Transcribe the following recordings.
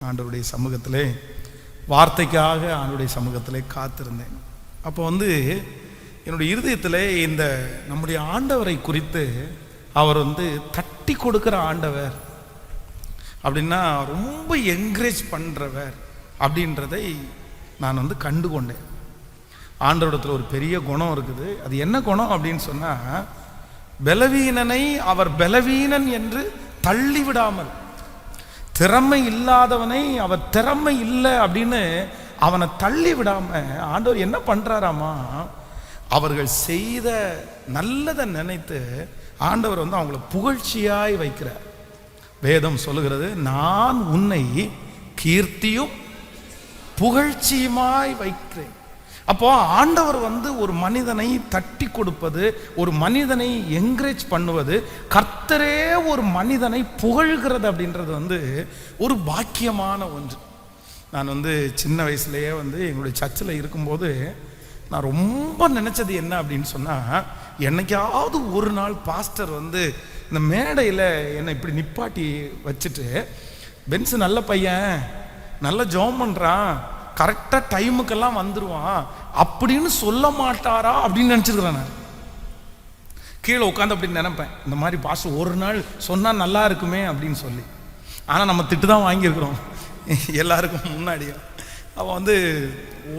ஆண்டவருடைய சமூகத்திலே வார்த்தைக்காக ஆண்டவருடைய சமூகத்திலே காத்திருந்தேன். அப்போ என்னுடைய இருதயத்தில் இந்த நம்முடைய ஆண்டவரை குறித்து அவர் தட்டி கொடுக்குற ஆண்டவர் அப்படின்னா ரொம்ப என்கரேஜ் பண்ணுறவர் அப்படின்றதை நான் கண்டு கொண்டேன். ஆண்டவரிடத்தில் ஒரு பெரிய குணம் இருக்குது. அது என்ன குணம் அப்படின்னு சொன்னால், பலவீனனை அவர் பலவீனன் என்று தள்ளிவிடாமல், திறமை இல்லாதவனை அவர் திறமை இல்லை அப்படின்னு அவனை தள்ளி விடாம ஆண்டவர் என்ன பண்றாராமா, அவர்கள் செய்த நல்லதை நினைத்து ஆண்டவர் அவங்களை புகழ்ச்சியாய் வைக்கிறார். வேதம் சொல்லுகிறது, நான் உன்னை கீர்த்தியும் புகழ்ச்சியுமாய் வைக்கிறேன். அப்போ ஆண்டவர் ஒரு மனிதனை தட்டி கொடுப்பது, ஒரு மனிதனை என்கரேஜ் பண்ணுவது, கர்த்தரே ஒரு மனிதனை புகழ்கிறது அப்படின்றது ஒரு பாக்கியமான ஒன்று. நான் சின்ன வயசுலேயே எங்களுடைய சர்ச்சில் இருக்கும்போது நான் ரொம்ப நினச்சது என்ன அப்படின்னு சொன்னால், என்னைக்காவது ஒரு நாள் பாஸ்டர் இந்த மேடையில் என்னை இப்படி நிப்பாட்டி வச்சுட்டு, பென்ஸ் நல்ல பையன், நல்ல ஜெபம் பண்ணுறான், கரெக்டாக டைமுக்கெல்லாம் வந்துடுவான் அப்படின்னு சொல்ல மாட்டாரா அப்படின்னு நினச்சிருக்கிறேன். நான் கீழே உட்காந்து அப்படின்னு நினைப்பேன், இந்த மாதிரி பாஸ்டர் ஒரு நாள் சொன்னால் நல்லா இருக்குமே அப்படின்னு சொல்லி. ஆனால் நம்ம திட்டு தான் வாங்கியிருக்கிறோம் எல்லாருக்கும் முன்னாடியும். அவன்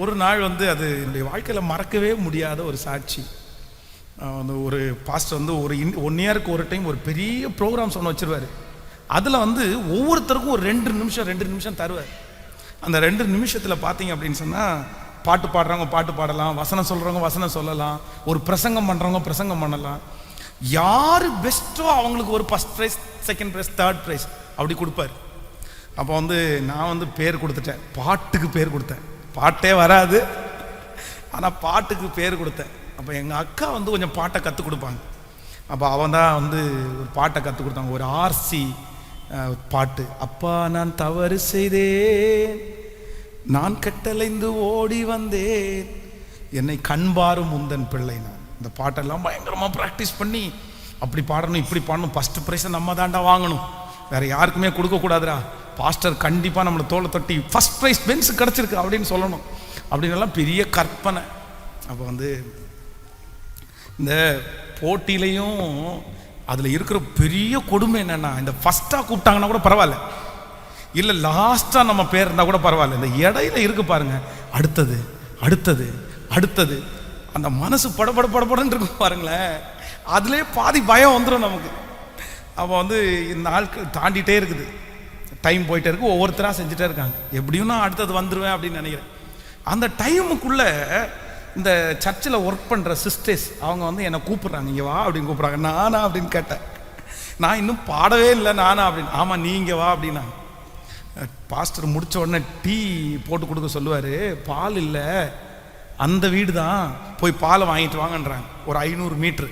ஒரு நாள் அது என்னுடைய வாழ்க்கையில் மறக்கவே முடியாத ஒரு சாட்சி. ஒரு பாஸ்டர் ஒரு 1 இயருக்கு ஒரு டைம் ஒரு பெரிய ப்ரோக்ராம் சொன்ன வச்சிருவார். அதில் ஒவ்வொருத்தருக்கும் ஒரு 2 நிமிஷம் தருவார். அந்த 2 நிமிஷத்தில் பார்த்தீங்க அப்படின்னு சொன்னால், பாட்டு பாடுறவங்க பாட்டு பாடலாம், வசனம் சொல்கிறவங்க வசனம் சொல்லலாம், ஒரு பிரசங்கம் பண்ணுறவங்க பிரசங்கம் பண்ணலாம். யார் பெஸ்ட்டோ அவங்களுக்கு ஒரு first prize, second prize, third prize அப்படி கொடுப்பார். அப்போ நான் பேர் கொடுத்துட்டேன், பாட்டுக்கு பேர் கொடுத்தேன். பாட்டே வராது, ஆனால் பாட்டுக்கு பேர் கொடுத்தேன். அப்போ எங்கள் அக்கா கொஞ்சம் பாட்டை கற்றுக் கொடுப்பாங்க. அப்போ அவன் தான் ஒரு பாட்டை கற்றுக் கொடுத்தாங்க, ஒரு ஆர்சி பாட்டு. அப்பா நான் தவறு செய்தேன், நான் கட்டளைந்து ஓடி வந்தேன், என்னை கண்பாரும் முந்தன் பிள்ளை. நான் இந்த பாட்டெல்லாம் பயங்கரமாக ப்ராக்டிஸ் பண்ணி அப்படி பாடணும், இப்படி பாடணும், ஃபஸ்ட்டு ப்ரைஸை நம்ம தாண்டா வாங்கணும், வேறு யாருக்குமே கொடுக்கக்கூடாதுரா, பாஸ்டர் கண்டிப்பாக நம்மளை தோலை தொட்டி ஃபஸ்ட் ப்ரைஸ் பென்ஸ் கிடச்சிருக்கு அப்படின்னு சொல்லணும் அப்படின்னெல்லாம் பெரிய கற்பனை. அப்போ இந்த போட்டியிலையும் அதில் இருக்கிற பெரிய கொடுமை என்னென்னா, இந்த ஃபஸ்ட்டாக கூப்பிட்டாங்கன்னா கூட பரவாயில்ல, இல்லை லாஸ்ட்டாக நம்ம பேர் இருந்தால் கூட பரவாயில்ல, இந்த இடையில இருக்கு பாருங்க, அடுத்தது அடுத்தது அடுத்தது, அந்த மனசு படபடன்னு இருக்கும் பாருங்களேன், அதுலேயே பாதி பயம் வந்துடும் நமக்கு. அப்போ இந்த நாட்கள் தாண்டிகிட்டே இருக்குது, டைம் போயிட்டே இருக்கு, ஒவ்வொருத்தராக செஞ்சுட்டே இருக்காங்க, எப்படியும் நான் அடுத்தது வந்துடுவேன் அப்படின்னு நினைக்கிறேன். அந்த டைமுக்குள்ளே இந்த சர்ச்சில் ஒர்க் பண்ணுற சிஸ்டர்ஸ் அவங்க என்னை கூப்பிட்றாங்க, இங்கே வா அப்படின்னு கூப்பிட்றாங்க. நானா அப்படின்னு கேட்டேன், நான் இன்னும் பாடவே இல்லை, நானா அப்படின்னு. ஆமாம் நீ இங்கே வா அப்படின்னா. பாஸ்டர் முடித்த உடனே டீ போட்டு கொடுக்க சொல்லுவார், பால் இல்லை, அந்த வீடு தான், போய் பாலை வாங்கிட்டு வாங்கன்றாங்க, ஒரு 500 மீட்ரு.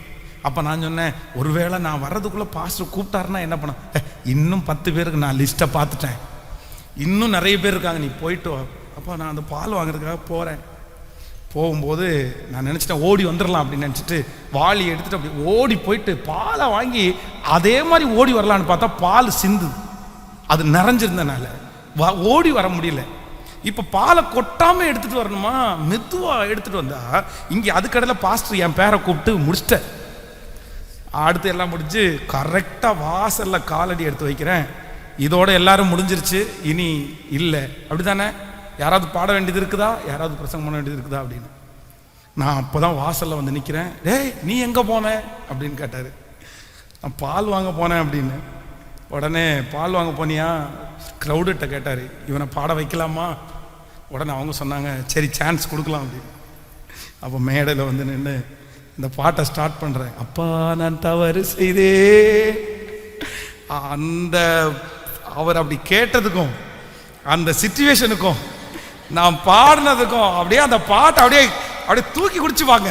அப்போ நான் சொன்னேன், ஒருவேளை நான் வர்றதுக்குள்ளே பாஸ்டர் கூப்பிட்டாருன்னா என்ன பண்ண, இன்னும் 10 பேருக்கு நான் லிஸ்ட்டை பார்த்துட்டேன், இன்னும் நிறைய பேர் இருக்காங்க, நீ போயிட்டு வா. அப்போ நான் அந்த பால் வாங்குறதுக்காக போகிறேன். போகும்போது நான் நினச்சிட்டேன் ஓடி வந்துடலாம் அப்படின்னு நினச்சிட்டு வாளி எடுத்துகிட்டு அப்படி ஓடி போயிட்டு பாலை வாங்கி அதே மாதிரி ஓடி வரலான்னு பார்த்தா பால் சிந்துது, அது நிறைஞ்சிருந்தனால ஓடி வர முடியல. இப்போ பாலை கொட்டாமல் எடுத்துகிட்டு வரணுமா, மெதுவாக எடுத்துகிட்டு வந்தா இங்கே அதுக்கடையில் பாஸ்டர் என் பேரை கூப்பிட்டு முடிச்சிட்டேன். அடுத்து எல்லாம் முடிஞ்சு கரெக்டாக வாசலில் காலடி எடுத்து வைக்கிறேன், இதோட எல்லாரும் முடிஞ்சிருச்சு, இனி இல்லை அப்படி தானே, யாராவது பாட வேண்டியது இருக்குதா, யாராவது பிரசங்கம் பண்ண வேண்டியது இருக்குதா அப்படின்னு. நான் அப்போ தான் வாசலில் நிற்கிறேன். டேய் நீ எங்கே போன அப்படின்னு கேட்டார். நான் பால் வாங்க போனேன் அப்படின்னு. உடனே பால் வாங்க போனியா, க்ரௌடுகிட்ட கேட்டார், இவனை பாட வைக்கலாமா? உடனே அவங்க சொன்னாங்க, சரி சான்ஸ் கொடுக்கலாம் அப்படின்னு. அப்போ மேடையில் நின்று இந்த பாட்டை ஸ்டார்ட் பண்ணுறேன். அப்பா நான் தவறு செய்தே, அந்த அவர் அப்படி கேட்டதுக்கும் அந்த சிச்சுவேஷனுக்கும் நான் பாடினதுக்கும் அப்படியே அந்த பாட்டை அப்படியே தூக்கி குடிச்சுவாங்க.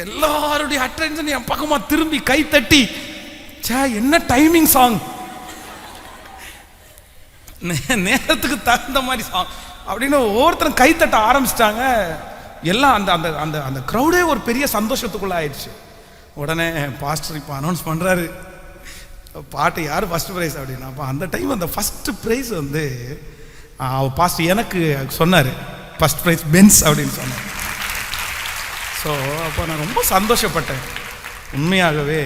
எல்லாருடைய அட்டென்ஷன் என் பக்கமா திரும்பி கை தட்டி, என்ன டைமிங் சாங், நேரத்துக்கு தகுந்த மாதிரி சாங் அப்படின்னு ஒவ்வொருத்தரும் கை தட்ட ஆரம்பிச்சிட்டாங்க. எல்லாம் அந்த அந்த அந்த அந்த க்ரௌடே ஒரு பெரிய சந்தோஷத்துக்குள்ள ஆயிடுச்சு. உடனே பாஸ்டர் இப்போ அனௌன்ஸ் பண்ணுறாரு, பாட்டு யார் ஃபஸ்ட் ப்ரைஸ் அப்படின்னா, அப்போ அந்த டைம் அந்த ஃபஸ்ட்டு ப்ரைஸ் வந்து பாஸ்டர் எனக்கு சொன்னார், ஃபஸ்ட் ப்ரைஸ் பென்ஸ் அப்படின்னு சொன்னார். ஸோ அப்போ நான் ரொம்ப சந்தோஷப்பட்டேன். உண்மையாகவே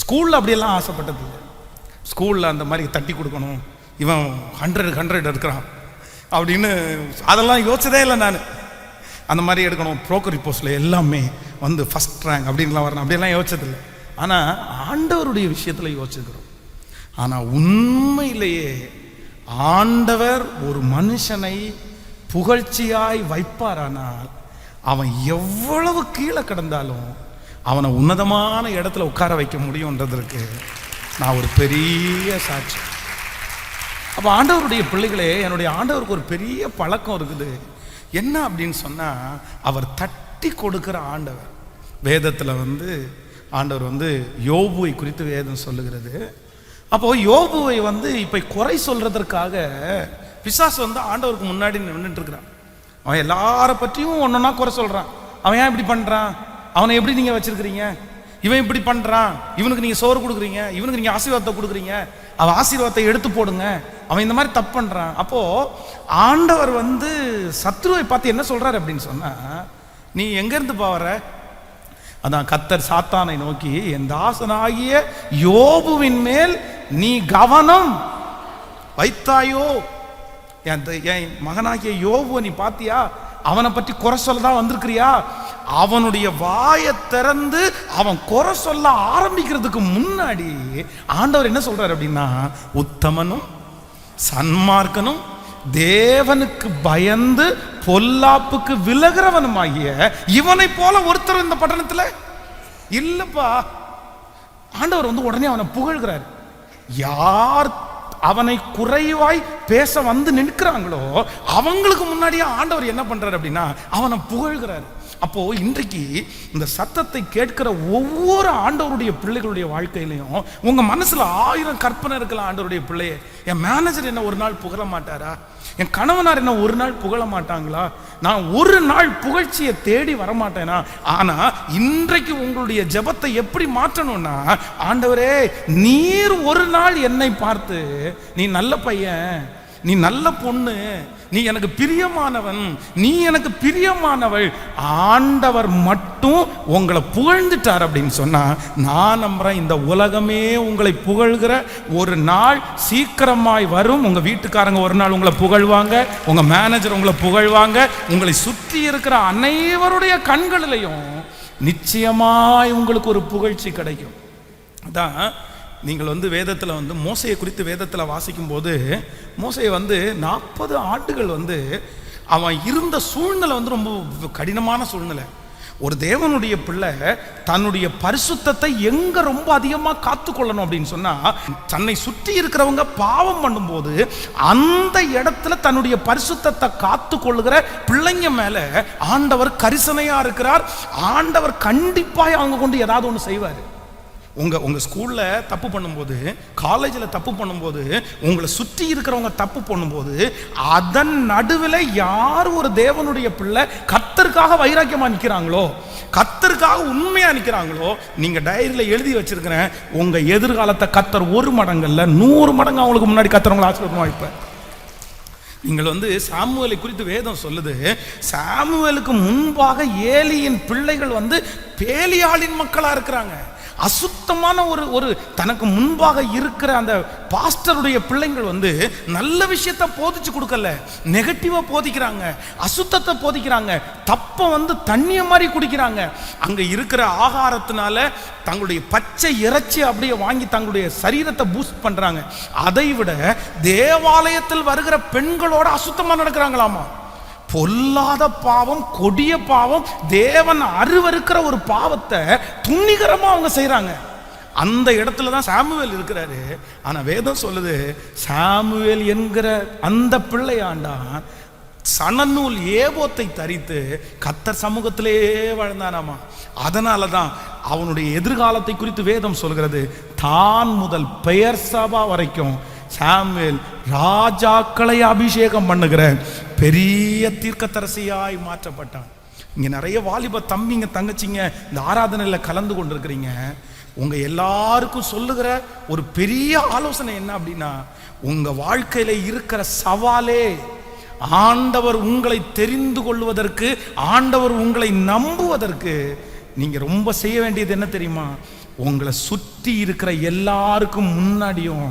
ஸ்கூலில் அப்படியெல்லாம் ஆசைப்பட்டது இல்லை. ஸ்கூலில் அந்த மாதிரி தட்டி கொடுக்கணும், இவன் 100 எடுக்கிறான் அப்படின்னு அதெல்லாம் யோசிச்சதே இல்லை. நான் அந்த மாதிரி எடுக்கணும், ப்ரோக்கரி போஸ்டில் எல்லாமே வந்து ஃபஸ்ட் ரேங்க் அப்படின்லாம் வரணும் அப்படியெல்லாம் யோசிச்சதில்லை. ஆனால் ஆண்டவருடைய விஷயத்தில் யோசிச்சுக்கிறோம். ஆனால் உண்மையிலேயே ஆண்டவர் ஒரு மனுஷனை புகழ்ச்சியாய் வைப்பாரானால் அவன் எவ்வளவு கீழே கிடந்தாலும் அவனை உன்னதமான இடத்துல உட்கார வைக்க முடியும்ன்றதற்கு நான் ஒரு பெரிய சாட்சி. அப்போ ஆண்டவருடைய பிள்ளைகளே, என்னுடைய ஆண்டவருக்கு ஒரு பெரிய பழக்கம் இருக்குது. என்ன அப்படின்னு சொன்னால், அவர் தட்டி கொடுக்கிற ஆண்டவர். வேதத்தில் வந்து ஆண்டவர் வந்து யோபுவை குறித்து வேதம் சொல்லுகிறது. அப்போது யோபுவை வந்து இப்போ குறை சொல்கிறதற்காக பிசாசு வந்து ஆண்டவருக்கு முன்னாடி நின்றுட்டு இருக்கிறான். அவன் எல்லார பற்றியும் ஒன்றொன்னா குறை சொல்கிறான். அவன் ஏன் இப்படி பண்ணுறான், அவனை எப்படி நீங்கள் வச்சுருக்கிறீங்க, இவன் இப்படி பண்ணுறான், இவனுக்கு நீங்கள் சோறு கொடுக்குறீங்க, இவனுக்கு நீங்கள் ஆசீர்வாதத்தை கொடுக்குறீங்க, அவன் ஆசீர்வாதத்தை எடுத்து போடுங்க, அவன் இந்த மாதிரி தப்பு பண்ணுறான். அப்போது ஆண்டவர் வந்து சத்ருவை பார்த்து என்ன சொல்கிறார் அப்படின்னு சொன்னால், நீ எங்கேருந்து வர? அதான் கர்த்தர் சாத்தானை நோக்கி, என் தாசனாகிய யோபுவின் மேல் நீ கவனம் வைத்தாயோ? என் மகனாகிய யோபுவை நீ பார்த்தியா? அவனை பற்றி குறை சொல்ல தான் வந்திருக்கிறியா? அவனுடைய வாயை திறந்து அவன் குறை சொல்ல ஆரம்பிக்கிறதுக்கு முன்னாடி ஆண்டவர் என்ன சொல்றாரு அப்படின்னா, உத்தமனும் சன்மார்க்கனும் தேவனுக்கு பயந்து பொல்லாப்புக்கு விலகிறவனுமாகிய இவனை போல ஒருத்தர் இந்த பட்டணத்தில் இல்லப்பா. ஆண்டவர் வந்து உடனே அவனை புகழ்கிறார். யார் அவனை குறைவாய் பேச வந்து நிற்கிறாங்களோ அவங்களுக்கு முன்னாடியே ஆண்டவர் என்ன பண்றாரு அப்படின்னா அவனை புகழ்கிறார். அப்போ இன்றைக்கு இந்த சத்தத்தை கேட்கிற ஒவ்வொரு ஆண்டவருடைய பிள்ளைகளுடைய வாழ்க்கையிலையும் உங்க மனசுல 1000 கற்பனை இருக்கலாம். ஆண்டவருடைய பிள்ளையே, என் மேனேஜர் என்ன ஒரு நாள் புகழ மாட்டாரா, என் கணவனார் என்ன ஒரு நாள் புகழ மாட்டாங்களா, நான் ஒரு நாள் புகழ்ச்சியை தேடி வரமாட்டேனா? ஆனா இன்றைக்கு உங்களுடைய ஜெபத்தை எப்படி மாற்றணும்னா, ஆண்டவரே நீர் ஒரு நாள் என்னை பார்த்து, நீ நல்ல பையன், நீ நல்ல பொண்ணு, நீ எனக்கு பிரியமானவன், நீ எனக்கு பிரியமானவள், ஆண்டவர் மட்டும் உங்களை புகழ்ந்துட்டார் அப்படின்னு சொன்னா நான் நம்புறேன் இந்த உலகமே உங்களை புகழ்கிற ஒரு நாள் சீக்கிரமாய் வரும். உங்க வீட்டுக்காரங்க ஒரு நாள் உங்களை புகழ்வாங்க, உங்க மேனேஜர் உங்களை புகழ்வாங்க, உங்களை சுற்றி இருக்கிற அனைவருடைய கண்களிலையும் நிச்சயமாய் உங்களுக்கு ஒரு புகழ்ச்சி கிடைக்கும். அதான் நீங்கள் வந்து வேதத்தில் வந்து மோசையை குறித்து வேதத்தில் வாசிக்கும் போது, மோசையை வந்து 40 ஆண்டுகள் வந்து அவன் இருந்த சூழ்நிலை வந்து ரொம்ப கடினமான சூழ்நிலை. ஒரு தேவனுடைய பிள்ளை தன்னுடைய பரிசுத்தத்தை எங்க ரொம்ப அதிகமாக காத்துக்கொள்ளணும் அப்படின்னு சொன்னா, தன்னை சுற்றி இருக்கிறவங்க பாவம் பண்ணும்போது அந்த இடத்துல தன்னுடைய பரிசுத்தத்தை காத்து கொள்ளுகிற பிள்ளைங்க மேல ஆண்டவர் கரிசனையா இருக்கிறார். ஆண்டவர் கண்டிப்பாக அவங்க கொண்டு ஏதாவது ஒன்று செய்வார். உங்க ஸ்கூல்ல தப்பு பண்ணும்போது, காலேஜில் தப்பு பண்ணும்போது, உங்களை சுற்றி இருக்கிறவங்க தப்பு பண்ணும்போது, அதன் நடுவில் யார் ஒரு தேவனுடைய பிள்ளை கர்த்தருக்காக வைராக்கியமா நிற்கிறாங்களோ, கர்த்தருக்காக உண்மையா நிற்கிறாங்களோ, நீங்க டைரியில் எழுதி வச்சிருக்கிறேன், உங்க எதிர்காலத்தை கர்த்தர் 1 மடங்கள்ல 100 மடங்கு அவங்களுக்கு முன்னாடி கர்த்தர் ஆசீர்வாதமா வைப்பார். நீங்கள் வந்து சாமுவேலை குறித்து வேதம் சொல்லுது, சாமுவேலுக்கு முன்பாக ஏலியின் பிள்ளைகள் வந்து பேலியாளின் மக்களா இருக்கிறாங்க. அசுத்தமான ஒரு தனக்கு முன்பாக இருக்கிற அந்த பாஸ்டருடைய பிள்ளைங்கள் வந்து நல்ல விஷயத்தை போதிச்சு கொடுக்கல, நெகட்டிவா போதிக்கிறாங்க, அசுத்தத்தை போதிக்கிறாங்க, தப்ப வந்து தண்ணிய மாதிரி குடிக்கிறாங்க. அங்க இருக்கிற ஆகாரத்தினால தங்களுடைய பச்சை இறைச்சி அப்படியே வாங்கி தங்களுடைய சரீரத்தை பூஸ்ட் பண்றாங்க. அதை விட தேவாலயத்தில் வருகிற பெண்களோட அசுத்தமா நடக்கிறாங்களாமா. பொல்லாத பாவம், கொடிய பாவம், தேவன் அருவருக்கிற ஒரு பாவத்தை துணிகரமா அவங்க செய்யறாங்க. அந்த இடத்துல தான் சாமுவேல் இருக்கிறாரு. ஆனா வேதம் சொல்லுது, சாமுவேல் என்கிற அந்த பிள்ளையாண்டான் சணநூல் ஏபோத்தை தரித்து கர்த்தர் சமூகத்திலே வாழ்ந்தானாமா. அதனால தான் அவனுடைய எதிர்காலத்தை குறித்து வேதம் சொல்கிறது, தான் முதல் பெயர் சபா வரைக்கும் சாமுவேல் ராஜாக்களை அபிஷேகம் பண்ணுகிற பெரிய தீர்க்கதரிசியாய் மாற்றப்பட்டான். இங்க நிறைய வாலிப தம்பிங்க தங்கச்சிங்க இந்த ஆராதனையில் கலந்து கொண்டிருக்கிறீங்க. உங்க எல்லாருக்கும் சொல்லுகிற ஒரு பெரிய ஆலோசனை என்ன அப்படின்னா, உங்க வாழ்க்கையில இருக்கிற சவாலே ஆண்டவர் உங்களை தெரிந்து கொள்வதற்கு, ஆண்டவர் உங்களை நம்புவதற்கு நீங்க ரொம்ப செய்ய வேண்டியது என்ன தெரியுமா? உங்களை சுற்றி இருக்கிற எல்லாருக்கும் முன்னாடியும்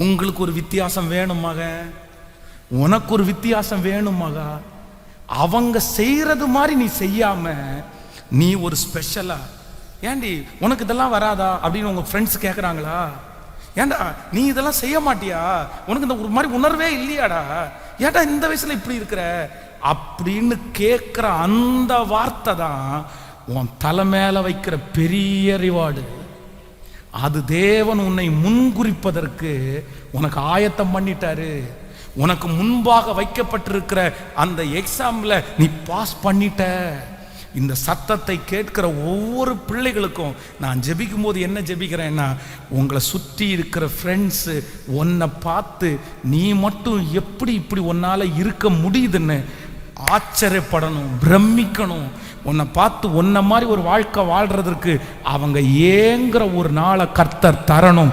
உங்களுக்கு ஒரு வித்தியாசம் வேணும் மகன், உனக்கு ஒரு வித்தியாசம் வேணும் மகா. அவங்க செய்யறது மாதிரி நீ செய்யாம நீ ஒரு ஸ்பெஷலா, ஏண்டி உனக்கு இதெல்லாம் வராதா அப்படின்னு உங்க ஃப்ரெண்ட்ஸ் கேட்குறாங்களா? ஏண்டா நீ இதெல்லாம் செய்ய மாட்டியா, உனக்கு இந்த ஒரு மாதிரி உணர்வே இல்லையாடா, ஏன்டா இந்த வயசுல இப்படி இருக்கிற அப்படின்னு கேட்குற அந்த வார்த்தை தான் உன் தலை மேல வைக்கிற பெரிய ரிவார்டு. அது தேவன் உன்னை முன்குறிப்பதற்கு உனக்கு ஆயத்தம் பண்ணிட்டாரு. உனக்கு முன்பாக வைக்கப்பட்டிருக்கிற அந்த எக்ஸாம்ல நீ பாஸ் பண்ணிட்ட. இந்த சத்தத்தை கேட்கிற ஒவ்வொரு பிள்ளைகளுக்கும் நான் ஜெபிக்கும் போது என்ன ஜெபிக்கிறேன்னா, உங்களை சுற்றி இருக்கிற ஃப்ரெண்ட்ஸு உன்னை பார்த்து நீ மட்டும் எப்படி இப்படி உன்னால இருக்க முடியுதுன்னு ஆச்சரியப்படணும், பிரமிக்கணும். உன்னை பார்த்து உன்னை மாதிரி ஒரு வாழ்க்கை வாழ்றதற்கு அவங்க ஏங்குற ஒரு நாளை கர்த்தர் தரணும்.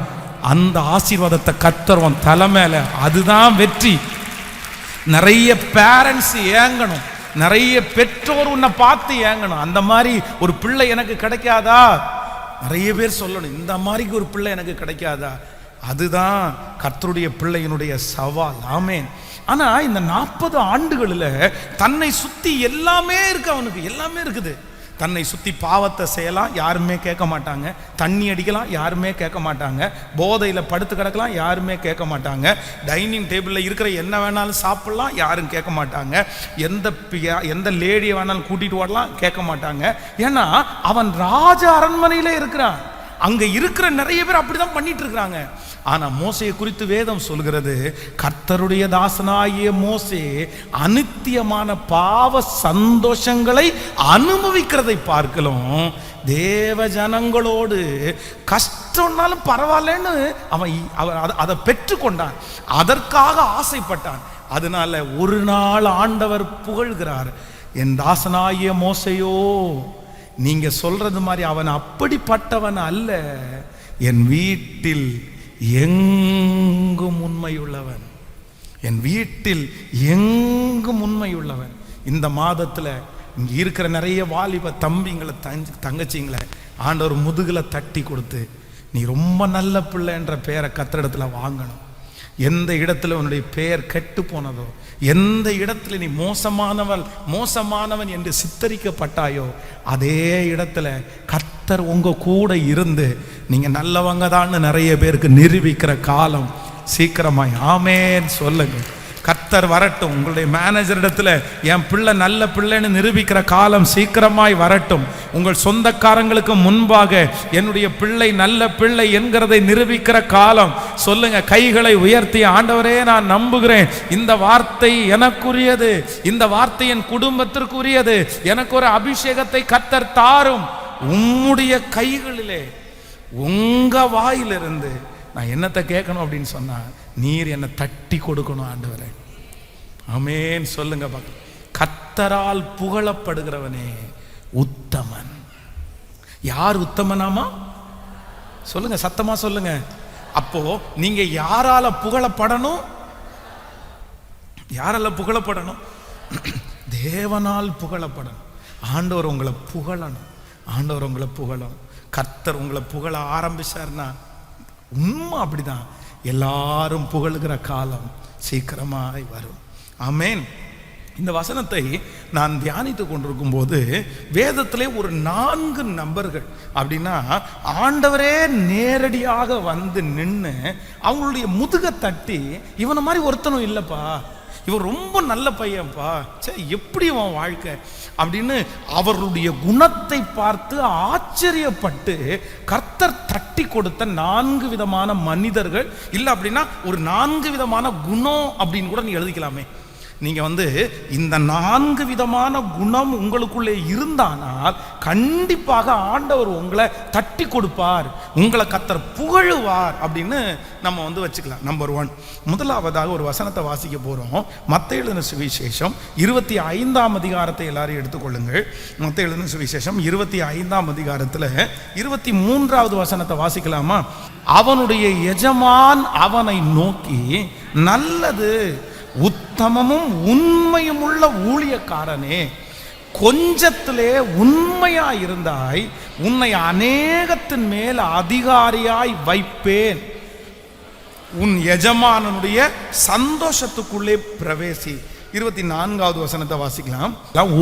அந்த ஆசீர்வாதத்தை கர்த்தர் உன் தலை மேல, அதுதான் வெற்றி. நிறைய பேரண்ட்ஸ் ஏங்கணும், நிறைய பெற்றோர் உன்னை பார்த்து ஏங்கணும். அந்த மாதிரி ஒரு பிள்ளை எனக்கு கிடைக்காதா? நிறைய பேர் சொல்லணும், இந்த மாதிரி ஒரு பிள்ளை எனக்கு கிடைக்காதா? அதுதான் கர்த்தருடைய பிள்ளையினுடைய சவால். ஆமென். ஆனா இந்த 40 ஆண்டுகளில் தன்னை சுத்தி எல்லாமே இருக்கு, அவனுக்கு எல்லாமே இருக்குது. தன்னை சுத்தி பாவத்தை செய்யலாம், யாருமே கேட்க மாட்டாங்க. தண்ணி அடிக்கலாம், யாருமே கேட்க மாட்டாங்க. போதையில படுத்து கிடக்கலாம், யாருமே கேட்க மாட்டாங்க. டைனிங் டேபிளில் இருக்கிற என்ன வேணாலும் சாப்பிடலாம், யாரும் கேட்க மாட்டாங்க. எந்த லேடியை வேணாலும் கூட்டிட்டு வரலாம், கேட்க மாட்டாங்க. ஏன்னா அவன் ராஜ அரண்மனையில இருக்கிறான். அங்க இருக்கிற நிறைய பேர் அப்படிதான் பண்ணிட்டு இருக்கிறாங்க. ஆனா மோசையை குறித்து வேதம் சொல்கிறது, கர்த்தருடைய தாசனாகிய மோசே அநித்தியமான பாவ சந்தோஷங்களை அனுபவிக்கிறதை பார்க்கலாம் தேவ ஜனங்களோடு கஷ்டம்னாலும் பரவாயில்லன்னு அவன் அதை பெற்றுக்கொண்டான், அதற்காக ஆசைப்பட்டான். அதனால ஒரு நாள் ஆண்டவர் புகழ்கிறார், என் தாசனாகிய மோசையோ, நீங்க சொல்றது மாதிரி அவன் அப்படிப்பட்டவன் அல்ல, என் வீட்டில் எங்கும் உண்மையுள்ளவன், என் வீட்டில் எங்கும் உண்மையுள்ளவன். இந்த மாதத்துல இங்க இருக்கிற நிறைய வாலிப தம்பிங்களை தங்கச்சிங்களை ஆண்டவர் முதுகுல தட்டி கொடுத்து, நீ ரொம்ப நல்ல பிள்ளை என்ற பெயரை கர்த்தரிடத்துல வாங்கணும். எந்த இடத்துல உன்னுடைய பெயர் கெட்டு போனதோ, எந்த இடத்துல நீ மோசமானவன் என்று சித்தரிக்கப்பட்டாயோ, அதே இடத்துல கர்த்தர் உங்க கூட இருந்து நீங்க நல்லவங்க தான் நிறைய பேருக்கு நிரூபிக்கிற காலம் சீக்கிரமாய். ஆமென் சொல்லுங்க. கர்த்தர் வரட்டும். உங்களுடைய மேனேஜர் இடத்துல என் பிள்ளை நல்ல பிள்ளைன்னு நிரூபிக்கிற காலம் சீக்கிரமாய் வரட்டும். உங்கள் சொந்தக்காரங்களுக்கு முன்பாக என்னுடைய பிள்ளை நல்ல பிள்ளை என்கிறதை நிரூபிக்கிற காலம். சொல்லுங்க, கைகளை உயர்த்தி, ஆண்டவரே நான் நம்புகிறேன், இந்த வார்த்தை எனக்குரியது, இந்த வார்த்தை என் குடும்பத்திற்குரியது, எனக்கு ஒரு அபிஷேகத்தை கர்த்தர் தாரும். உம்முடைய கைகளிலே, உங்க வாயிலிருந்து நான் என்னத்தை கேட்கணும் அப்படின்னு சொன்னா, நீர் என்னை தட்டி கொடுக்கணும் ஆண்டவரே. ஆமென் சொல்லுங்க பார்க்கலாம். கர்த்தரால் புகழப்படுகிறவனே உத்தமன். யார் உத்தமனாமா? சொல்லுங்க, சத்தமா சொல்லுங்க. அப்போ நீங்க யாரால புகழப்படணும்? யாரால புகழப்படணும்? தேவனால் புகழப்படணும். ஆண்டவர் உங்களை புகழணும், ஆண்டவர் உங்களை புகழணும். கர்த்தர் உங்களை புகழ ஆரம்பிச்சார்னா உண்மை அப்படிதான், எல்லாரும் புகழுகிற காலம் சீக்கிரமாய் வரும். ஆமென். இந்த வசனத்தை நான் தியானித்து கொண்டிருக்கும் போது வேதத்திலே ஒரு 4 நபர்கள் அப்படின்னா ஆண்டவரே நேரடியாக வந்து நின்று அவங்களுடைய முதுக தட்டி, இவனை மாதிரி ஒருத்தனும் இல்லப்பா, இவன் ரொம்ப நல்ல பையன்ப்பா, சரி எப்படி அவன் வாழ்க்கை அப்படின்னு அவர்களுடைய குணத்தை பார்த்து ஆச்சரியப்பட்டு கர்த்தர் தட்டி கொடுத்த 4 விதமான மனிதர்கள். இல்லை அப்படின்னா ஒரு 4 விதமான குணம் அப்படின்னு கூட நீ எழுதிக்கலாமே. நீங்க இந்த 4 விதமான குணம் உங்களுக்குள்ளே இருந்தானால் கண்டிப்பாக ஆண்டவர் உங்களை தட்டி கொடுப்பார், உங்களை கர்த்தர் புகழுவார் அப்படின்னு நம்ம வச்சுக்கலாம். நம்பர் 1, முதலாவதாக ஒரு வசனத்தை வாசிக்க போறோம். மத்தேயு எழுதின சுவிசேஷம் 25ஆம் அதிகாரத்தை எல்லாரும் எடுத்துக்கொள்ளுங்கள். மத்தேயு எழுதின சுவிசேஷம் 25ஆம் அதிகாரத்தில் 23வது வசனத்தை வாசிக்கலாமா? அவனுடைய எஜமான் அவனை நோக்கி, நல்லது உத்தமமும் உண்மையும் உள்ள ஊழியக்காரனே, கொஞ்சத்திலே உண்மையா இருந்தாய், உன்னை அநேகத்தின் மேல் அதிகாரியாய் வைப்பேன், உன் எஜமானனுடைய சந்தோஷத்துக்குள்ளே பிரவேசி. 24வது வசனத்தை வாசிக்கலாம்.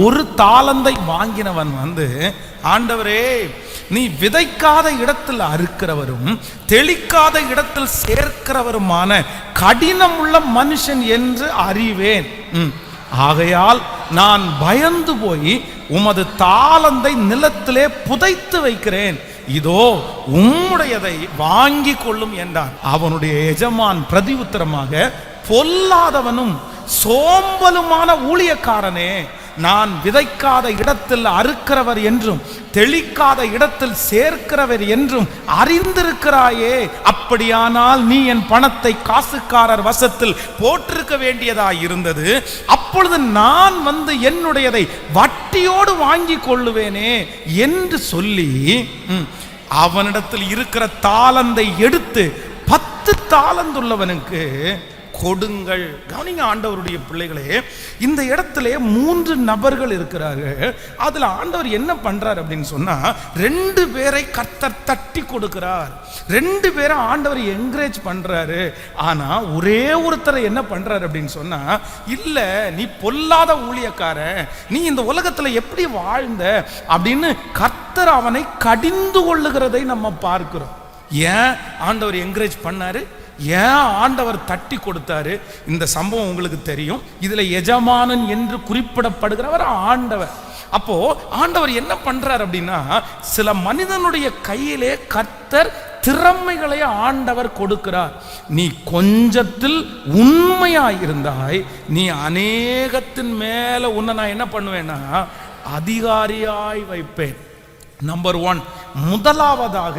ஒரு தாலந்தை வாங்கினவன் ஆண்டவரே, நீ விதைக்காத இடத்தில் அறுக்கிறவரும் தெளிக்காத இடத்தில் சேர்க்கிறவருமான கடினம் உள்ள மனுஷன் என்று அறிவேன். ஆகையால் நான் பயந்து போய் உமது தாலந்தை நிலத்திலே புதைத்து வைக்கிறேன், இதோ உம்முடையதை வாங்கி கொள்ளும் என்றான். அவனுடைய எஜமான் பிரதி உத்தரமாக, பொல்லாதவனும் சோம்பலுமான ஊழியக்காரனே, நான் விதைக்காத இடத்தில் அறுக்கிறவர் என்றும் தெளிக்காத இடத்தில் சேர்க்கிறவர் என்றும் அறிந்திருக்கிறாயே, அப்படியானால் நீ என் பணத்தை காசுக்காரர் வசத்தில் போட்டிருக்க வேண்டியதாய் இருந்தது, அப்பொழுது நான் என்னுடையதை வட்டியோடு வாங்கி கொள்ளுவேனே என்று சொல்லி அவனிடத்தில் இருக்கிற தாலந்தை எடுத்து 10 தாலந்துள்ளவனுக்கு கொடுங்கள். கவனிங்க ஆண்டவருடைய பிள்ளைகளே, இந்த இடத்துல 3 நபர்கள் இருக்கிறார்கள். அதுல ஆண்டவர் என்ன பண்றார் அப்படின்னு சொன்னா, 2 பேரை கர்த்தர் தட்டி கொடுக்கிறார், 2 பேரை ஆண்டவர் என்கரேஜ் பண்றாரு. ஆனா ஒரே ஒருத்தரை என்ன பண்றாரு அப்படின்னு சொன்னா, இல்ல நீ பொல்லாத ஊழியக்காரன், நீ இந்த உலகத்துல எப்படி வாழ்ந்த அப்படின்னு கர்த்தர் அவனை கடிந்து கொள்ளுகிறதை நம்ம பார்க்கிறோம். ஏன் ஆண்டவர் என்கரேஜ் பண்ணாரு, ஏன் ஆண்டவர் தட்டி கொடுத்தாரு? இந்த சம்பவம் உங்களுக்கு தெரியும். இதுல எஜமானன் என்று குறிப்பிடப்படுகிறவர் ஆண்டவர். அப்போ ஆண்டவர் என்ன பண்றார் அப்படின்னா, சில மனிதனுடைய கையிலே கர்த்தர் திறமைகளை ஆண்டவர் கொடுக்கிறார். நீ கொஞ்சத்தில் உண்மையாயிருந்தாய், நீ அநேகத்தின் மேல உன்னை நான் என்ன பண்ணுவேன்னா அதிகாரியாய் வைப்பேன். நம்பர் 1, முதலாவதாக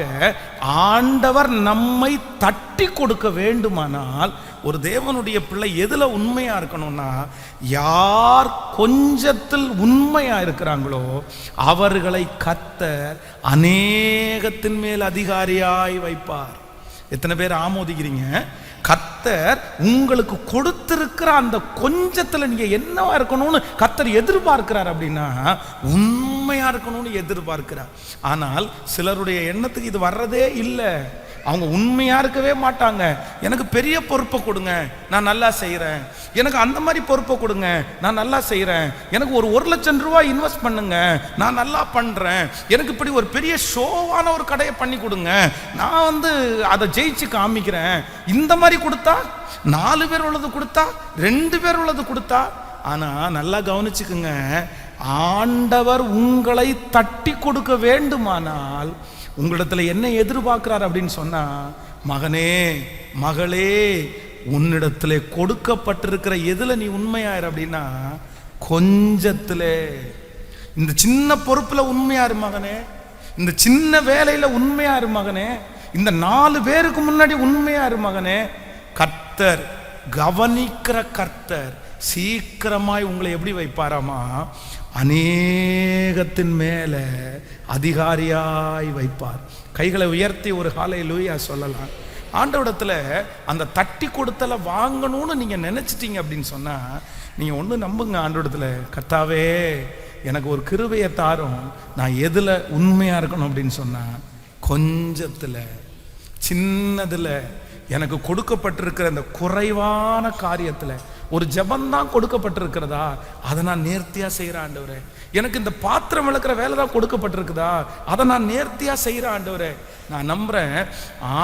ஆண்டவர் நம்மை தட்டி கொடுக்க வேண்டுமானால் ஒரு தேவனுடைய பிள்ளை எதுல உண்மையா இருக்கணும்னா, யார் கொஞ்சத்தில் உண்மையா இருக்கிறாங்களோ அவர்களை கர்த்தர் அநேகத்தின் மேல் அதிகாரியாய் வைப்பார். எத்தனை பேர் ஆமோதிக்கிறீங்க? கர்த்தர் உங்களுக்கு கொடுத்திருக்கிற அந்த கொஞ்சத்துல நீங்க என்னவா இருக்கணும்னு கர்த்தர் எதிர்பார்க்கிறார் அப்படின்னா உண்மையா இருக்கணும்னு எதிர்பார்க்கிறார். ஆனால் சிலருடைய எண்ணத்துக்கு இது வர்றதே இல்லை. அவங்க உண்மையா இருக்கவே மாட்டாங்க. எனக்கு பெரிய பொறுப்பை கொடுங்க, நான் நல்லா செய்யறேன். எனக்கு அந்த மாதிரி பொறுப்பை கொடுங்க, நான் நல்லா செய்யறேன். எனக்கு ஒரு 1 லட்சம் ரூபாய் இன்வெஸ்ட் பண்ணுங்க, நான் நல்லா பண்றேன். எனக்கு இப்படி ஒரு பெரிய ஷோவான ஒரு கடையை பண்ணி கொடுங்க, நான் அதை ஜெயிச்சு காமிக்கிறேன். இந்த மாதிரி கொடுத்தா, 4 பேர் உள்ளது கொடுத்தா, 2 பேர் உள்ளது கொடுத்தா. ஆனா நல்லா கவனிச்சுக்குங்க, ஆண்டவர் உங்களை தட்டி கொடுக்க வேண்டுமானால் உங்களிடத்துல என்ன எதிர்பார்க்கிறார் அப்படின்னு சொன்னா, மகனே மகளே, உன்னிடத்துல கொடுக்கப்பட்டிருக்கிற எதுல நீ உண்மையாயிரு அப்படின்னா கொஞ்சத்துல. இந்த சின்ன பொறுப்புல உண்மையாரு மகனே, இந்த சின்ன வேலையில உண்மையாரு மகனே, இந்த 4 பேருக்கு முன்னாடி உண்மையாரு மகனே. கர்த்தர் கவனிக்கிற கர்த்தர் சீக்கிரமாய் உங்களை எப்படி வைப்பாராமா, அநேகத்தின் மேல அதிகாரியாய் வைப்பார். கைகளை உயர்த்தி ஒரு ஹல்லேலூயா சொல்லலாம். ஆண்டவரிடத்துல அந்த தட்டி கொடுத்தல வாங்கணும்னு நீங்க நினைச்சிட்டீங்க அப்படின்னு சொன்னா, நீங்க ஒண்ணு நம்புங்க, ஆண்டவரிடத்துல, கர்த்தாவே எனக்கு ஒரு கிருபையை தாரும், நான் எதுல உண்மையா இருக்கணும் அப்படின்னு சொன்னா கொஞ்சத்துல, சின்னதுல, எனக்கு கொடுக்கப்பட்டிருக்கிற அந்த குறைவான காரியத்துல ஒரு ஜபந்தான் கொடுக்கப்பட்டிருக்கிறதா, அதை நான் நேர்த்தியா செய்யறேன் ஆண்டவரே. எனக்கு இந்த பாத்திரம் விளக்குற வேலை தான் கொடுக்கப்பட்டிருக்குதா, அதை நான் நேர்த்தியா செய்யறேன் ஆண்டவரே. நான் நம்புறேன்,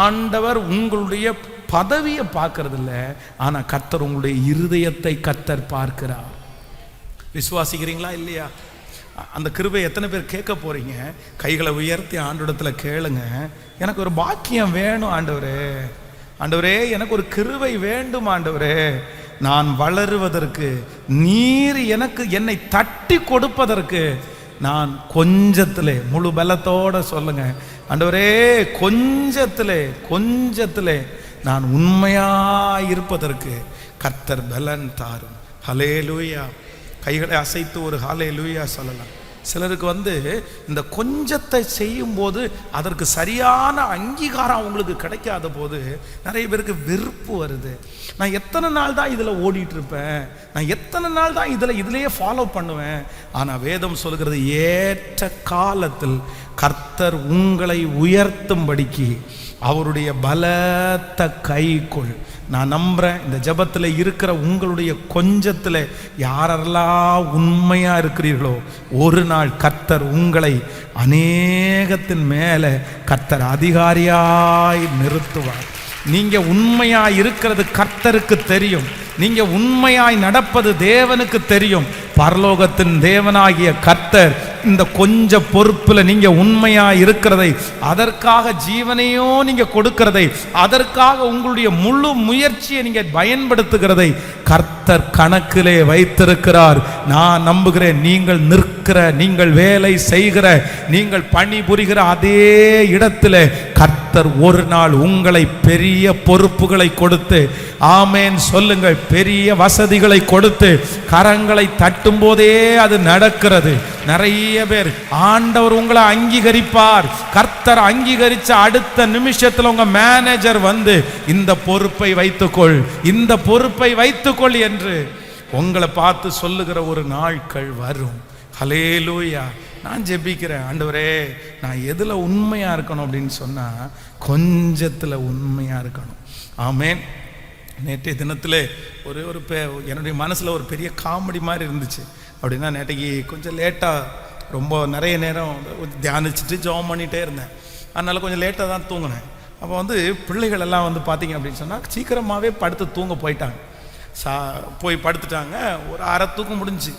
ஆண்டவர் உங்களுடைய பதவியை பார்க்கறது இல்லை, ஆனா கர்த்தர் உங்களுடைய இருதயத்தை கர்த்தர் பார்க்கிறார். விசுவாசிக்கிறீங்களா இல்லையா? அந்த கிருபை எத்தனை பேர் கேட்க போறீங்க? கைகளை உயர்த்தி ஆண்டவரிடத்துல கேளுங்க. எனக்கு ஒரு பாக்கியம் வேணும் ஆண்டவரே, ஆண்டவரே எனக்கு ஒரு கிருபை வேண்டும் ஆண்டவரே, நான் வளருவதற்கு, நீர் எனக்கு என்னை தட்டி கொடுப்பதற்கு நான் கொஞ்சத்திலே, முழு பலத்தோட சொல்லுங்க, ஆண்டவரே கொஞ்சத்திலே நான் உண்மையாயிருப்பதற்கு கர்த்தர் பலன் தாரும். ஹல்லேலூயா. கைகளை அசைத்து ஒரு ஹல்லேலூயா சொல்லலாம். சிலருக்கு இந்த கொஞ்சத்தை செய்யும் போது அதற்கு சரியான அங்கீகாரம் அவங்களுக்கு கிடைக்காத போது நிறைய பேருக்கு வெறுப்பு வருது. நான் எத்தனை நாள் தான் இதில் ஓடிட்டு இருப்பேன், நான் எத்தனை நாள் தான் இதிலேயே ஃபாலோ பண்ணுவேன். ஆனால் வேதம் சொல்கிறது, ஏற்ற காலத்தில் கர்த்தர் உங்களை உயர்த்தும்படிக்கு அவருடைய பலத்த கைக்குள். நான் நம்புறேன், இந்த ஜெபத்தில் இருக்கிற உங்களுடைய கொஞ்சத்தில் யாரெல்லாம் உண்மையா இருக்கிறீர்களோ, ஒரு நாள் கர்த்தர் உங்களை அநேகத்தின் மேலே கர்த்தர் அதிகாரியாய் நிறுத்துவார். நீங்க உண்மையாய் இருக்கிறது கர்த்தருக்கு தெரியும், நீங்க உண்மையாய் நடப்பது தேவனுக்கு தெரியும். பரலோகத்தின் தேவனாகிய கர்த்தர் இந்த கொஞ்ச பொறுப்புல நீங்க உண்மையா இருக்கிறதை, அதற்காக ஜீவனையோ நீங்க கொடுக்கிறதை, அதற்காக உங்களுடைய முழு முயற்சியை நீங்க பயன்படுத்துகிறதை கர்த்தர் கணக்கிலே வைத்திருக்கிறார். நான் நம்புகிறேன், நீங்கள் நிற்கிற, நீங்கள் வேலை செய்கிற, நீங்கள் பணிபுரிகிற அதே இடத்திலே கர்த்தர் ஒரு நாள் உங்களை பெரிய பொறுப்புகளை கொடுத்து, ஆமேன் சொல்லுங்கள், பெரிய வசதிகளை கொடுத்து, கரங்களை தட்டும் போதே அது நடக்கிறது. நிறைய பேர் ஆண்டவர் உங்களை அங்கீகரிப்பார். கர்த்தர் அங்கீகரிச்ச அடுத்த நிமிஷத்துல உங்க மேனேஜர் இந்த பொறுப்பை வைத்துக்கொள், இந்த பொறுப்பை வைத்துக்கொள் என்று உங்களை பார்த்து சொல்லுகிற ஒரு நாட்கள் வரும். ஹல்லேலூயா. நான் ஜெபிக்கிறேன், ஆண்டவரே நான் எதுல உண்மையா இருக்கணும் அப்படின்னு சொன்னா கொஞ்சத்துல உண்மையா இருக்கணும். ஆமேன். நேற்றைய தினத்திலே ஒரு என்னுடைய மனசுல ஒரு பெரிய காமெடி மாதிரி இருந்துச்சு. அப்படின்னா நேற்றைக்கு கொஞ்சம் லேட்டாக, ரொம்ப நிறைய நேரம் தியானிச்சுட்டு ஜெபம் பண்ணிகிட்டே இருந்தேன். அதனால் கொஞ்சம் லேட்டாக தான் தூங்கினேன். அப்போ பிள்ளைகள் எல்லாம் பார்த்தீங்க அப்படின்னு சொன்னால் சீக்கிரமாகவே படுத்து தூங்க போயிட்டாங்க. போய் படுத்துட்டாங்க. ஒரு அரை தூக்கம் முடிஞ்சு.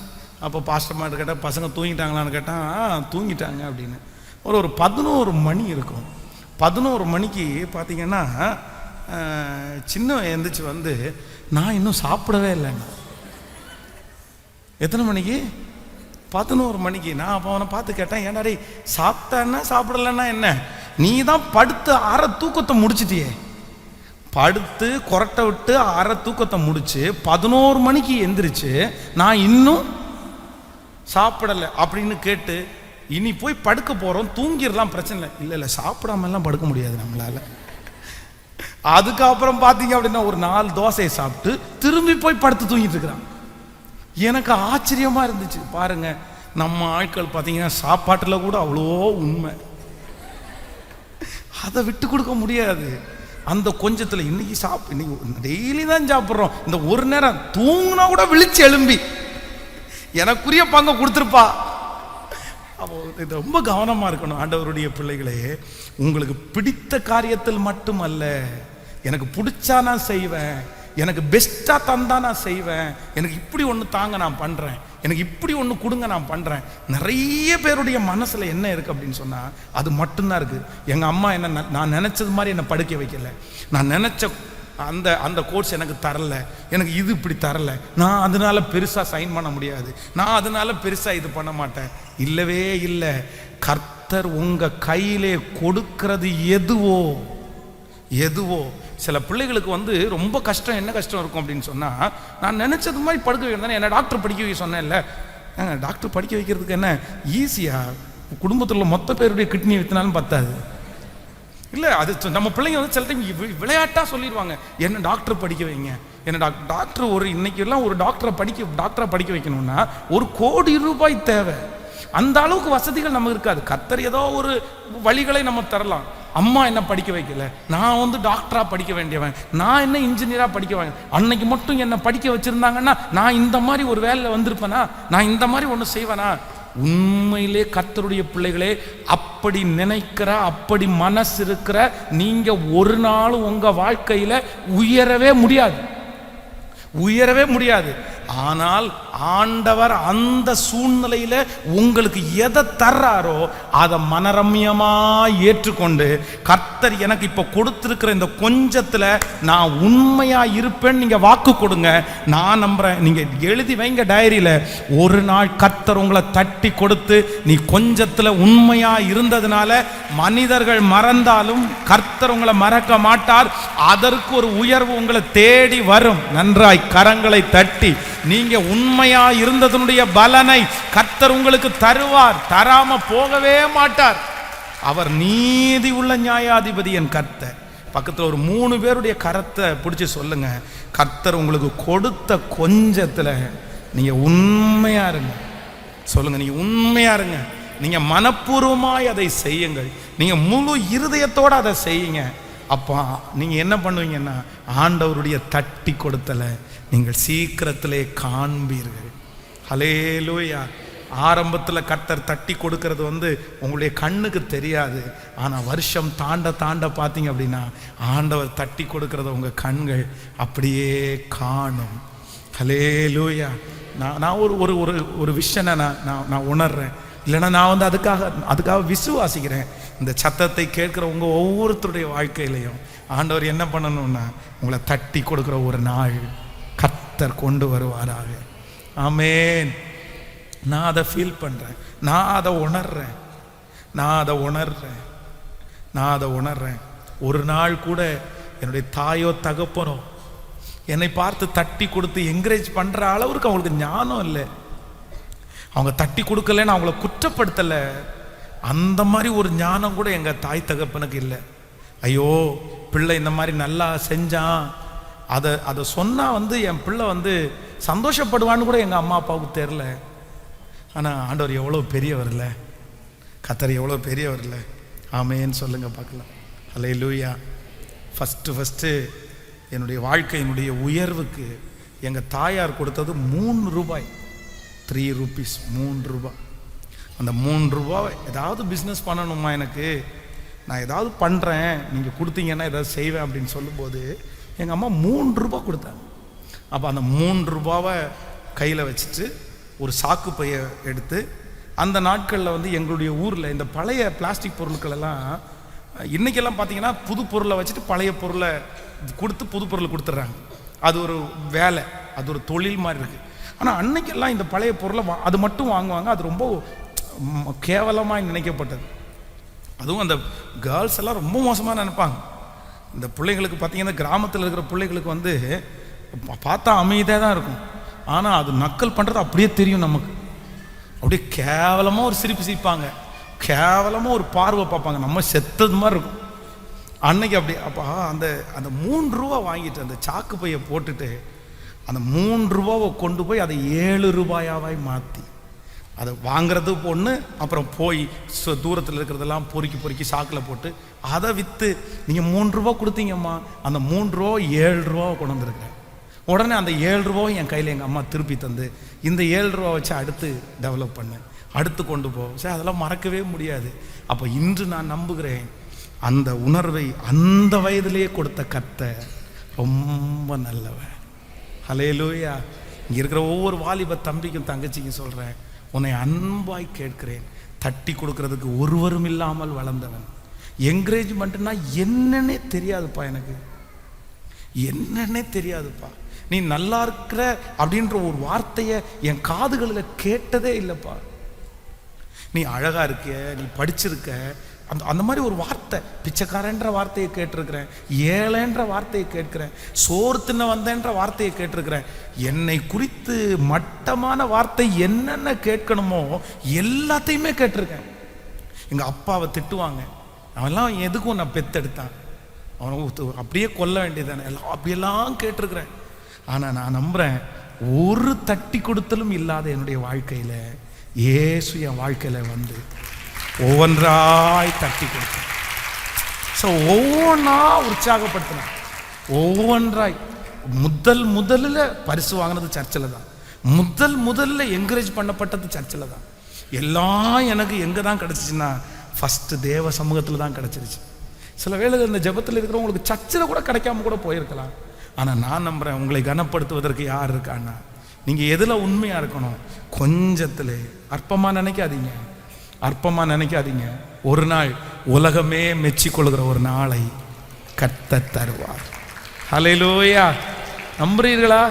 அப்போ பாஸ்டர்மாட்ட கேட்டால், பசங்க தூங்கிட்டாங்களான்னு கேட்டால், தூங்கிட்டாங்க அப்படின்னு. ஒரு 11 மணி இருக்கும். 11 மணிக்கு பார்த்தீங்கன்னா சின்ன எழுந்திரிச்சு நான் இன்னும் சாப்பிடவே இல்லைங்க. எத்தனை மணிக்கு? 11 மணிக்கு. நான் அப்போ அவனை பார்த்து கேட்டேன், ஏன்டா டேய் சாப்பிட்டேன்னா சாப்பிடலன்னா என்ன, நீ தான் படுத்து அரை தூக்கத்தை முடிச்சிட்டியே. படுத்து கொரட்டை விட்டு அரை தூக்கத்தை முடிச்சு 11 மணிக்கு எந்திரிச்சு நான் இன்னும் சாப்பிடலை அப்படின்னு கேட்டு, இனி போய் படுக்க போகிறோம், தூங்கிடலாம், பிரச்சனை இல்லை. இல்லை சாப்பிடாமலாம் படுக்க முடியாது நம்மளால. அதுக்கப்புறம் பார்த்தீங்க அப்படின்னா ஒரு 4 தோசையை சாப்பிட்டு திரும்பி போய் படுத்து தூங்கிட்டு இருக்கிறான். எனக்கு ஆச்சரியமா இருந்துச்சு. பாருங்க, நம்ம ஆட்கள் பார்த்தீங்கன்னா சாப்பாட்டில் கூட அவ்வளோ உண்மை, அதை விட்டு கொடுக்க முடியாது. அந்த கொஞ்சத்தில் இன்னைக்கு டெய்லி தான் சாப்பிட்றோம். இந்த ஒரு நேரம் தூங்கினா கூட விழிச்சு எழும்பி எனக்குரிய பங்கை கொடுத்துருப்பா. அப்போ இது ரொம்ப கவனமா இருக்கணும். ஆண்டவருடைய பிள்ளைகளே, உங்களுக்கு பிடித்த காரியத்தில் மட்டுமல்ல, எனக்கு பிடிச்சா நான் செய்வேன், எனக்கு பெஸ்டா தந்தா நான் செய்வேன், எனக்கு இப்படி ஒன்று தாங்க நான் பண்றேன், எனக்கு இப்படி ஒன்று கொடுங்க நான் பண்றேன். நிறைய பேருடைய மனசுல என்ன இருக்கு அப்படின்னு சொன்னா அது மட்டும்தான் இருக்கு. எங்க அம்மா என்ன நான் நினைச்சது மாதிரி என்ன படுக்க வைக்கல, நான் நினைச்ச அந்த கோர்ஸ் எனக்கு தரல, எனக்கு இது இப்படி தரல, நான் அதனால பெருசா சைன் பண்ண முடியாது, நான் அதனால பெருசா இது பண்ண மாட்டேன். இல்லவே இல்லை. கர்த்தர் உங்க கையிலே கொடுக்கிறது எதுவோ சில பிள்ளைகளுக்கு ரொம்ப கஷ்டம். என்ன கஷ்டம் இருக்கும் அப்படின்னு சொன்னா, நான் நினைச்சது மாதிரி படுக்க வைக்கிறேன். என்ன டாக்டர் படிக்க வைக்க சொன்னேன்ல, டாக்டர் படிக்க வைக்கிறதுக்கு என்ன ஈஸியா? குடும்பத்தில் மொத்த பேருடைய கிட்னி வித்தினாலும் பத்தாது இல்லை. அது நம்ம பிள்ளைங்க சில டைம் விளையாட்டா சொல்லிடுவாங்க, என்ன டாக்டர் படிக்க வைங்க, என்ன டாக்டர் இன்னைக்கு எல்லாம் ஒரு டாக்டரை படிக்க வைக்கணும்னா 1 கோடி ரூபாய் தேவை. அந்த அளவுக்கு வசதிகள் நமக்கு இருக்காது. கர்த்தர் ஏதோ ஒரு வழிகளை நம்ம தரலாம். அம்மா என்ன படிக்க வைக்கல, நான் டாக்டரா படிக்க வேண்டியவன், நான் என்ன இன்ஜினியரா படிக்க வேண்டிய. அன்னைக்கு மட்டும் என்ன படிக்க வச்சிருந்தாங்கன்னா நான் இந்த மாதிரி ஒரு வேலையில் வந்திருப்பேனா, நான் இந்த மாதிரி ஒன்று செய்வேனா? உண்மையிலே கர்த்தருடைய பிள்ளைகளே, அப்படி நினைக்கிற, அப்படி மனசு இருக்கிற நீங்க ஒரு நாளும் உங்க வாழ்க்கையில உயரவே முடியாது. ஆனால் ஆண்டவர் அந்த சூழ்நிலையில உங்களுக்கு எதை தர்றாரோ அதை மனரம்யமா ஏற்றுக்கொண்டு, கர்த்தர் எனக்கு இப்ப கொடுத்திருக்கிற இந்த கொஞ்சத்துல நான் உண்மையா இருப்பேன்னு நீங்க வாக்கு கொடுங்க. நான் நம்புறேன். நீங்க எழுதி வைங்க டைரியில, ஒரு நாள் கர்த்தர் உங்களை தட்டி கொடுத்து நீ கொஞ்சத்துல உண்மையா இருந்ததுனால மனிதர்கள் மறந்தாலும் கர்த்தர் உங்களை மறக்க மாட்டார். அதற்கு ஒரு உயர்வு உங்களை தேடி வரும். நன்றாய் கரங்களை தட்டி நீங்க உண்மையா இருந்ததனுடைய பலனை கர்த்தர் உங்களுக்கு தருவார். தராம போகவே மாட்டார். அவர் நீதி உள்ள நியாயாதிபதி என் கர்த்தர். பக்கத்துல ஒரு 3 பேருடைய கரத்தை பிடிச்சு சொல்லுங்க, கர்த்தர் உங்களுக்கு கொடுத்த கொஞ்சத்துல நீங்க உண்மையா இருங்க. சொல்லுங்க, நீங்க உண்மையா இருங்க. நீங்க மனப்பூர்வமாய் அதை செய்யுங்கள். நீங்க முழு இருதயத்தோட அதை செய்யுங்க. அப்பா நீங்க என்ன பண்ணுவீங்கன்னா, ஆண்டவருடைய தட்டி கொடுத்தல நீங்கள் சீக்கிரத்திலே காண்பீர்கள். ஹல்லேலூயா. ஆரம்பத்தில் கர்த்தர் தட்டி கொடுக்கறது உங்களுடைய கண்ணுக்கு தெரியாது. ஆனால் வருஷம் தாண்ட தாண்ட பார்த்தீங்க அப்படின்னா ஆண்டவர் தட்டி கொடுக்கறத உங்கள் கண்கள் அப்படியே காணும். ஹல்லேலூயா. நான் ஒரு ஒரு ஒரு ஒரு விஷயம் நான் உணர்றேன். இல்லைன்னா நான் அதுக்காக விசுவாசிக்கிறேன். இந்த சத்தத்தை கேட்குற உங்கள் ஒவ்வொருத்தருடைய வாழ்க்கையிலையும் ஆண்டவர் என்ன பண்ணணும்னா, உங்களை தட்டி கொடுக்குற ஒரு நாள் கர்த்தர் கொண்டு வருவாராக. ஆமென். நான் அதை ஃபீல் பண்ணுறேன். நான் அதை உணர்றேன். ஒரு நாள் கூட என்னுடைய தாயோ தகப்பனோ என்னை பார்த்து தட்டி கொடுத்து என்கரேஜ் பண்ணுற அளவுக்கு அவங்களுக்கு ஞானம் இல்லை. அவங்க தட்டி கொடுக்கலன்னு அவங்கள குற்றப்படுத்தலை. அந்த மாதிரி ஒரு ஞானம் கூட எங்கள் தாய் தகப்பனுக்கு இல்லை. ஐயோ பிள்ளை இந்த மாதிரி நல்லா செஞ்சான், அதை சொன்னால் என் பிள்ளை சந்தோஷப்படுவான்னு கூட எங்கள் அம்மா அப்பாவுக்கு தெரில. ஆனால் ஆண்டவர் எவ்வளோ பெரியவர் இல்லை, கர்த்தர் எவ்வளோ பெரியவர் இல்லை. ஆமேன்னு சொல்லுங்க பார்க்கலாம். ஹல்லேலூயா. ஃபஸ்ட்டு என்னுடைய வாழ்க்கையினுடைய உயர்வுக்கு எங்கள் தாயார் கொடுத்தது 3 ரூபாய், 3 rupees, 3 ரூபாய். அந்த 3 ரூபாய் ஏதாவது பிஸ்னஸ் பண்ணணுமா, எனக்கு நான் ஏதாவது பண்ணுறேன், நீங்கள் கொடுத்தீங்கன்னா ஏதாவது செய்வேன் அப்படின்னு சொல்லும்போது எங்கள் அம்மா 3 ரூபாய் கொடுத்தாங்க. அப்போ அந்த 3 ரூபாவை கையில் வச்சுட்டு ஒரு சாக்கு பையை எடுத்து, அந்த நாட்களில் எங்களுடைய ஊரில் இந்த பழைய பிளாஸ்டிக் பொருட்கள் எல்லாம் இன்றைக்கெல்லாம் பார்த்தீங்கன்னா புது பொருளை வச்சுட்டு பழைய பொருளை கொடுத்து புது பொருளை கொடுத்துட்றாங்க. அது ஒரு வேலை, அது ஒரு தொழில் மாதிரி இருக்குது. ஆனால் அன்னைக்கெல்லாம் இந்த பழைய பொருளை அது மட்டும் வாங்குவாங்க. அது ரொம்ப கேவலமாக நினைக்கப்பட்டது. அதுவும் அந்த கேர்ள்ஸ் எல்லாம் ரொம்ப மோசமாக நினைப்பாங்க. இந்த பிள்ளைங்களுக்கு பார்த்தீங்கன்னா கிராமத்தில் இருக்கிற பிள்ளைங்களுக்கு பார்த்தா அமைதியாக தான் இருக்கும். ஆனால் அது நக்கல் பண்ணுறது அப்படியே தெரியும் நமக்கு. அப்படியே கேவலமாக ஒரு சிரிப்பு சிரிப்பாங்க, கேவலமாக ஒரு பார்வை பார்ப்பாங்க, நம்ம செத்தது மாதிரி இருக்கும். அன்னைக்கு அப்படி அப்போ அந்த 3 ரூபா வாங்கிட்டு அந்த சாக்கு பையை போட்டுட்டு அந்த 3 ரூபாவை கொண்டு போய் அதை 7 ரூபாயாவாய் மாற்றி அதை வாங்கிறது ஒன்று, அப்புறம் போய் தூரத்தில் இருக்கிறதெல்லாம் பொறுக்கி சாக்கில் போட்டு அதை விற்று நீங்கள் 3 ரூபா கொடுத்தீங்கம்மா, அந்த 3 ரூபா 7 ரூபாவை கொண்டு வந்துருக்கேன். உடனே அந்த 7 ரூபாவும் என் கையில் எங்கள் அம்மா திருப்பி தந்து இந்த 7 ரூபா வச்சு அடுத்து டெவலப் பண்ணேன், அடுத்து கொண்டு போவோம். சரி, அதெல்லாம் மறக்கவே முடியாது. அப்போ இன்று நான் நம்புகிறேன், அந்த உணர்வை அந்த வயதிலேயே கொடுத்த கர்த்தர் ரொம்ப நல்லவன். ஹல்லேலூயா. இங்கே இருக்கிற ஒவ்வொரு வாலிப தம்பிக்கும் தங்கச்சிக்கும் சொல்கிறேன், உன்னை அன்பாய் கேட்கிறேன், தட்டி கொடுக்கறதுக்கு ஒருவரும் இல்லாமல் வளர்ந்தவன். என்கரேஜ்மெண்ட்னா என்னன்னே தெரியாதுப்பா, எனக்கு என்னன்னே தெரியாதுப்பா. நீ நல்லா இருக்கிற அப்படின்ற ஒரு வார்த்தையை என் காதுகளில் கேட்டதே இல்லைப்பா. நீ அழகா இருக்க, நீ படிச்சிருக்க, அந்த மாதிரி ஒரு வார்த்தை, பிச்சைக்காரன்ற வார்த்தையை கேட்டிருக்கிறேன், ஏழைன்ற வார்த்தையை கேட்கிறேன், சோறு தின்ன வந்தேன்ற வார்த்தையை கேட்டிருக்கிறேன். என்னை குறித்து மட்டமான வார்த்தை என்னென்ன கேட்கணுமோ எல்லாத்தையுமே கேட்டிருக்கேன். எங்கள் அப்பாவை திட்டுவாங்க, அவன்லாம் எதுக்கும் நான் பெத்தெடுத்தான், அவனை அப்படியே கொல்ல வேண்டியதானே, எல்லாம் அப்படியெல்லாம் கேட்டிருக்கிறேன். ஆனால் நான் நம்புகிறேன், ஒரு தட்டி கொடுத்தலும் இல்லாத என்னுடைய வாழ்க்கையில் இயேசு என் வாழ்க்கையில் ஒவ்வொன்றாய் தட்டி கொடுத்தேன். ஸோ ஒவ்வொன்றா உற்சாகப்படுத்தினேன், ஒவ்வொன்றாய். முதல்ல பரிசு வாங்கினது சர்ச்சில் தான், முதல்ல என்கரேஜ் பண்ணப்பட்டது சர்ச்சில் தான். எல்லாம் எனக்கு எங்கே தான் கிடச்சிச்சின்னா ஃபஸ்ட்டு தேவ சமூகத்தில் தான் கிடச்சிருச்சு. சில வேளைகள் இந்த ஜெபத்தில் இருக்கிறவங்களுக்கு சர்ச்சில் கூட கிடைக்காம கூட போயிருக்கலாம். ஆனால் நான் நம்புகிறேன், உங்களை கனப்படுத்துவதற்கு யார் இருக்கான்னா நீங்க எதுல உண்மையா இருக்கணும்? கொஞ்சத்துல. அற்பமா நினைக்காதீங்க, அற்பமா நினைக்காதீங்க. ஒரு நாள் உலகமே மெச்சிக்கொள்கிற ஒரு நாளை கர்த்தர் தருவார். ஹல்லேலூயா. நம்புறீர்களா?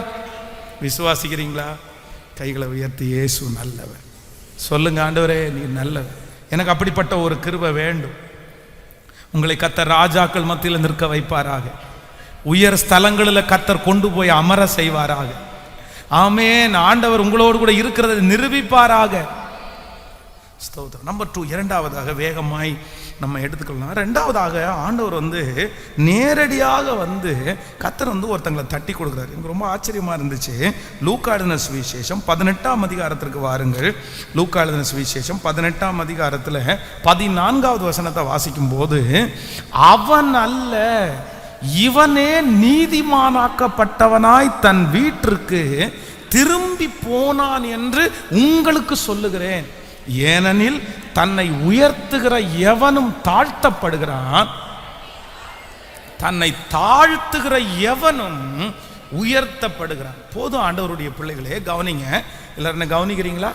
விசுவாசிக்கிறீங்களா? கைகளை உயர்த்தி இயேசு நல்லவர் சொல்லுங்க. ஆண்டவரே நீ நல்லவர், எனக்கு அப்படிப்பட்ட ஒரு கிருபை வேண்டும். உங்களை கர்த்தர் ராஜாக்கள் மத்தியில் நிற்க வைப்பாராக, உயர் ஸ்தலங்களில் கர்த்தர் கொண்டு போய் அமர செய்வாராக. ஆமென். ஆண்டவர் உங்களோடு கூட இருக்கிறதை நிரூபிப்பாராக. ஸ்தோத்திரம். நம்பர் 2, இரண்டாவதாக வேகமாய் நம்ம எடுத்துக்கலாம். ரெண்டாவதாக ஆண்டவர் நேரடியாக கர்த்தர் ஒருத்தங்களை தட்டி கொடுக்குறாரு. எனக்கு ரொம்ப ஆச்சரியமா இருந்துச்சு. லூக்கா எழுதின சுவிசேஷம் 18ஆம் அதிகாரத்திற்கு வாருங்கள். லூக்கா எழுதின சுவிசேஷம் 18ஆம் அதிகாரத்தில் 14வது வசனத்தை வாசிக்கும் போது, அவன் அல்ல இவனே நீதிமானாக்கப்பட்டவனாய் தன் வீட்டிற்கு திரும்பி போனான் என்று உங்களுக்கு சொல்லுகிறேன். ஏனெனில் தன்னை உயர்த்துகிற எவனும் தாழ்த்தப்படுகிறான், தன்னை தாழ்த்துகிற எவனும் உயர்த்தப்படுகிறான். போதும் ஆண்டவருடைய பிள்ளைகளே, கவனிங்க. எல்லாரும் கவனிக்கிறீங்களா?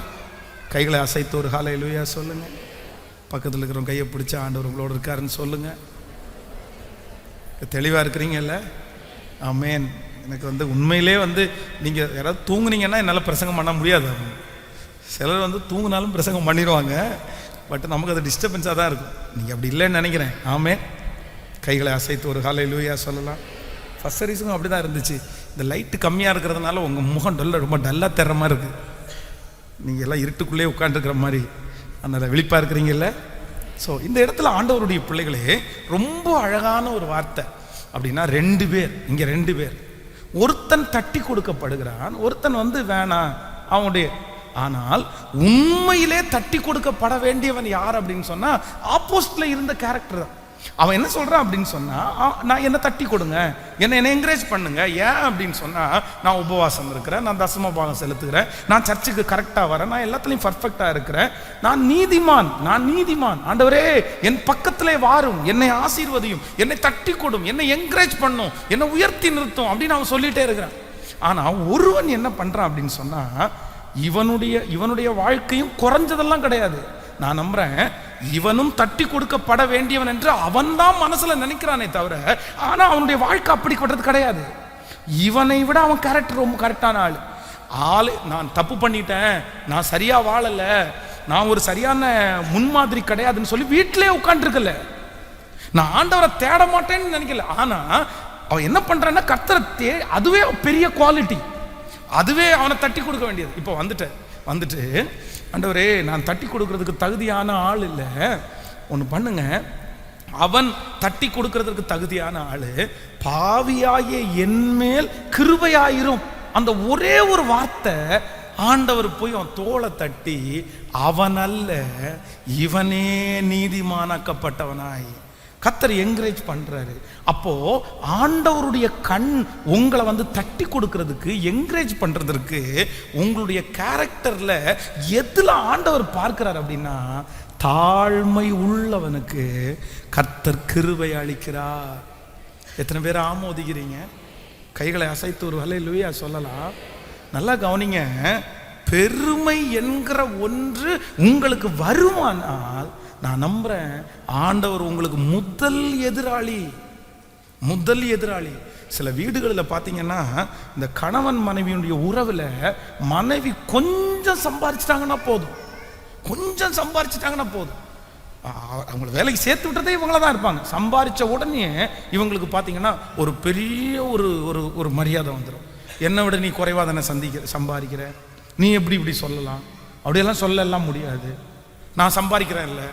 கைகளை அசைத்து ஒரு ஹல்லேலூயா சொல்லுங்க. பக்கத்தில் இருக்கிறவங்க கையை பிடிச்ச ஆண்டவர் உங்களோடு இருக்காருன்னு சொல்லுங்க. தெளிவா இருக்கிறீங்கல்ல? ஆமென். எனக்கு உண்மையிலே நீங்கள் யாராவது தூங்குனீங்கன்னா என்னால் பிரசங்கம் பண்ண முடியாது. சிலர் தூங்குனாலும் பிரசங்கம் பண்ணிடுவாங்க. பட் நமக்கு அது டிஸ்டர்பன்ஸாக தான் இருக்கும். நீங்கள் அப்படி இல்லைன்னு நினைக்கிறேன். ஆமென். கைகளை அசைத்து ஒரு ஹல்லேலூயா சொல்லலாம். ஃபர்ஸ்ட் சர்வீஸுக்கும் அப்படி தான் இருந்துச்சு. இந்த லைட்டு கம்மியாக இருக்கிறதுனால உங்கள் முகம் ரொம்ப டல்லாக தர்ற மாதிரி இருக்குது. நீங்கள் எல்லாம் இருட்டுக்குள்ளே உட்காந்துருக்கிற மாதிரி அதனால் விழிப்பாக இருக்கிறீங்கல்ல? ஸோ இந்த இடத்துல ஆண்டவருடைய பிள்ளைகளே ரொம்ப அழகான ஒரு வார்த்தை. அப்படின்னா 2 பேர், இங்கே 2 பேர். ஒருத்தன் தட்டி கொடுக்கப்படுகிறான், ஒருத்தன் வேணாம் அவனுடைய. ஆனால் உண்மையிலே தட்டி கொடுக்கப்பட வேண்டியவன் யார் அப்படின்னு சொன்னா ஆப்போசிட்ல இருந்த கேரக்டர் தான். அவன் என்ன சொல்றான் அப்படின்னு சொன்னா, நான் என்ன தட்டி கொடுங்க, என்ன என்கரேஜ் பண்ணுங்க. ஏன் அப்படின்னு சொன்னா, நான் உபவாசம் இருக்கிறேன், நான் தசம பாகம் செலுத்துகிறேன், நான் சர்ச்சுக்கு கரெக்டா வரேன், நான் எல்லாத்துலயும் பர்ஃபெக்டா இருக்கிறேன், நான் நீதிமான், நான் நீதிமான். ஆண்டவரே என் பக்கத்திலே வாரும், என்னை ஆசீர்வதியும், என்னை தட்டி கொடும், என்னை என்கரேஜ் பண்ணும், என்னை உயர்த்தி நிறுத்தும் அப்படின்னு அவன் சொல்லிட்டே இருக்கிறான். ஆனா ஒருவன் என்ன பண்றான் அப்படின்னு சொன்னா, இவனுடைய வாழ்க்கையும் குறைஞ்சதெல்லாம் கிடையாது. நான் நம்புறேன் இவனும் தட்டி கொடுக்கப்பட வேண்டியவன் என்று அவன் தான் மனசுல நினைக்கிறானே தவிர, ஆனா அவனுடைய வாழ்க்கை அப்படிப்பட்டது கிடையாது. இவனை விட அவன் கேரக்டர் ரொம்ப கரெக்டான ஆளு. நான் தப்பு பண்ணிட்டேன், நான் சரியா வாழல, நான் ஒரு சரியான முன்மாதிரி கிடையாதுன்னு சொல்லி வீட்டிலே உட்காந்துருக்கல. நான் ஆண்டவரை தேட மாட்டேன்னு நினைக்கல. ஆனா அவன் என்ன பண்றான்னா, கர்த்தரை அதுவே பெரிய குவாலிட்டி, அதுவே அவனை தட்டி கொடுக்க வேண்டியது. இப்போ வந்துட்டு ஆண்டவரே நான் தட்டி கொடுக்கறதுக்கு தகுதியான ஆள் இல்லை, ஒன்று பண்ணுங்க, அவன் தட்டி கொடுக்கறதுக்கு தகுதியான ஆளு, பாவியாகிய என்மேல் கிருபையாயிரும். அந்த ஒரே ஒரு வார்த்தை ஆண்டவர் போய் அவன் தோளை தட்டி, அவன் அல்ல இவனே நீதிமானாக்கப்பட்டவனாய் கர்த்தர் என்கரேஜ் பண்றாரு. அப்போ ஆண்டவருடைய கண் உங்களை தட்டி கொடுக்கிறதுக்கு, என்கரேஜ் பண்றதுக்கு உங்களுடைய கேரக்டர்ல எதுல ஆண்டவர் பார்க்கிறார் அப்படின்னா, தாழ்மை உள்ளவனுக்கு கர்த்தர் கிருபை அளிக்கிறார். எத்தனை பேர் ஆமோதிக்கிறீங்க? கைகளை அசைத்து ஒரு ஹல்லேலூயா சொல்லலாம். நல்லா கவனிங்க. பெருமை என்கிற ஒன்று உங்களுக்கு வருமானால், நான் நம்புறேன் ஆண்டவர் உங்களுக்கு முதல் எதிராளி. சில வீடுகளில் பார்த்தீங்கன்னா, இந்த கணவன் மனைவியுடைய உறவில் மனைவி கொஞ்சம் சம்பாரிச்சிட்டாங்கன்னா போதும், அவங்கள வேலைக்கு சேர்த்து விட்டதே இவங்கள தான் இருப்பாங்க. சம்பாதிச்ச உடனே இவங்களுக்கு பார்த்தீங்கன்னா ஒரு பெரிய ஒரு மரியாதை வந்துடும். என்னை விட நீ குறைவாக தானே சம்பாதிக்கிற, நீ எப்படி சொல்லலாம், அப்படியெல்லாம் சொல்லலாம் முடியாது, நான் சம்பாதிக்கிறேன் இல்லை.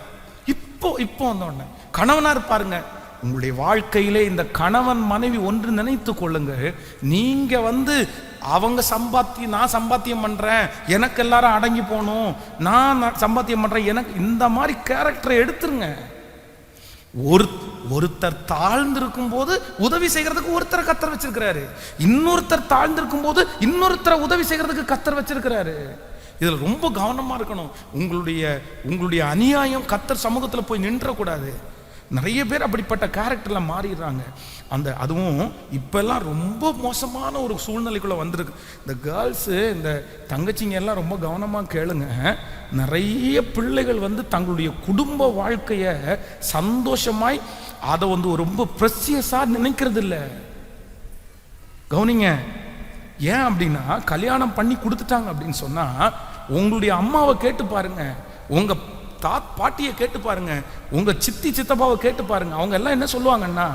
இப்போ வந்தோடனே கணவனா இருப்பாருங்க. உங்களுடைய வாழ்க்கையிலே இந்த கணவன் மனைவி ஒன்று நினைத்து கொள்ளுங்க, நீங்க அவங்க சம்பாத்தியம், நான் சம்பாத்தியம் பண்றேன், எனக்கு எல்லாரும் அடங்கி போகணும், நான் சம்பாத்தியம் பண்றேன், எனக்கு இந்த மாதிரி கேரக்டரை எடுத்துருங்க. ஒருத்தர் தாழ்ந்திருக்கும் போது உதவி செய்யறதுக்கு ஒருத்தரை கர்த்தர் வச்சிருக்கிறாரு, இன்னொருத்தர் தாழ்ந்திருக்கும் போது இன்னொருத்தரை உதவி செய்யறதுக்கு கர்த்தர் வச்சிருக்கிறாரு. இதில் ரொம்ப கவனமா இருக்கணும். உங்களுடைய அநியாயம் கர்த்தர் சமூகத்தில் போய் நின்றக்கூடாது. நிறைய பேர் அப்படிப்பட்ட கேரக்டர்ல மாறிடுறாங்க. அதுவும் இப்பெல்லாம் ரொம்ப மோசமான ஒரு சூழ்நிலைக்குள்ள வந்திருக்கு. இந்த கேர்ள்ஸு, இந்த தங்கச்சிங்க எல்லாம் ரொம்ப கவனமாக கேளுங்க. நிறைய பிள்ளைகள் தங்களுடைய குடும்ப வாழ்க்கையை சந்தோஷமாய் அதை ரொம்ப ப்ரெஷியஸாக நினைக்கிறது இல்லை. கவனிங்க. ஏன் அப்படின்னா, கல்யாணம் பண்ணி கொடுத்துட்டாங்க அப்படின்னு சொன்னா, உங்களுடைய அம்மாவை கேட்டு பாருங்க, உங்க பாட்டியை கேட்டு பாருங்க, உங்க சித்தி சித்தப்பாவை கேட்டு பாருங்க. அவங்க எல்லாம் என்ன சொல்லுவாங்கன்னா,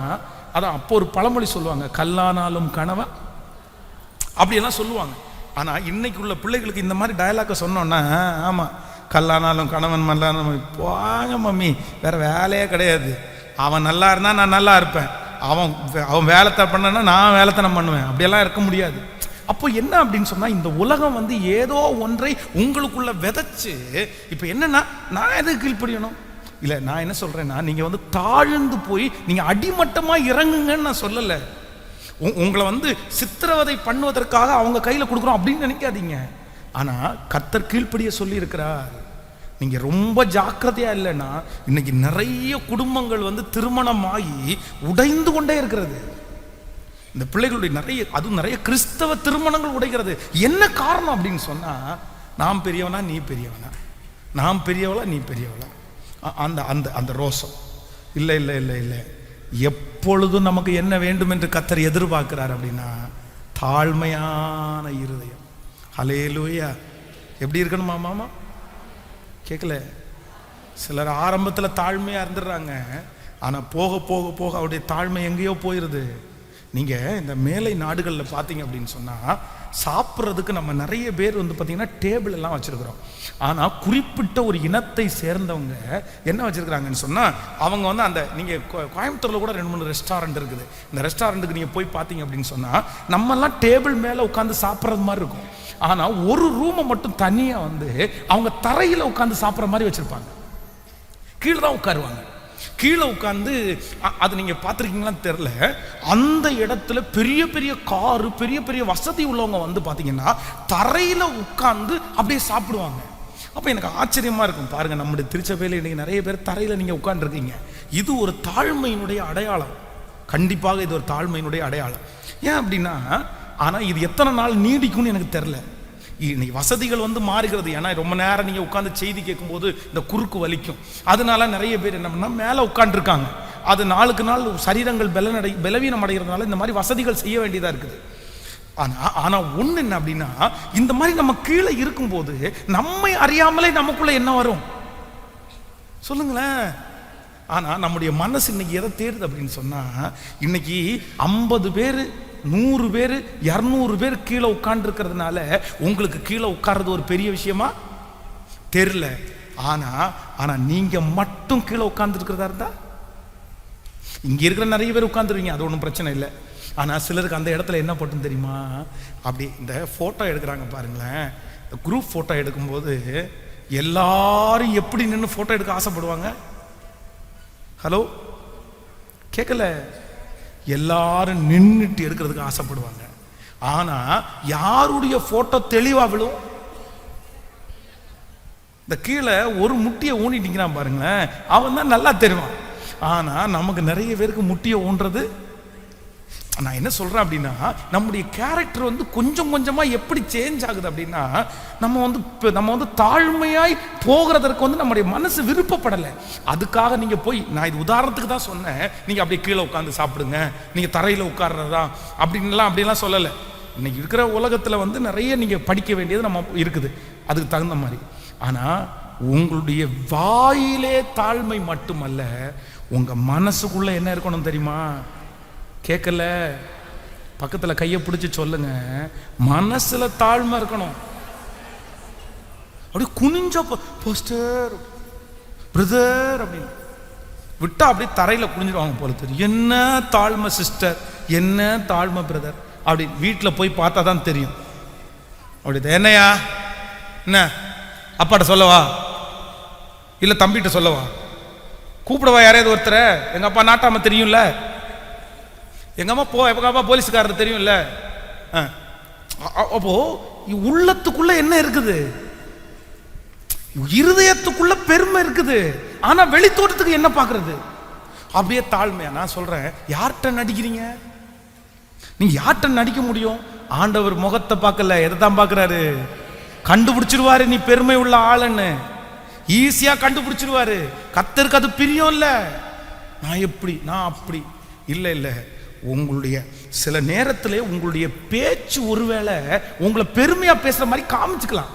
அதான் அப்போ ஒரு பழமொழி சொல்லுவாங்க, கல்லானாலும் கணவன், அப்படியெல்லாம் சொல்லுவாங்க. ஆனா இன்னைக்கு உள்ள பிள்ளைகளுக்கு இந்த மாதிரி டயலாக்க சொன்னோன்னா, ஆமா கல்லானாலும் கணவன் மல்லானாலும் போங்க மம்மி, வேற வேலையே கிடையாது, அவன் நல்லா இருந்தா நான் நல்லா இருப்பேன், அவன் வேலைத்தை பண்ணனா நான் வேலைத்தனம் பண்ணுவேன், அப்படியெல்லாம் இருக்க முடியாது. அப்போ என்ன அப்படின்னு சொன்னா, இந்த உலகம் ஏதோ ஒன்றை உங்களுக்குள்ள விதைச்சு, இப்ப என்னன்னா, நான் எதுக்கு கீழ்ப்படியணும்? இல்ல, நான் என்ன சொல்றேன்னா, நீங்க தாழ்ந்து போய் நீங்க அடிமட்டமா இறங்குங்கன்னு நான் சொல்லல. உங்களை சித்திரவதை பண்ணுவதற்காக அவங்க கையில கொடுக்குறோம் அப்படின்னு நினைக்காதீங்க. ஆனா கர்த்தர் கீழ்ப்படிய சொல்லி இருக்கிறார். நீங்க ரொம்ப ஜாக்கிரதையா இல்லைன்னா, இன்னைக்கு நிறைய குடும்பங்கள் திருமணமாகி உடைந்து கொண்டே இருக்கிறது. இந்த பிள்ளைகளுடைய நிறைய கிறிஸ்தவ திருமணங்கள் உடைகிறது. என்ன காரணம் அப்படின்னு சொன்னா, நான் பெரியவனா நீ பெரியவனா, நான் பெரியவளா நீ பெரியவளா, அந்த அந்த அந்த ரோசம். இல்லை இல்லை இல்லை இல்லை, எப்பொழுதும் நமக்கு என்ன வேண்டும் என்று கர்த்தர் எதிர்பார்க்கிறார் அப்படின்னா, தாழ்மையான இருதயம். ஹல்லேலூயா. எப்படி இருக்கணுமா மாமா? கேட்கல. சிலர் ஆரம்பத்தில் தாழ்மையா இருந்துடுறாங்க, ஆனா போக போக போக அவருடைய தாழ்மை எங்கேயோ போயிருது. நீங்க இந்த மேலை நாடுகளில் பார்த்தீங்க அப்படின்னு சொன்னா, சாப்பிட்றதுக்கு நம்ம நிறைய பேர் பார்த்தீங்கன்னா டேபிள் எல்லாம் வச்சிருக்கிறோம். ஆனா குறிப்பிட்ட ஒரு இனத்தை சேர்ந்தவங்க என்ன வச்சிருக்கிறாங்கன்னு சொன்னா, அவங்க அந்த நீங்க கோயம்புத்தூர்ல கூட 2-3 ரெஸ்டாரண்ட் இருக்குது. இந்த ரெஸ்டாரண்ட்டுக்கு நீங்க போய் பார்த்தீங்க அப்படின்னு சொன்னா, நம்ம எல்லாம் டேபிள் மேல உட்காந்து சாப்பிட்றது மாதிரி இருக்கும். ஆனா ஒரு ரூமை மட்டும் தனியா அவங்க தரையில உட்காந்து சாப்பிட்ற மாதிரி வச்சிருப்பாங்க. கீழே தான் உட்காருவாங்க. கீழே உட்காந்து, அது நீங்க பார்த்துருக்கீங்களான்னு தெரியல, அந்த இடத்துல பெரிய பெரிய காரு, பெரிய பெரிய வசதி உள்ளவங்க பார்த்தீங்கன்னா தரையில உட்காந்து அப்படியே சாப்பிடுவாங்க. அப்போ எனக்கு ஆச்சரியமா இருக்கும். பாருங்க, நம்முடைய திருச்சபையில் இன்னைக்கு நிறைய பேர் தரையில நீங்க உட்காந்துருக்கீங்க. இது ஒரு தாழ்மையினுடைய அடையாளம். கண்டிப்பாக இது ஒரு தாழ்மையினுடைய அடையாளம். ஏன் அப்படின்னா, ஆனா இது எத்தனை நாள் நீடிக்கும்னு எனக்கு தெரியல. இன்னைக்கு வசதிகள் மாறுகிறது. ஏன்னா ரொம்ப நேரம் நீங்க உட்காந்து செய்தி கேட்கும்போது இந்த குறுக்கு வலிக்கும். அதனால நிறைய பேர் என்ன பண்ணா, மேல உட்காந்துருக்காங்க. அது நாளுக்கு நாள் சரீரங்கள் பலவீனம் அடைகிறதுனால இந்த மாதிரி வசதிகள் செய்ய வேண்டியதா இருக்குது. ஆனா ஒண்ணு என்ன அப்படின்னா, இந்த மாதிரி நம்ம கீழே இருக்கும்போது நம்மை அறியாமலே நமக்குள்ள என்ன வரும் சொல்லுங்களேன். ஆனா நம்முடைய மனசு இன்னைக்கு எதை தேடுது அப்படின்னு சொன்னா, இன்னைக்கு 50 பேர் 100 பேர் 200 பேர் கீழே உட்கார்ந்து இருக்கிறதுனால உங்களுக்கு கீழே உட்கார்றது ஒரு பெரிய விஷயமா தெரியல. ஆனா நீங்க மட்டும் கீழே உட்கார்ந்து இருக்கிறதா இருந்தா, இங்க இருக்கிற நிறைய பேர் உட்கார்ந்துருவீங்க, அது ஒன்றும் பிரச்சனை இல்லை. ஆனா சிலருக்கு அந்த இடத்துல என்ன போட்டும் தெரியுமா, அப்படி இந்த போட்டோ எடுக்கிறாங்க பாருங்களேன், குரூப் போட்டோ எடுக்கும்போது எல்லாரும் எப்படி நின்று போட்டோ எடுக்க ஆசைப்படுவாங்க? ஹலோ, கேட்கல? எல்லாரும் நின்றுட்டு எடுக்கிறதுக்கு ஆசைப்படுவாங்க. ஆனா யாருடைய போட்டோ தெளிவா விழும்? இந்த கீழே ஒரு முட்டியை ஊனிட்டீங்கன்னா பாருங்களேன், அவன் தான் நல்லா தெரிவான். ஆனா நமக்கு நிறைய பேருக்கு முட்டியை ஊன்றது. நான் என்ன சொல்றேன் அப்படின்னா, நம்முடைய கேரக்டர் கொஞ்சம் கொஞ்சமா எப்படி சேஞ்ச் ஆகுது அப்படின்னா, நம்ம தாழ்மையாய் போகிறதற்கு நம்முடைய மனசு விருப்பப்படலை. அதுக்காக நீங்க போய், நான் இது உதாரணத்துக்கு தான் சொன்னேன், நீங்க அப்படியே கீழே உட்காந்து சாப்பிடுங்க, நீங்க தரையில உட்கார்றதா அப்படின்லாம் சொல்லலை. இன்னைக்கு இருக்கிற உலகத்துல நிறைய நீங்க படிக்க வேண்டியது நம்ம இருக்குது, அதுக்கு தகுந்த மாதிரி. ஆனா உங்களுடைய வாயிலே தாழ்மை மட்டுமல்ல, உங்க மனசுக்குள்ள என்ன இருக்கணும் தெரியுமா? கேட்கல? பக்கத்துல கையை பிடிச்சு சொல்லுங்க, மனசுல தாழ்மை இருக்கணும். அப்படி குனிஞ்ச போஸ்டர் பிரதர் அப்படின்னு விட்டா அப்படியே தரையில குனிஞ்சிருவாங்க போல தெரியும். என்ன தாழ்மை சிஸ்டர், என்ன தாழ்மை பிரதர், அப்படி வீட்டில் போய் பார்த்தா தான் தெரியும். அப்படி என்னையா, என்ன அப்பாட்ட சொல்லவா, இல்ல தம்பிகிட்ட சொல்லவா, கூப்பிடவா யாரையாவது ஒருத்தர? எங்க அப்பா நாட்டாம தெரியும்ல, எங்க அம்மா போலீஸ்காரர் தெரியும்ல. அப்போ உள்ளத்துக்குள்ள என்ன இருக்குது? இருதயத்துக்குள்ள பெருமை இருக்குது. ஆனா வெளித்தோட்டத்துக்கு என்ன பாக்குறது? அப்படியே தாழ்மையா. நான் சொல்றேன், யார்கிட்ட நடிக்கிறீங்க? நீங்க யார்கிட்ட நடிக்க முடியும்? ஆண்டவர் முகத்தை பார்க்கல, எதை தான் பார்க்கிறாரு? கண்டுபிடிச்சிருவாரு நீ பெருமை உள்ள ஆளுன்னு. ஈஸியா கண்டுபிடிச்சிருவாரு. கர்த்தருக்கு அது பிரியம் இல்ல. நான் எப்படி, நான் அப்படி இல்ல இல்ல. உங்களுடைய சில நேரத்திலே உங்களுடைய பேச்சு ஒருவேளை உங்களை பெருமையா பேசுற மாதிரி காமிச்சுக்கலாம்.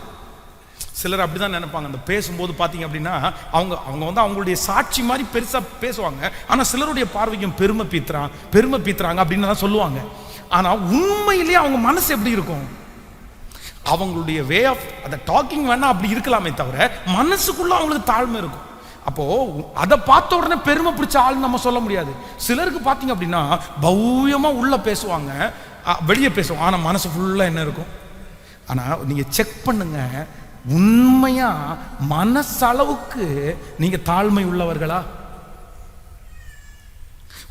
சிலர் அப்படிதான் நினைப்பாங்க. அந்த பேசும்போது பாத்தீங்க அப்படின்னா அவங்க வந்து அவங்களுடைய சாட்சி மாதிரி பெருசா பேசுவாங்க. ஆனா சிலருடைய பார்வைக்கும் பெருமை பீத்துறாங்க அப்படின்னு தான் சொல்லுவாங்க. ஆனா உண்மையிலேயே அவங்க மனசு எப்படி இருக்கும்? அவங்களுடைய வே ஆஃப் அந்த டாக்கிங் வேணா அப்படி இருக்கலாமே தவிர மனசுக்குள்ள அவங்களுக்கு தாழ்மை இருக்கும். அப்போ அதை பார்த்த உடனே பெருமை பிடிச்ச ஆள் நம்ம சொல்ல முடியாது. சிலருக்கு பார்த்தீங்க அப்படின்னா பௌயமா உள்ள பேசுவாங்க, வெளியே பேசுவாங்க, ஆனா மனசு ஃபுல்லா என்ன இருக்கும்? ஆனா நீங்க செக் பண்ணுங்க, உண்மையா மனசளவுக்கு நீங்க தாழ்மை உள்ளவர்களா?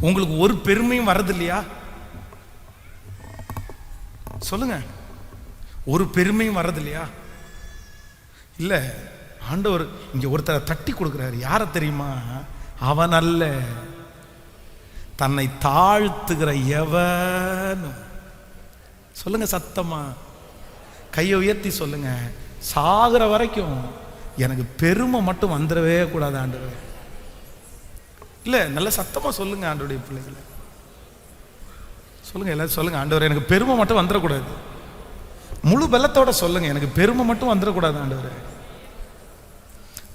உங்களுக்கு ஒரு பெருமையும் வர்றது இல்லையா? சொல்லுங்க, ஒரு பெருமையும் வர்றது இல்லையா? இல்ல, ஆண்டவர் இங்க ஒருத்தரை தட்டி கொடுக்கிறாரு. யார தெரியுமா? அவன் அல்ல, தன்னை தாழ்த்துகிற எவனும். சொல்லுங்க சத்தமா, கையை உயர்த்தி சொல்லுங்க. சாகிற வரைக்கும் எனக்கு பெருமை மட்டும் வந்துடவே கூடாது ஆண்டவர். இல்ல, நல்ல சத்தமா சொல்லுங்க ஆண்டவருடைய பிள்ளைகளை. சொல்லுங்க, எல்லாரும் சொல்லுங்க, ஆண்டவர் எனக்கு பெருமை மட்டும் வந்துடக்கூடாது. முழு பலத்தோட சொல்லுங்க, எனக்கு பெருமை மட்டும் வந்துடக்கூடாது ஆண்டவரே.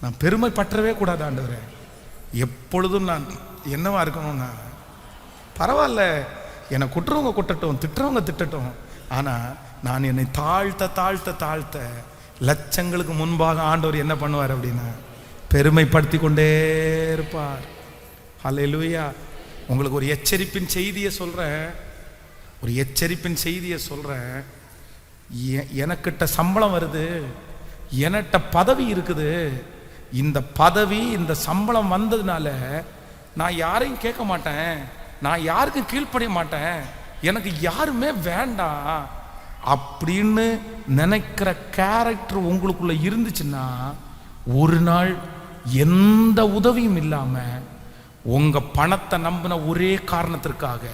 நான் பெருமை பற்றவே கூடாது ஆண்டவரே. எப்பொழுதும் நான் என்னவா இருக்கணும்னா, பரவாயில்ல என்னை குட்டுறவங்க குட்டட்டும், திட்டுறவங்க திட்டட்டும், ஆனா நான் என்னை தாழ்த்த தாழ்த்த தாழ்த்த லட்சங்களுக்கு முன்பாக ஆண்டவர் என்ன பண்ணுவார் அப்படின்னா பெருமைப்படுத்தி கொண்டே இருப்பார். ஹல்லேலூயா. உங்களுக்கு ஒரு எச்சரிப்பின் செய்தியை சொல்றேன், ஒரு எச்சரிப்பின் செய்தியை சொல்றேன். எனக்கிட்ட சம்பளம் வருது, எனக்கிட்ட பதவி இருக்குது. இந்த பதவி இந்த சம்பளம் வந்ததுனால நான் யாரையும் கேட்க மாட்டேன், நான் யாருக்கும் கீழ்ப்படிய மாட்டேன், எனக்கு யாருமே வேண்டாம் அப்படின்னு நினைக்கிற கேரக்டர் உங்களுக்குள்ள இருந்துச்சுன்னா ஒரு நாள் எந்த உதவியும் இல்லாம உங்க பணத்தை நம்பின ஒரே காரணத்திற்காக,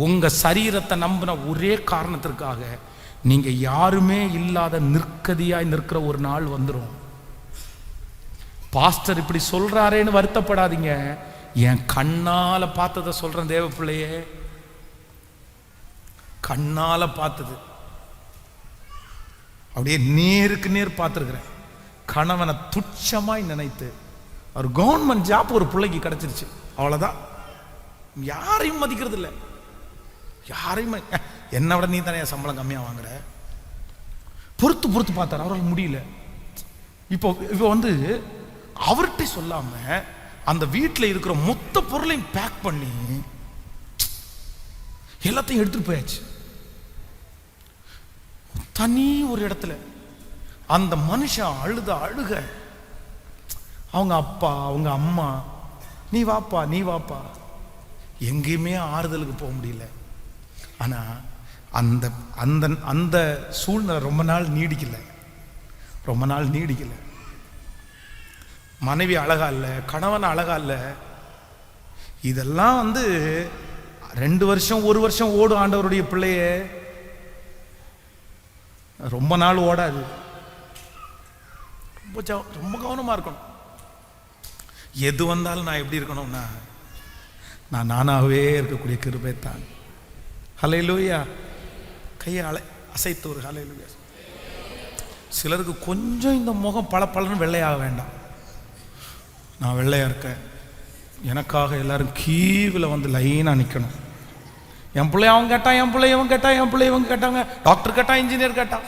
உங்க சரீரத்தை நம்பின ஒரே காரணத்திற்காக நீங்க யாருமே இல்லாத நிற்கதியாய் நிற்கிற ஒரு நாள் வந்துடும். பாஸ்டர் இப்படி சொல்றாரேன்னு வருத்தப்படாதீங்க. என் கண்ணால பார்த்ததை சொல்றேன் தேவ பிள்ளையே, கண்ணால பார்த்தது, அப்படியே நேருக்கு நேர் பார்த்துருக்கிறேன். கணவனை துச்சமாய் நினைத்து ஒரு கவர்மெண்ட் ஜாப் ஒரு பிள்ளைக்கு கிடைச்சிருச்சு, அவ்வளவுதான். யாரையும் மதிக்கிறது இல்லை, யாரையும். என்னை விட நீ தானே சம்பளம் கம்மியா வாங்குற, பொறுத்து பொறுத்து பார்த்தாரு, அவரால் முடியல. இப்போ வந்து அவர்கிட்ட சொல்லாம அந்த வீட்டில் இருக்கிற மொத்த பொருளையும் பேக் பண்ணி எல்லாத்தையும் எடுத்துட்டு போயாச்சு. தனி ஒரு இடத்துல அந்த மனுஷன் அழுக, அவங்க அப்பா அவங்க அம்மா நீ வாப்பா நீ வாப்பா, எங்கேயுமே ஆறுதலுக்கு போக முடியல. ஆனா அந்த அந்த அந்த சூழ்நிலை ரொம்ப நாள் நீடிக்கல. மனைவி அழகா இல்ல, கணவன் அழகா இல்ல. இதெல்லாம் வந்து 2 வருஷம் 1 வருஷம் ஓடும் ஆண்டவருடைய பிள்ளையே, ரொம்ப நாள் ஓடாது. ரொம்ப கவனமா இருக்கணும். எது வந்தாலும் நான் எப்படி இருக்கணும்னா நான் நானாகவே இருக்கக்கூடிய கிருபை தான். ஹல்லேலூயா. கையை அசைத்து ஒரு ஹல்லேலூயா. சிலருக்கு கொஞ்சம் இந்த முகம் பளபளன்னு வெள்ளையாக வேண்டாம். நான் வெள்ளையா இருக்கேன், எனக்காக எல்லாரும் கீவில் வந்து லைனா நிற்கணும். என் பிள்ளை அவன் கேட்டான், என் பிள்ளை இவன் கேட்டான், என் பிள்ளை இவங்க கேட்டாங்க, டாக்டர் கேட்டான், இன்ஜினியர் கேட்டான்.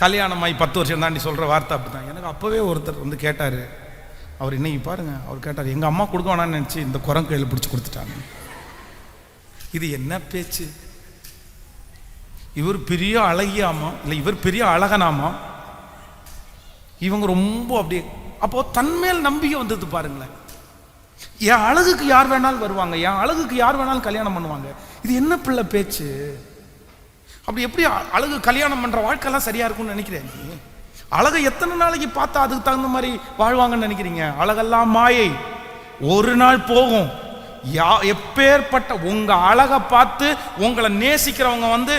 கல்யாணம் ஆகி 10 வருஷம் தாண்டி சொல்ற வார்த்தை அப்படிதான். எனக்கு அப்பவே ஒருத்தர் வந்து கேட்டாரு, அவர் இன்னைக்கு பாருங்க, அவர் கேட்டார், எங்க அம்மா கொடுக்க வேணான்னு நினைச்சு இந்த குரங்கு கையில் பிடிச்சி கொடுத்துட்டாங்க. இது என்ன பேச்சு? இவர் பெரிய அழகியாமா இல்லை இவர் பெரிய அழகனாமா? இவங்க ரொம்ப அப்படியே. அப்போ தன்மேல் நம்பிக்கை வந்தது பாருங்களேன். என் அழகுக்கு யார் வேணாலும் வருவாங்க, என் அழகுக்கு யார் வேணாலும் கல்யாணம் பண்ணுவாங்க. இது என்ன பிள்ளை பேச்சு? அப்படி எப்படி அழகு கல்யாணம் பண்ற வாழ்க்கைலாம் சரியா இருக்கும்னு நினைக்கிறேன்? அழகை எத்தனை நாளைக்கு பார்த்தா அதுக்கு தகுந்த மாதிரி வாழ்வாங்கன்னு நினைக்கிறீங்க? அழகெல்லாம் மாயை, ஒரு நாள் போகும், எப்பேற்பட்ட உங்க அழகை பார்த்து உங்களை நேசிக்கிறவங்க வந்து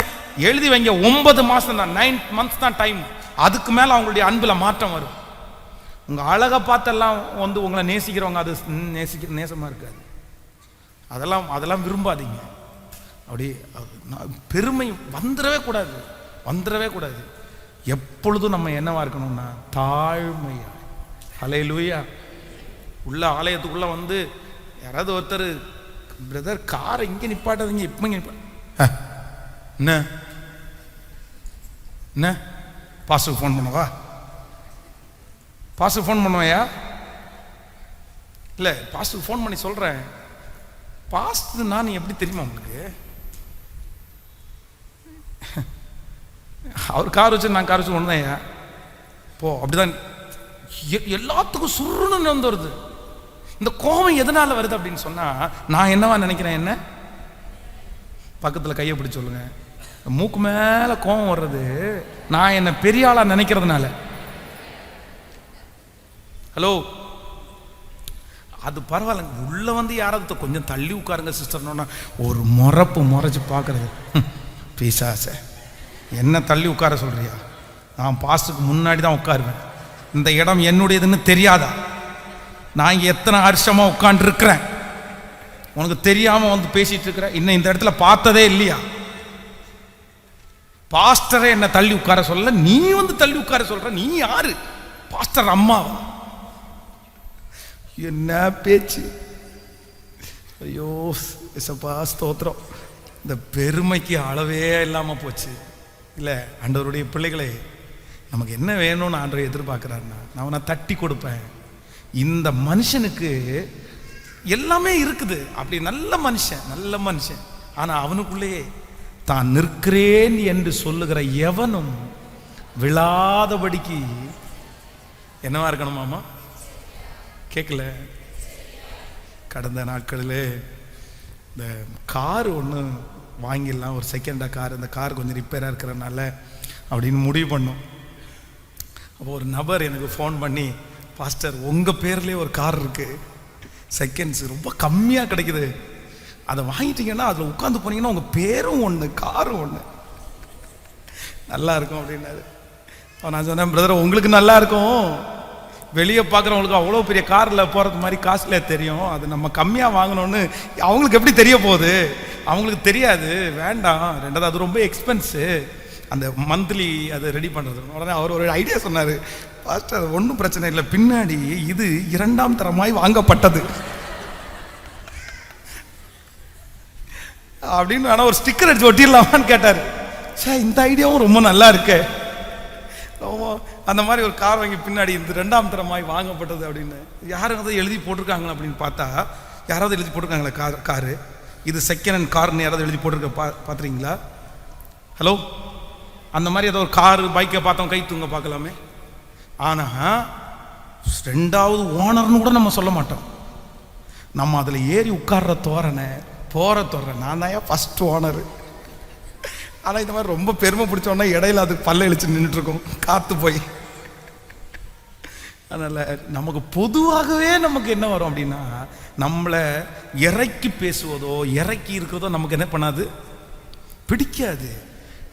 எழுதி வைங்க, 9 மாசம் தான், 9 months தான் டைம். அதுக்கு மேல அவங்களுடைய அன்புல மாற்றம் வரும். உங்க அழகை பார்த்தெல்லாம் வந்து உங்களை நேசிக்கிறவங்க அது நேசமா இருக்காது. அதெல்லாம் விரும்பாதீங்க. அப்படி பெருமை வந்துடவே கூடாது. எப்பொழுதும் நம்ம என்னவா இருக்கணும்னா தாழ்மையா. ஹல்லேலூயா. உள்ள ஆலயத்துக்குள்ள வந்து யாராவது ஒருத்தர், பிரதர் காரை இங்க நிப்பாட்டாதீங்க, இப்ப என்ன பாஸ்டருக்கு ஃபோன் பண்ணவா? பாஸ்டருக்கு ஃபோன் பண்ணுவையா? இல்லை, பாஸ்டருக்கு ஃபோன் பண்ணி சொல்கிறேன். பாஸ்டர் நான் எப்படி தெரியுமா உங்களுக்கு? அவர் கார் வச்சு நான் கார் வச்சு ஒன்று தான் ஐயா போ. அப்படிதான் எல்லாத்துக்கும் சுருன்னு வந்து வருது. இந்த கோபம் எதனால வருது அப்படின்னு சொன்னால், நான் என்னவா நினைக்கிறேன், என்ன பக்கத்தில் கையை பிடிச்சி சொல்லுங்க, மூக்கு மேலே கோபம் வர்றது நான் என்ன பெரிய ஆளா நினைக்கிறதுனால. ஹலோ, அது பரவாயில்ல. உள்ள வந்து யாராவது கொஞ்சம் தள்ளி உட்காருங்க சிஸ்டர்னா ஒரு முறைச்சு பார்க்கறது. பீசாச என்ன தள்ளி உட்கார சொல்றியா? நான் பாஸ்டுக்கு முன்னாடி தான் உட்காருவேன். இந்த இடம் என்னுடையதுன்னு தெரியாதா? நான் இங்கே எத்தனை வருஷமா உட்காந்துருக்கிறேன், உனக்கு தெரியாம வந்து பேசிட்டு இருக்கிற. இன்னும் இந்த இடத்துல பார்த்ததே இல்லையா? பாஸ்டரை என்ன தள்ளி உட்கார சொல்ல, நீ வந்து தள்ளி உட்கார சொல்ற. நீ யாரு? பாஸ்டர் அம்மாவா? என்ன பேச்சு! ஐயோ இசப்பா ஸ்தோத்திரம். இந்த பெருமைக்கு அளவே இல்லாம போச்சு இல்லை? ஆண்டவருடைய பிள்ளைகளே, நமக்கு என்ன வேணும்னு ஆண்டவர் எதிர்பார்க்கிறாருன்னா, நான் அவனை தட்டி கொடுப்பேன். இந்த மனுஷனுக்கு எல்லாமே இருக்குது, அப்படி நல்ல மனுஷன். ஆனா அவனுக்குள்ளேயே தான் நிற்கிறேன் என்று சொல்லுகிற எவனும் விழாதபடிக்கு என்னவா இருக்கணுமாமா? கேட்கல. கடந்த நாட்களில் இந்த கார் ஒன்று வாங்கிடலாம், ஒரு செகண்டாக கார். இந்த கார் கொஞ்சம் ரிப்பேராக இருக்கிறனால அப்படின்னு முடிவு பண்ணோம். அப்போ ஒரு நபர் எனக்கு ஃபோன் பண்ணி, பாஸ்டர் உங்கள் பேர்லேயே ஒரு கார் இருக்குது, செகண்ட்ஸ் ரொம்ப கம்மியாக கிடைக்குது, அதை வாங்கிட்டீங்கன்னா அதில் உட்காந்து போனீங்கன்னா உங்கள் பேரும் ஒன்று காரும் ஒன்று, நல்லா இருக்கும் அப்படின்னாரு. நான் சொன்னேன், பிரதர் உங்களுக்கு நல்லா இருக்கும், வெளியே பார்க்குறவங்களுக்கு அவ்வளோ பெரிய காரில் போகிறது மாதிரி காஸ்ட்லியாக தெரியும், அது நம்ம கம்மியாக வாங்கணும்னு அவங்களுக்கு எப்படி தெரிய போகுது? அவங்களுக்கு தெரியாது, வேண்டாம். ரெண்டாவது அது ரொம்ப எக்ஸ்பென்ஸு, அந்த மந்த்லி அதை ரெடி பண்ணுறது. உடனே அவர் ஒரு ஐடியா சொன்னார், பாஸ்டர் ஒன்றும் பிரச்சனை இல்லை, பின்னாடி இது 2ஆம் தரமாய் வாங்கப்பட்டது அப்படின்னு. ஆனால் ஒரு ஸ்டிக்கர் அடிச்சு ஒட்டிடலாமான்னு கேட்டார். சார் இந்த ஐடியாவும் ரொம்ப நல்லா இருக்கு. அந்த மாதிரி ஒரு கார் வாங்கி பின்னாடி இந்த 2ஆம் தரமாய் வாங்கப்பட்டது அப்படின்னு யாராவது எழுதி போட்டிருக்காங்களா அப்படின்னு பார்த்தா, யாராவது எழுதி போட்டிருக்காங்களா காரு இது செகண்ட் ஹேண்ட் கார்னு யாராவது எழுதி போட்டிருக்க பார்த்துறீங்களா? ஹலோ, அந்த மாதிரி ஏதோ ஒரு காரு பைக்கை பார்த்தோம் கை தூங்க பார்க்கலாமே. ஆனால் 2வது ஓனர்னு கூட நம்ம சொல்ல மாட்டோம். நம்ம அதில் ஏறி உட்கார்ற தோரணை போகிற தோரணை நான் தான் ஃபர்ஸ்ட் ஓனரு. ஆனால் இந்த மாதிரி ரொம்ப பெருமை பிடிச்சோன்னா இடையில அது பல்ல இழிச்சு நின்றுட்டுருக்கோம் காத்து போய். அதனால் நமக்கு பொதுவாகவே நமக்கு என்ன வரும் அப்படின்னா, நம்மளை இறக்கி பேசுவதோ இறக்கி இருக்கிறதோ நமக்கு என்ன பண்ணாது, பிடிக்காது.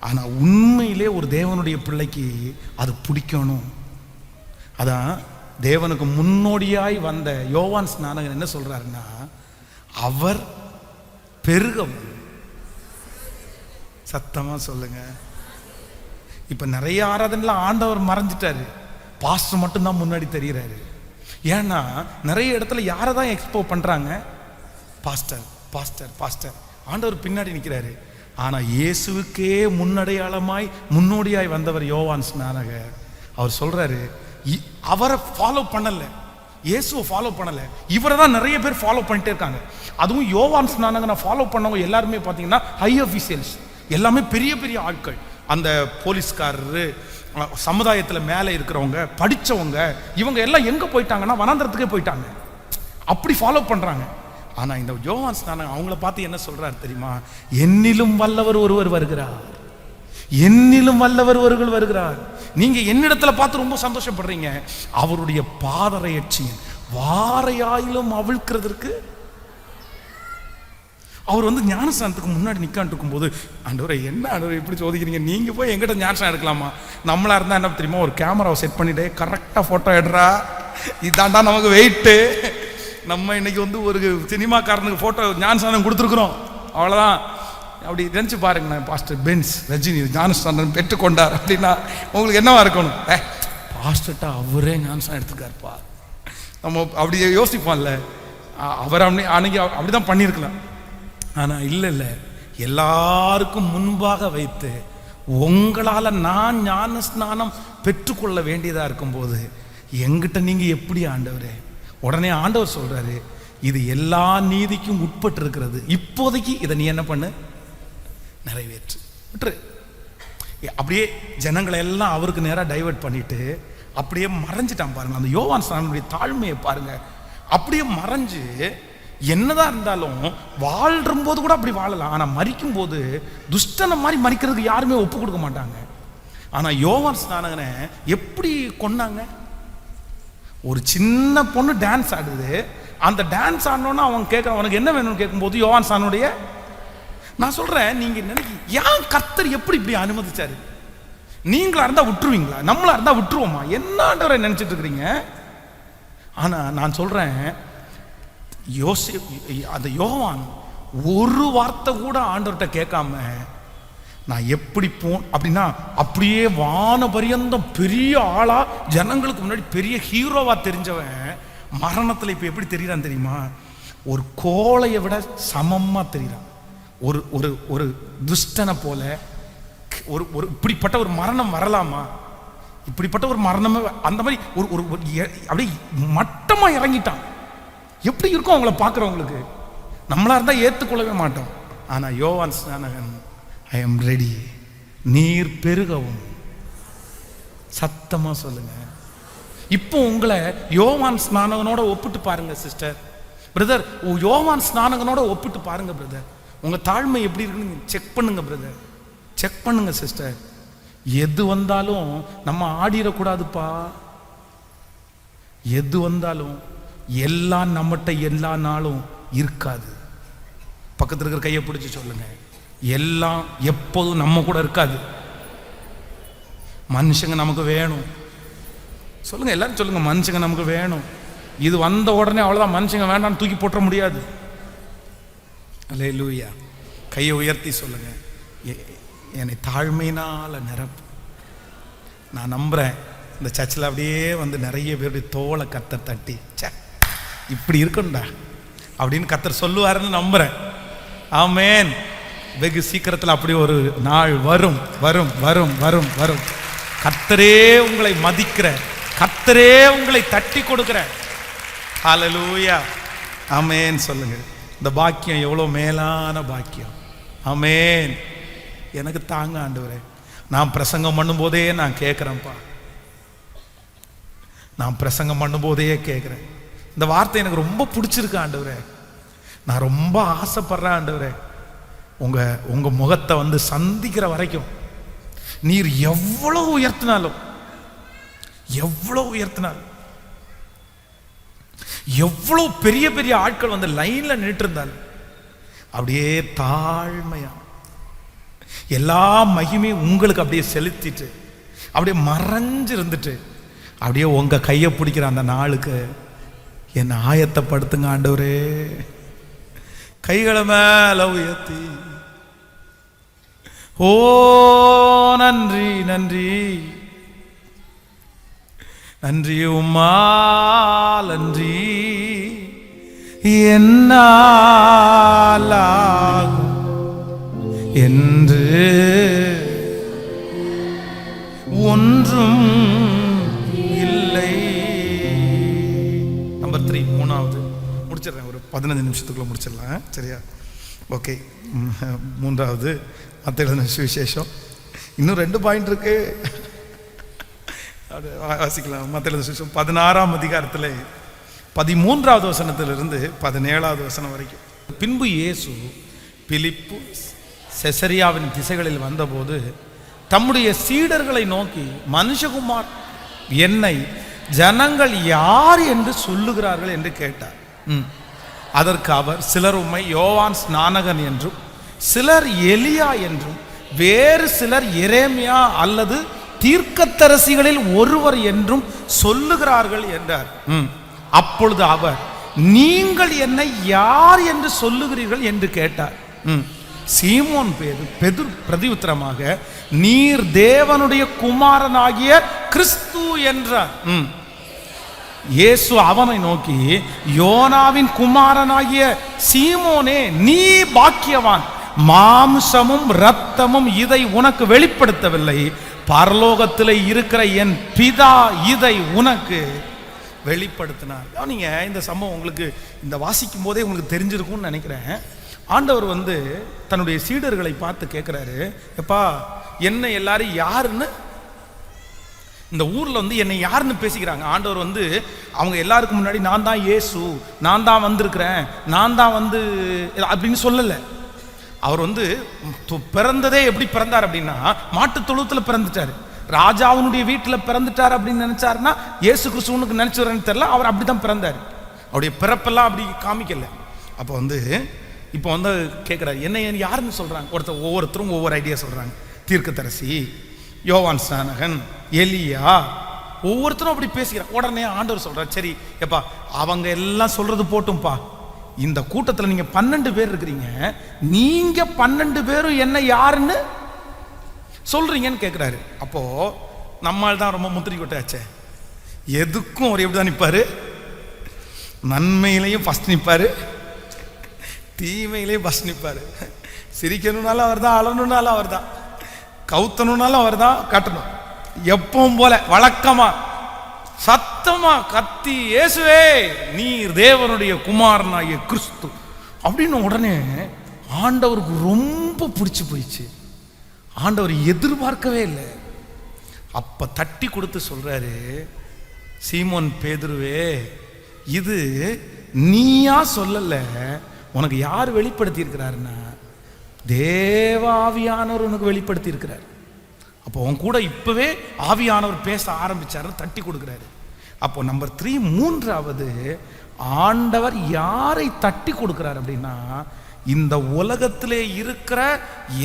ஆனால் உண்மையிலே ஒரு தேவனுடைய பிள்ளைக்கு அது பிடிக்கணும். அதான் தேவனுக்கு முன்னோடியாய் வந்த யோவான் ஸ்நானகன் என்ன சொல்றாருன்னா, அவர் பெருகவும். சத்தமா சொல்லுங்க. இப்ப நிறைய ஆராதனைல ஆண்டவர் மறைஞ்சிட்டாரு, பாஸ்டர் மட்டும்தான் முன்னாடி தெரிகிறாரு. ஏன்னா நிறைய இடத்துல யாரை தான் எக்ஸ்போ பண்றாங்க, பாஸ்டர் பாஸ்டர் பாஸ்டர். ஆண்டவர் பின்னாடி நிற்கிறாரு. ஆனா இயேசுவுக்கே முன்னடையாளமாய் முன்னோடியாய் வந்தவர் யோவான் ஸ்நானகர். அவர் சொல்றாரு, அவரை ஃபாலோ பண்ணல, இயேசுவை ஃபாலோ பண்ணல, இவரை தான் நிறைய பேர் ஃபாலோ பண்ணிட்டே இருக்காங்க. அதுவும் யோவான் ஸ்நானகனை ஃபாலோ பண்ணவங்க எல்லாருமே பார்த்தீங்கன்னா ஹை அஃபீஷியல்ஸ், எல்லாமே பெரிய பெரிய ஆட்கள். அந்த போலீஸ்காரரு, சமுதாயத்தில் மேலே இருக்கிறவங்க, படித்தவங்க, இவங்க எல்லாம் எங்கே போயிட்டாங்கன்னா வனாந்தரத்துக்கே போயிட்டாங்க. அப்படி ஃபாலோ பண்ணுறாங்க. ஆனால் இந்த யோவான் ஸ்நானகன் அவங்கள பார்த்து என்ன சொல்றாரு தெரியுமா? என்னிலும் வல்லவர் ஒருவர் வருகிறார், என்னிலும் வல்லவர் ஒருவர் வருகிறார். நீங்க என்னிடத்துல பார்த்து ரொம்ப சந்தோஷப்படுறீங்க. அவருடைய பாதரையட்சியின் வாரையாயிலும் அவிழ்க்கிறதுக்கு அவர் வந்து ஞானஸ்தானத்துக்கு முன்னாடி நிற்காண்டு இருக்கும்போது, ஆண்டவரே என்ன ஆண்டவரே இப்படி சோதிக்கிறீங்க, நீங்கள் போய் எங்கிட்ட ஞானஸ்தானம் எடுக்கலாமா? நம்மளா இருந்தால் என்ன தெரியுமா, ஒரு கேமராவை செட் பண்ணிட்டு கரெக்டாக ஃபோட்டோ எடுறா, இதாண்டா நமக்கு வெயிட்டு. நம்ம இன்னைக்கு வந்து ஒரு சினிமாக்காரனுக்கு ஃபோட்டோ ஞானஸ்தானம் கொடுத்துருக்குறோம், அவ்வளோதான். அப்படி நினச்சி பாருங்களேன், பாஸ்டர் பென்ஸ் ரஜினி ஞானஸ்தானம் பெற்றுக்கொண்டார் அப்படின்னா உங்களுக்கு என்னவா இருக்கணும்? பாஸ்டர்ட்டா அவரே ஞானஸ்தானம் எடுத்துக்காருப்பா, நம்ம அப்படி யோசிப்போம்ல. அவர் அன்னைக்கு அப்படிதான் பண்ணியிருக்கலாம். ஆனால் இல்லை, எல்லாருக்கும் முன்பாக வைத்து உங்களால் நான் ஞான ஸ்நானம் பெற்றுக்கொள்ள வேண்டியதாக இருக்கும்போது எங்கிட்ட நீங்கள் எப்படி ஆண்டவரே? உடனே ஆண்டவர் சொல்கிறாரு, இது எல்லா நீதிக்கும் உட்பட்டு இருக்கிறது, இப்போதைக்கு இதை நீ என்ன பண்ணு, நிறைவேற்று, விட்டுரு. அப்படியே ஜனங்களை எல்லாம் அவருக்கு நேராக டைவர்ட் பண்ணிட்டு அப்படியே மறைஞ்சிட்டான் பாருங்க. அந்த யோவான் ஸ்நானனுடைய தாழ்மையை பாருங்க. அப்படியே மறைஞ்சு என்னதான் இருந்தாலும் வாழ்ற போது கூட அப்படி வாழலாம், ஆனால் மறிக்கும் போது துஷ்டனை மாதிரி மறிக்கிறதுக்கு யாருமே ஒப்பு கொடுக்க மாட்டாங்க. ஆனால் யோவான் ஸ்நானகனை எப்படி கொன்னாங்க? ஒரு சின்ன பொண்ணு டான்ஸ் ஆடுது, அந்த டான்ஸ் ஆடணும்னா அவன் கேட்குறான், அவனுக்கு என்ன வேணும்னு கேட்கும்போது யோவான் ஸ்நானனுடைய, நான் சொல்றேன், நீங்க நினைக்க ஏன் கர்த்தர் எப்படி இப்படி அனுமதிச்சாரு? நீங்களா இருந்தா விட்டுருவீங்களா? நம்மளா இருந்தா விட்டுருவோமா? என்னன்றவரை நினைச்சிட்டு இருக்கிறீங்க? ஆனா நான் சொல்றேன், அந்த யோவான் ஒரு வார்த்தை கூட ஆண்டவர்கிட்ட கேட்காம, நான் எப்படி அப்படின்னா அப்படியே வான பரியந்தம் பெரிய ஆளா ஜனங்களுக்கு முன்னாடி பெரிய ஹீரோவா தெரிஞ்சவன் மரணத்துல இப்ப எப்படி தெரியுறான் தெரியுமா? ஒரு கோழையை விட சமமா தெரியுறான். ஒரு ஒரு ஒரு துஷ்டனை போல ஒரு ஒரு இப்படிப்பட்ட ஒரு மரணம் வரலாமா? இப்படிப்பட்ட ஒரு மரணமே அந்த மாதிரி ஒரு ஒரு அப்படியே மட்டமா இறங்கிட்டான். எப்படி இருக்கும் அவங்கள பார்க்குறவங்களுக்கு? நம்மளா இருந்தால் ஏற்றுக்கொள்ளவே மாட்டோம். ஆனால் யோவான் ஸ்நானகன், ஐ எம் ரெடி, நீர் பெருகவும், சத்தமாக சொல்லுங்க. இப்போ உங்களை யோவான் ஸ்நானகனோட ஒப்பிட்டு பாருங்க சிஸ்டர், பிரதர். யோவான் ஸ்நானகனோட ஒப்பிட்டு பாருங்க பிரதர். உங்கள் தாழ்மை எப்படி இருக்குன்னு செக் பண்ணுங்க பிரதர், செக் பண்ணுங்க சிஸ்டர். எது வந்தாலும் நம்ம ஆடிடக்கூடாதுப்பா. எது வந்தாலும் எல்லாம் நம்மகிட்ட எல்லா நாளும் இருக்காது. பக்கத்தில் இருக்கிற கையை பிடிச்சி சொல்லுங்க, எல்லாம் எப்போதும் நம்ம கூட இருக்காது. மனுஷங்க நமக்கு வேணும். சொல்லுங்க, எல்லாரும் சொல்லுங்க, மனுஷங்க நமக்கு வேணும். இது வந்த உடனே அவ்வளோதான், மனுஷங்க வேண்டாம்னு தூக்கி போட்ட முடியாது. அல்லேலூயா. கையை உயர்த்தி சொல்லுங்க, என்னை தாழ்மையினால நிரப்பு. நான் நம்புறேன், இந்த சர்ச்சில் அப்படியே வந்து நிறைய பேருடைய தோலை கர்த்தர் தட்டி, சே இப்படி இருக்கும்டா அப்படின்னு கர்த்தர் சொல்லுவாருன்னு நம்புறேன். ஆமேன். வெகு சீக்கிரத்தில் அப்படி ஒரு நாள் வரும் வரும் வரும் வரும் வரும். கர்த்தரே உங்களை மதிக்கிற, கர்த்தரே உங்களை தட்டி கொடுக்கிற. ஹல்லேலூயா. ஆமேன் சொல்லுங்க. இந்த பாக்கியம் எவ்வளோ மேலான பாக்கியம். ஆமேன். எனக்கு தாங்க ஆண்டவரே. நான் பிரசங்கம் பண்ணும்போதே நான் கேட்குறேன்ப்பா, நான் பிரசங்கம் பண்ணும்போதே கேட்குறேன். இந்த வார்த்தை எனக்கு ரொம்ப பிடிச்சிருக்கு ஆண்டவரே. நான் ரொம்ப ஆசைப்படுறேன் ஆண்டவரே, உங்க முகத்தை வந்து சந்திக்கிற வரைக்கும் நீர் எவ்வளவு உயர்த்தினாலும், எவ்வளவு உயர்த்தினாலும், எவ்வளவு பெரிய பெரிய ஆட்கள் வந்து லைன்ல நின்றுட்டு இருந்தாலும் அப்படியே தாழ்மையா எல்லா மகிமையும் உங்களுக்கு அப்படியே செலுத்திட்டு அப்படியே மறைஞ்சு இருந்துட்டு அப்படியே உங்க கையை பிடிக்கிற அந்த நாளுக்கு என்னை ஆயத்தப்படுத்துங்க ஆண்டவரே. கைகளை மேல உயர்த்தி, ஓ நன்றி நன்றி நன்றி உம்மா நன்றி, என்னாலாகும் என்று ஒன்றும் இல்லை. நம்பர் 3, மூணாவது முடிச்சிடுறேன், ஒரு 15 நிமிஷத்துக்குள்ள முடிச்சிடலாம், சரியா? ஓகே. மூன்றாவது மத்தேயு எழுதின சுவிசேஷம். இன்னும் 2 பாயிண்ட் இருக்கு, வாசிக்கலாம். மத்தேயு எழுதின சுவிசேஷம் 16ஆம் அதிகாரத்தில் 13வது வசனத்திலிருந்து 17வது வசனம் வரைக்கும். பின்பு இயேசு பிலிப்பு செசரியாவின் திசைகளில் வந்தபோது தம்முடைய சீடர்களை நோக்கி, மனுஷகுமார் என்னை ஜனங்கள் யார் என்று சொல்லுகிறார்கள் என்று கேட்டார். அதற்கு அவர், சிலர் உம்மை யோவான் ஸ்நானகன் என்றும், சிலர் எலியா என்றும், வேறு சிலர் எரேமியா அல்லது தீர்க்கதரிசிகளில் ஒருவர் என்றும் சொல்லுகிறார்கள் என்றார். அப்பொழுது அவர், நீங்கள் என்னை யார் என்று சொல்லுகிறீர்கள் என்று கேட்டார். சீமோன் பேதுரு பிரதியுத்தரமாக, நீர் தேவனுடைய குமாரனாகிய கிறிஸ்து என்றார். இயேசு அவனை நோக்கி, யோனாவின் குமாரனாகிய சீமோனே, நீ பாக்கியவான், மாம்சமும் இரத்தமும் இதை உனக்கு வெளிப்படுத்தவில்லை, பரலோகத்தில் இருக்கிற என் பிதா இதை உனக்கு வெளிப்படுத்தினார். நீங்க இந்த சம்பவம் உங்களுக்கு இந்த வாசிக்கும் போதே உங்களுக்கு தெரிஞ்சிருக்கும்னு நினைக்கிறேன். ஆண்டவர் தன்னுடைய சீடர்களை பார்த்து கேட்கிறாரு, எப்பா என்ன எல்லாரும் யாருன்னு இந்த ஊர்ல என்னை யாருன்னு பேசிக்கிறாங்க. ஆண்டவர் அவங்க எல்லாருக்கும் முன்னாடி நான் தான் இயேசு, நான் தான் வந்திருக்கிறேன், நான் தான் அப்படின்னு சொல்லல. அவர் பிறந்ததே எப்படி பிறந்தார் அப்படின்னா, மாட்டு தொழுத்துல பிறந்துட்டாரு. ராஜாவுடைய வீட்டில் பிறந்துட்டார் அப்படின்னு நினைச்சாருன்னா இயேசு கிறிஸ்துவனுக்கு நினைச்சுறேன்னு தெரியல, அவர் அப்படிதான் பிறந்தார். அவருடைய பிறப்பெல்லாம் அப்படி காமிக்கல. அப்போ இப்போ கேட்கிறாரு, என்ன யாருன்னு சொல்றாங்க. ஒவ்வொருத்தரும் ஒவ்வொரு ஐடியா சொல்றாங்க. தீர்க்கதரிசி, யோவான் ஸ்நானகன், எலியா, ஒவ்வொருத்தரும் அப்படி பேசிக்கிறாங்க. உடனே ஆண்டவர் சொல்றார், சரி எப்பா அவங்க எல்லாம் சொல்றது போட்டும்பா, இந்த கூட்டத்தில் நீங்க 12 பேர் இருக்கிறீங்க, நீங்க 12 பேரும் என்ன யாருன்னு சொல்றீங்கன்னு கேட்கிறாரு. அப்போ நம்மால் தான் ரொம்ப முத்திரி கொட்டாச்சே, எதுக்கும் அவர் எப்படிதான் நிற்பாரு, நன்மையிலையும் ஃபர்ஸ்ட் நிற்பாரு, தீமையிலையும் ஃபர்ஸ்ட் நிற்பாரு. சிரிக்கணும்னாலும் அவர் தான், அழணும்னாலும் அவர் தான், கவுத்தணும்னாலும் அவர் தான், கட்டணும் எப்பவும் போல வழக்கமா சத்தமா கத்தி, இயேசுவே நீர் தேவனுடைய குமாரனாகிய கிறிஸ்து அப்படின்னு உடனே ஆண்டவருக்கு ரொம்ப பிடிச்சு போயிடுச்சு. ஆண்டவர் எதிர்பார்க்கவே இல்லை. அப்ப தட்டி கொடுத்து சொல்றாரு, சீமோன் பேதுருவே, இது நீயா சொல்லல, உனக்கு யார் வெளிப்படுத்தி இருக்கிறாருன்னா தேவாவியானவர் உனக்கு வெளிப்படுத்தி இருக்கிறார். அப்போ உன் கூட இப்பவே ஆவியானவர் பேச ஆரம்பிச்சாரு, தட்டி கொடுக்கிறாரு. அப்போ நம்பர் 3, மூன்றாவது ஆண்டவர் யாரை தட்டி கொடுக்கிறார் அப்படின்னா, இந்த உலகத்திலே இருக்கிற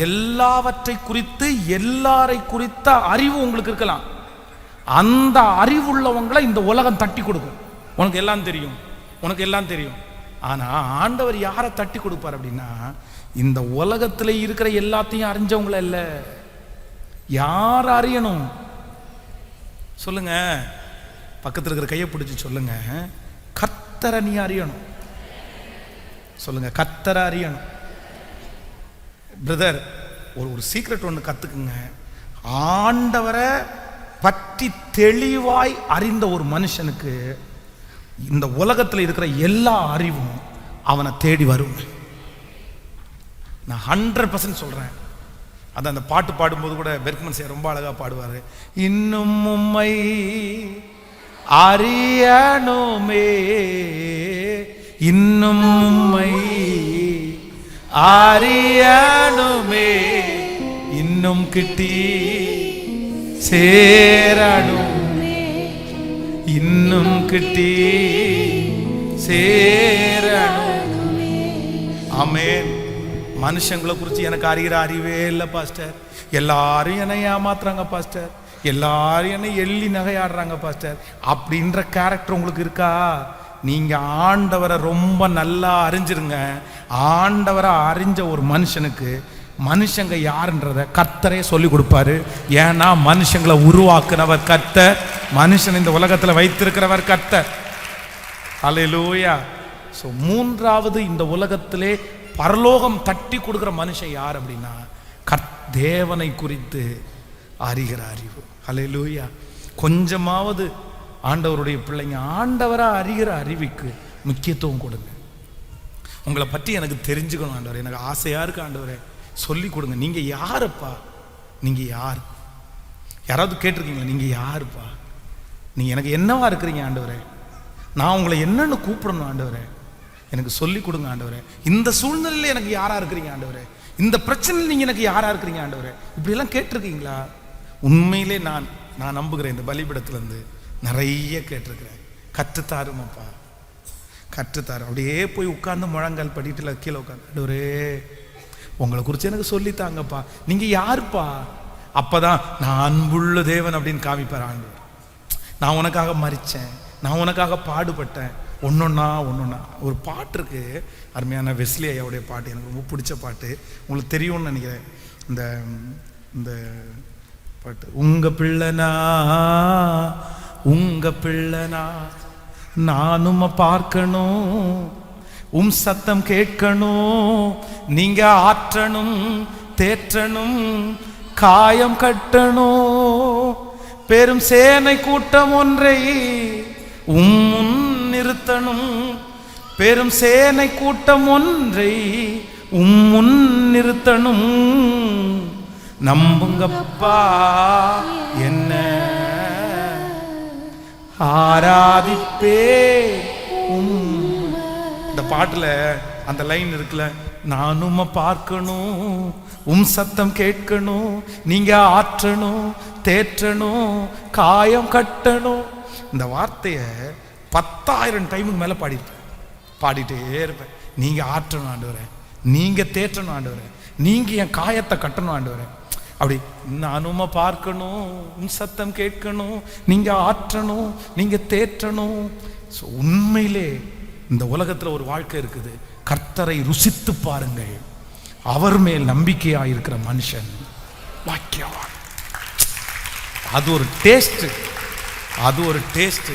எல்லாவற்றை குறித்து எல்லாரை குறித்த அறிவு உங்களுக்கு இருக்கலாம். அந்த அறிவுள்ளவங்களை இந்த உலகம் தட்டி கொடுக்கும். உனக்கு எல்லாம் தெரியும், உனக்கு எல்லாம் தெரியும். ஆனா ஆண்டவர் யாரை தட்டி கொடுப்பார் அப்படின்னா, இந்த உலகத்திலே இருக்கிற எல்லாத்தையும் அறிஞ்சவங்கள இல்ல. யார் அறியணும் சொல்லுங்க, பக்கத்தில் இருக்கிற கையை பிடிச்சி சொல்லுங்க, கர்த்தரை நீ அறியணும். சொல்லுங்க, கர்த்தரை அறியணும். பிரதர், ஒரு சீக்ரெட் ஒன்று கத்துக்குங்க. ஆண்டவரை பற்றி தெளிவாய் அறிந்த ஒரு மனுஷனுக்கு இந்த உலகத்தில் இருக்கிற எல்லா அறிவும் அவனை தேடி வரும். நான் 100% சொல்றேன். அது அந்த பாட்டு பாடும்போது கூட பெர்க்மன் சார் ரொம்ப அழகா பாடுவாரு, இன்னும் உம்மை அறியணுமே, இன்னும் உம்மை அறியணுமே, இன்னும் கிட்டி சேரணுமே, இன்னும் கிட்டி சேரணுமே. ஆமென். மனுஷங்களை குறித்து எனக்கு அறிகிற அறிவே இல்லை பாஸ்டர், எல்லாரும் என்னை ஏமாத்துறாங்க பாஸ்டர், எல்லாரும் என்னை எள்ளி நகையாடுறாங்க பாஸ்டர் அப்படின்ற கேரக்டர் உங்களுக்கு இருக்கா? நீங்க ஆண்டவரை ரொம்ப நல்லா அறிஞ்சிருங்க. ஆண்டவரை அறிஞ்ச ஒரு மனுஷனுக்கு மனுஷங்க யாருன்றத கர்த்தரே சொல்லி கொடுப்பாரு. ஏன்னா மனுஷங்களை உருவாக்குனவர் கர்த்தர், மனுஷன் இந்த உலகத்துல வைத்திருக்கிறவர் கர்த்தர். ஹல்லேலூயா. ஸோ மூன்றாவது, இந்த உலகத்திலே பரலோகம் தட்டி கொடுக்கிற மனுஷன் யார் அப்படின்னா, தேவனை குறித்து அறிகிற அறிவு. ஹல்லேலூயா. கொஞ்சமாவது ஆண்டவருடைய பிள்ளைங்க ஆண்டவரை அறிகிற அறிவுக்கு முக்கியத்துவம் கொடுங்க. உங்களை பற்றி எனக்கு தெரிஞ்சுக்கணும் ஆண்டவரே, எனக்கு ஆசையா இருக்கு ஆண்டவரே, சொல்லி கொடுங்க. நீங்க யாருப்பா, நீங்க யார்? யாராவது கேட்டிருக்கீங்களா நீங்க யாருப்பா, நீங்க எனக்கு என்னவா இருக்கிறீங்க ஆண்டவரே, நான் உங்களை என்னன்னு கூப்பிடணும் ஆண்டவரே, எனக்கு சொல்லி கொடுங்க ஆண்டவரே. இந்த சூழ்நிலையில் எனக்கு யாரா இருக்கிறீங்க ஆண்டவரே, இந்த பிரச்சனையில் நீங்க எனக்கு யாரா இருக்கிறீங்க ஆண்டவரே, இப்படி எல்லாம் கேட்டிருக்கீங்களா? உண்மையிலே நான் நம்புகிறேன், இந்த பலிபீடத்திலிருந்து நிறைய கேட்டிருக்கிறேன். கற்றுத்தாருமப்பா, கற்றுத்தார். அப்படியே போய் உட்கார்ந்து முழங்கால் படிட்டுல கீழே உட்காந்து, ஒரே உங்களை குறித்து எனக்கு சொல்லித்தாங்கப்பா, நீங்க யாருப்பா? அப்பதான் நான் அன்புள்ள தேவன் அப்படின்னு காமிப்பார் ஆண்டவர். நான் உனக்காக மரிச்சேன், நான் உனக்காக பாடுபட்டேன். ஒன்னொன்னா ஒரு பாட்டு இருக்கு, அருமையான வெஸ்லி ஐயாவுடைய பாட்டு, எனக்கு ரொம்ப பிடிச்ச பாட்டு, உங்களுக்கு தெரியும்னு நினைக்கிறேன். இந்த இந்த பாட்டு, உங்க பிள்ளைனா நானும் பார்க்கணும், சத்தம் கேட்கணும், நீங்க ஆற்றணும், தேற்றணும், காயம் கட்டணும், பெரும் சேனை கூட்டம் ஒன்றை முன் நிறுத்தணும், பெரும் சேனை கூட்டம் ஒன்றை முன் நிறுத்தணும், நம்புங்கப்பா என்ன ஆராதிப்பே. இந்த பாட்டுல அந்த லைன் இருக்குல்ல, நானும் பார்க்கணும், சத்தம் கேட்கணும், நீங்க ஆற்றணும், தேற்றணும், காயம் கட்டணும். இந்த வார்த்தைய 10,000 டைமுக்கு மேல பாடிட்டே இருப்பேன். நீங்க ஆற்றணும் ஆண்டவரே, நீங்க தேற்றணும் ஆண்டவரே, நீங்க என் காயத்தை கட்டணும் ஆண்டவரே. அப்படி நானும் பார்க்கணும், சத்தம் கேட்கணும், நீங்க ஆற்றணும், நீங்க தேற்றணும். உண்மையிலே இந்த உலகத்துல ஒரு வாழ்க்கை இருக்குது. கர்த்தரை ருசித்து பாருங்கள், அவர் மேல் நம்பிக்கையா இருக்கிற மனுஷன் வாக்கியவான். அது ஒரு டேஸ்ட், அது ஒரு டேஸ்ட்.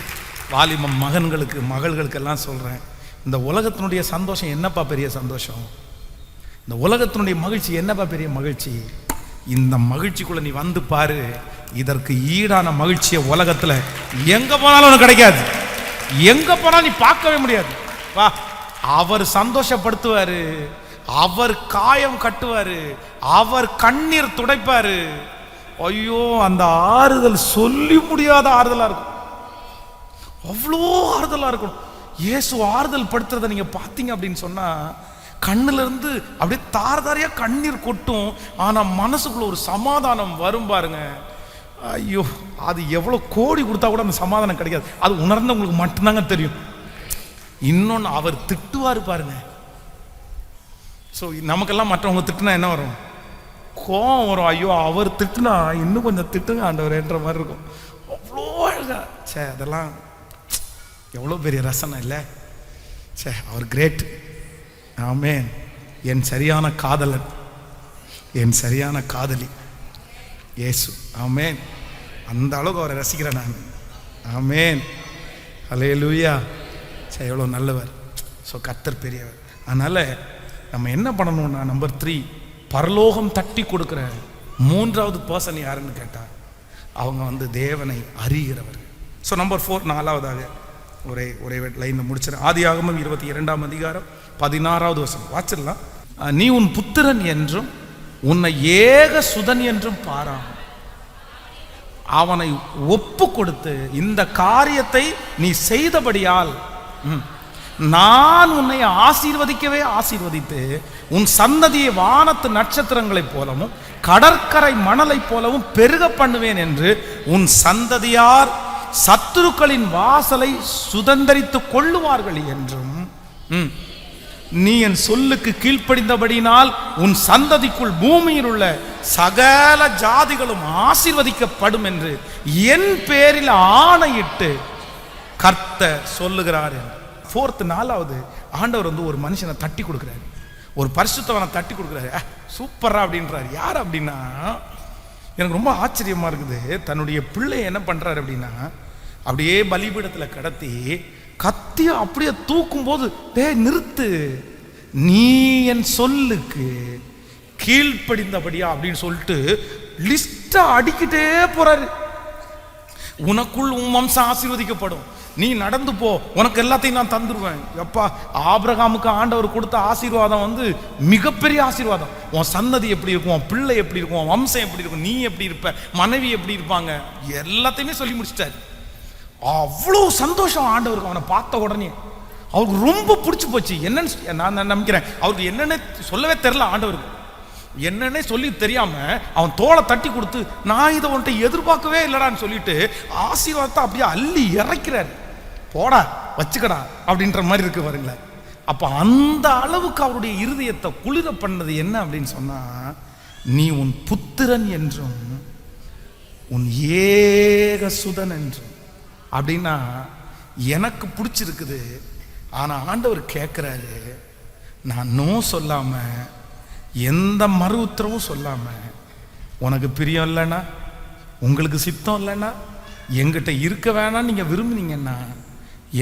வாலிப மகன்களுக்கு மகள்களுக்கு எல்லாம் சொல்றேன், இந்த உலகத்தினுடைய சந்தோஷம் என்னப்பா பெரிய சந்தோஷம், இந்த உலகத்தினுடைய மகிழ்ச்சி என்னப்பா பெரிய மகிழ்ச்சி. இந்த மகிழ்ச்சிக்குள்ள நீ வந்து பாரு, இதற்கு ஈடான மகிழ்ச்சியை உலகத்துல எங்க போனாலும் உனக்கு கிடைக்காது. எங்க போனாலும் நீ பார்க்கவே முடியாது. வா, அவர் சந்தோஷப்படுத்துவாரு, அவர் காயம் கட்டுவாரு, அவர் கண்ணீர் துடைப்பாரு. ஐயோ, அந்த ஆறுதல் சொல்லி முடியாத ஆறுதலா இருக்கும், அவ்வளோ ஆறுதலா இருக்கும். இயேசு ஆறுதல் படுத்துறதை நீங்க பார்த்தீங்க அப்படின்னு சொன்னா, கண்ணுல இருந்து அப்படியே தாரதாரியா கண்ணீர் கொட்டும், ஆனா மனசுக்குள்ள ஒரு சமாதானம் வரும் பாருங்க. ஐயோ, அது எவ்வளவு கோடி கொடுத்தா கூட அந்த சமாதானம் கிடைக்காது. அது உணர்ந்தவங்களுக்கு மட்டும்தாங்க தெரியும். இன்னொன்னு, அவர் திட்டுவாரு பாருங்க. ஸோ நமக்கெல்லாம் மற்றவங்க திட்டுனா என்ன வரும்? கோவம் வரும். ஐயோ, அவர் திட்டுனா இன்னும் கொஞ்சம் திட்டுங்க ஆண்டவரேன்ற மாதிரி இருக்கும். அவ்வளோ அழகா. சே, அதெல்லாம் எவ்வளோ பெரிய ரசனை இல்லை? சே, அவர் கிரேட். ஆமேன். என் சரியான காதலன், என் சரியான காதலி இயேசு. ஆமேன். அந்த அளவுக்கு அவரை ரசிக்கிறேன் நான். ஆமேன். அல்லேலூயா. சரி, எவ்வளோ நல்லவர். ஸோ கர்த்தர் பெரியவர். அதனால நம்ம என்ன பண்ணணும்னா, நம்பர் 3, பரலோகம் தட்டி கொடுக்குற 3வது பர்சன் யாருன்னு கேட்டா, அவங்க தேவனை அறிகிறவர். ஸோ நம்பர் 4, 4வதாக ஒரே லைன்ல முடிச்சிடறேன். ஆதியாகமம் 22ஆம் அதிகாரம் 16வது வசனம் வாசிடலாம். நீ உன் புத்திரன் என்றும் உன்னை ஏக சுதன் என்றும் பாராம அவனை ஒப்பு கொடுத்து இந்த காரியத்தை நீ செய்தபடியால் நான் உன்னை ஆசீர்வதிக்கவே ஆசீர்வதித்து உன் சந்ததியை வானத்து நட்சத்திரங்களைப் போலவும் கடற்கரை மணலைப் போலவும் பெருக பண்ணுவேன் என்று உன் சந்ததியார் சத்துருக்களின் வாசலை சுதந்தரித்துக் கொள்ளுவார்கள் என்றும் நீ என் சொல்லுக்கு கீழ்ப்படிந்தபடினால் உன் சந்ததிக்குள் பூமியில் உள்ள சகல ஜாதிகளும் ஆசீர்வதிக்கப்படும் என்று என் பேரில் ஆணையிட்டு கர்த்தர் சொல்லுகிறார். 4வது ஆண்டவர் ஒரு மனுஷனை தட்டி கொடுக்கிறார், ஒரு பரிசுத்தவனை தட்டி கொடுக்கிறாரு. சூப்பரா அப்படின்றாரு. யார் அப்படின்னா, எனக்கு ரொம்ப ஆச்சரியமா இருக்குது. தன்னுடைய பிள்ளை என்ன பண்றாரு அப்படின்னா, அப்படியே பலிபீடத்துல கடத்தி கத்திய அப்படியே தூக்கும் போது, டேய் நிறுத்து, நீ என் சொல்லுக்கு கீழ்ப்படிந்தபடியா அப்படின்னு சொல்லிட்டு லிஸ்ட அடிக்கிட்டே போறாரு. உனக்குள் உன் வம்சம் ஆசீர்வதிக்கப்படும், நீ நடந்து போ, உனக்கு எல்லாத்தையும் நான் தந்துருவேன். எப்பா, ஆபிரகாமுக்கு ஆண்டவர் கொடுத்த ஆசீர்வாதம் மிகப்பெரிய ஆசீர்வாதம். உன் சன்னதி எப்படி இருக்கும், உன் பிள்ளை எப்படி இருக்கும், உன் வம்சம் எப்படி இருக்கும், நீ எப்படி இருப்ப, மனைவி எப்படி இருப்பாங்க, எல்லாத்தையுமே சொல்லி முடிச்சிட்டாரு. அவ்வளோ சந்தோஷம் ஆண்டவருக்கு. அவனை பார்த்த உடனே அவருக்கு ரொம்ப பிடிச்சி போச்சு. என்னன்னு நான் நம்பிக்கிறேன், அவருக்கு என்னன்னு சொல்லவே தெரியல. ஆண்டவருக்கு என்னன்னே சொல்லி தெரியாம அவன் தோளை தட்டி கொடுத்து, நான் இதை உன்கிட்ட எதிர்பார்க்கவே இல்லடான்னு சொல்லிட்டு ஆசீர்வாதத்தை அப்படியே அள்ளி இறக்கிறார். போடா வச்சுக்கடா அப்படின்ற மாதிரி இருக்கு பாருங்களேன். அப்ப அந்த அளவுக்கு அவருடைய இருதயத்தை குளிர பண்ணது என்ன அப்படின்னு சொன்னா, நீ உன் புத்திரன் என்றும் உன் ஏக சுதன் என்றும். அப்படின்னா எனக்கு பிடிச்சிருக்குது. ஆனா ஆண்டவர் கேட்கிறாரு, நான் நோ சொல்லாம எந்த மறு உத்தரவும் சொல்லாம, உனக்கு பிரியம் இல்லைன்னா, உங்களுக்கு சித்தம் இல்லைன்னா, எங்கிட்ட இருக்க வேணாம் நீங்க விரும்புனீங்கன்னா,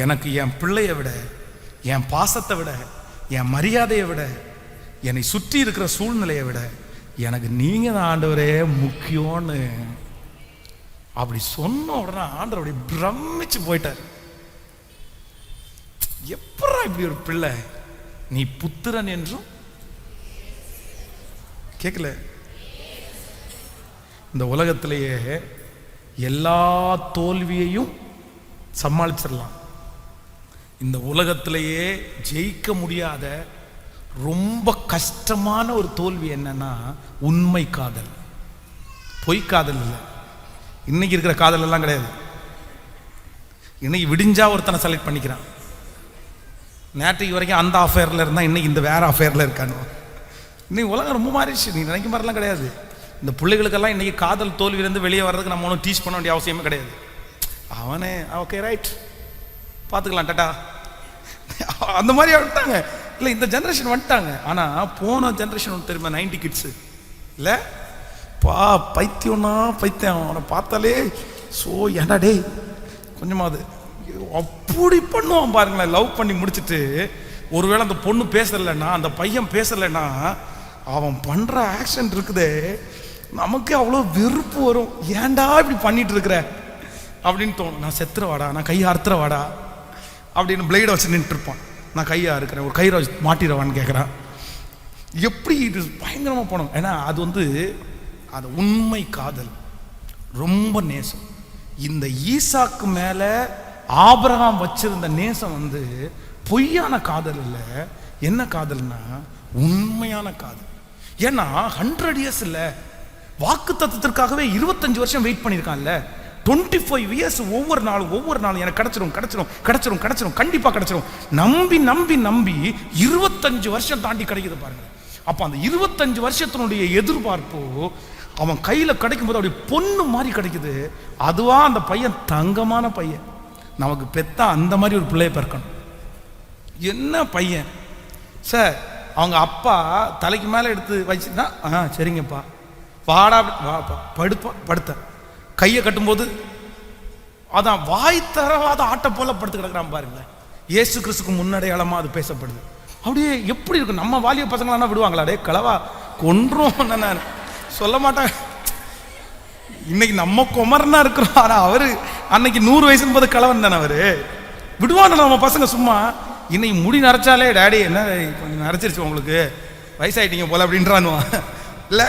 எனக்கு என் பிள்ளைய விட, என் பாசத்தை விட, என் மரியாதையை விட, என்னை சுற்றி இருக்கிற சூழ்நிலையை விட எனக்கு நீங்க தான் ஆண்டவரே முக்கியம்னு அப்படி சொன்ன உடனே ஆண்டவர் அப்படி பிரமிச்சு போயிட்டார். எப்படா இப்படி ஒரு பிள்ளை, நீ புத்திரன் என்றும் கேட்கல. இந்த உலகத்திலேயே எல்லா தோல்வியையும் சமாளிச்சிடலாம். இந்த உலகத்திலேயே ஜெயிக்க முடியாத ரொம்ப கஷ்டமான ஒரு தோல்வி என்னன்னா உண்மை காதல். பொய் காதல் இல்லை. இன்னைக்கு இருக்கிற காதல் எல்லாம் கிடையாது. இன்னைக்கு விடிஞ்சா ஒருத்தனை செலக்ட் பண்ணிக்கிறான். நேற்றுக்கு வரைக்கும் அந்த அஃபேர்ல இருந்தா இன்னைக்கு இந்த வேற அஃபேர்ல இருக்கானு. இன்னைக்கு உலகம் ரொம்ப மாறிடுச்சு. நீ நினைக்க மாதிரிலாம் கிடையாது. இந்த பிள்ளைகளுக்கெல்லாம் இன்னைக்கு காதல் தோல்வியிலேருந்து வெளியே வர்றதுக்கு நம்ம ஒன்றும் டீச் பண்ண வேண்டிய அவசியமே கிடையாது. அவனே ஓகே ரைட் பார்த்துக்கலாம் டாட்டா அந்த மாதிரி வந்துட்டாங்க. இல்லை இந்த ஜென்ரேஷன் வந்துட்டாங்க. ஆனால் போன ஜென்ரேஷன் ஒன்று தெரியுமா, 90 கிட்ஸு இல்லை பைத்தியம்னா பைத்தியம். அவனை பார்த்தாலே ஏன்டா டே கொஞ்சமாவது அப்படி பண்ணுவான் பாருங்களேன். லவ் பண்ணி முடிச்சுட்டு ஒருவேளை அந்த பொண்ணு பேசலைன்னா, அந்த பையன் பேசலைன்னா, அவன் பண்ணுற ஆக்ஷன் இருக்குதே நமக்கு அவ்வளோ வெறுப்பு வரும். ஏன்டா இப்படி பண்ணிட்டு இருக்கிற அப்படின்னு தோணும். நான் செத்துற வாடா, நான் கையை அறுத்துற வாடா அப்படின்னு பிளேடை வச்சு நின்றுட்டு இருப்பான். நான் கையை இருக்கிறேன், ஒரு கயிறை வச்சு மாட்டிடுவான்னு கேட்குறான். எப்படி இது பயங்கரமாக போனோம். ஏன்னா அது அது உண்மை காதல், ரொம்ப நேசம். இந்த ஈசாக்கு மேலே ஆபிரகாம் வச்சிருந்த நேசம் பொய்யான காதல் இல்லை. என்ன காதல்னா உண்மையான காதல். ஏன்னா 100 years இல்லை, வாக்கு தத்துவத்திற்காகவே 25 வருஷம் வெயிட் பண்ணியிருக்கான்ல. 25 years ஒவ்வொரு நாளும் எனக்கு கிடைச்சிரும் கண்டிப்பா கிடைச்சிரும் நம்பி நம்பி நம்பி 25 வருஷம் தாண்டி கிடைக்குது பாருங்க. அப்ப அந்த 25 வருஷத்தினுடைய எதிர்பார்ப்பு அவன் கையில கிடைக்கும் போது அப்படி பொண்ணு மாதிரி கிடைக்குது. அதுவா அந்த பையன் தங்கமான பையன். நமக்கு பெத்தா அந்த மாதிரி ஒரு பிள்ளைய பிறக்கணும். என்ன பையன் சார், அவங்க அப்பா தலைக்கு மேல எடுத்து வச்சுன்னா சரிங்கப்பா வாடா வாப்பா படுத்த கையை கட்டும்போது அதான் வாய் தரவாத ஆட்டை போல படுத்து கிடக்குறான் பாருங்க. இயேசு கிறிஸ்துக்கு முன்னடையாளமா அது பேசப்படுது. அப்படியே எப்படி இருக்கு. நம்ம வாலிய பசங்களா விடுவாங்களா, டே களவா கொன்றும் நான் சொல்ல மாட்டாங்க. இன்னைக்கு நம்ம குமரனா இருக்கிறோம். ஆனா அவரு அன்னைக்கு 100 வயசுன்னு போது கலவன் தானே அவரு. விடுவாங்க நம்ம பசங்க சும்மா. இன்னைக்கு முடி நரைச்சாலே டேடி என்ன கொஞ்சம் நரைச்சிருச்சு உங்களுக்கு, வயசாயிட்டீங்க போல அப்படின்றானுவான். இல்லை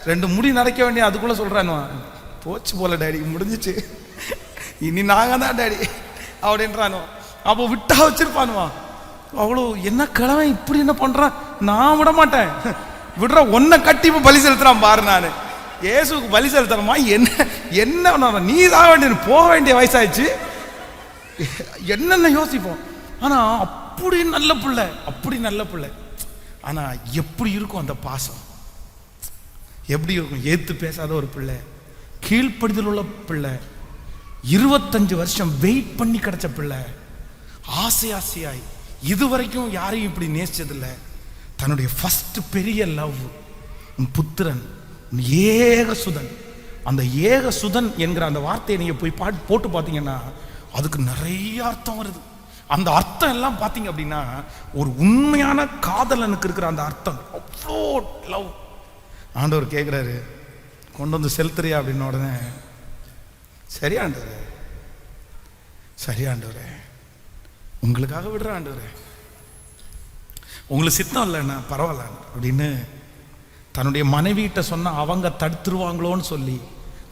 2 முடி நரைக்க வேண்டிய அதுக்குள்ள சொல்றானுவான், போச்சு போல டேடி முடிஞ்சிச்சு இனி நாங்க தான் டேடி அப்படின்றானுவான். அப்போ விட்டா வச்சிருப்பானுவான். அவ்வளோ என்ன கிழமை இப்படி என்ன பண்றான், நான் விட மாட்டேன் விடுற ஒன்ன கட்டி இப்போ பலி செலுத்துறான் பாரு. நான் இயேசுக்கு பலி செலுத்துறமா என்ன நீ தான் வேண்டிய போக வேண்டிய வயசாயிடுச்சு என்னென்ன யோசிப்போம். ஆனா அப்படி நல்ல பிள்ளை. ஆனா எப்படி இருக்கும் அந்த பாசம், எப்படி இருக்கும். ஏத்து பேசாத ஒரு பிள்ளை, கீழ்ப்படிதல் உள்ள பிள்ளை, 25 வருஷம் வெயிட் பண்ணி கிடைச்ச பிள்ளை, ஆசையாய் இதுவரைக்கும் யாரையும் இப்படி நேசிச்சதில்லை. தன்னுடைய ஃபர்ஸ்ட் பெரிய லவ் உன் புத்திரன், உன் ஏக சுதன். அந்த ஏக சுதன் என்கிற அந்த வார்த்தையை நீங்க போய் போட்டு பார்த்தீங்கன்னா அதுக்கு நிறைய அர்த்தம் வருது. அந்த அர்த்தம் எல்லாம் பார்த்தீங்க அப்படின்னா ஒரு உண்மையான காதலனுக்கு இருக்கிற அந்த அர்த்தம் அவ்வளோ லவ். ஆண்டவர் கேட்குறாரு, கொண்டு வந்து செலுத்துறியா அப்படின்ன உடனே சரியாண்டவரே உங்களுக்காக விடுற ஆண்டவரே, உங்களுக்கு சித்தம் இல்லைன்னா பரவாயில்ல அப்படின்னு தன்னுடைய மனைவியிட்ட சொன்னால் அவங்க தடுத்துருவாங்களோன்னு சொல்லி,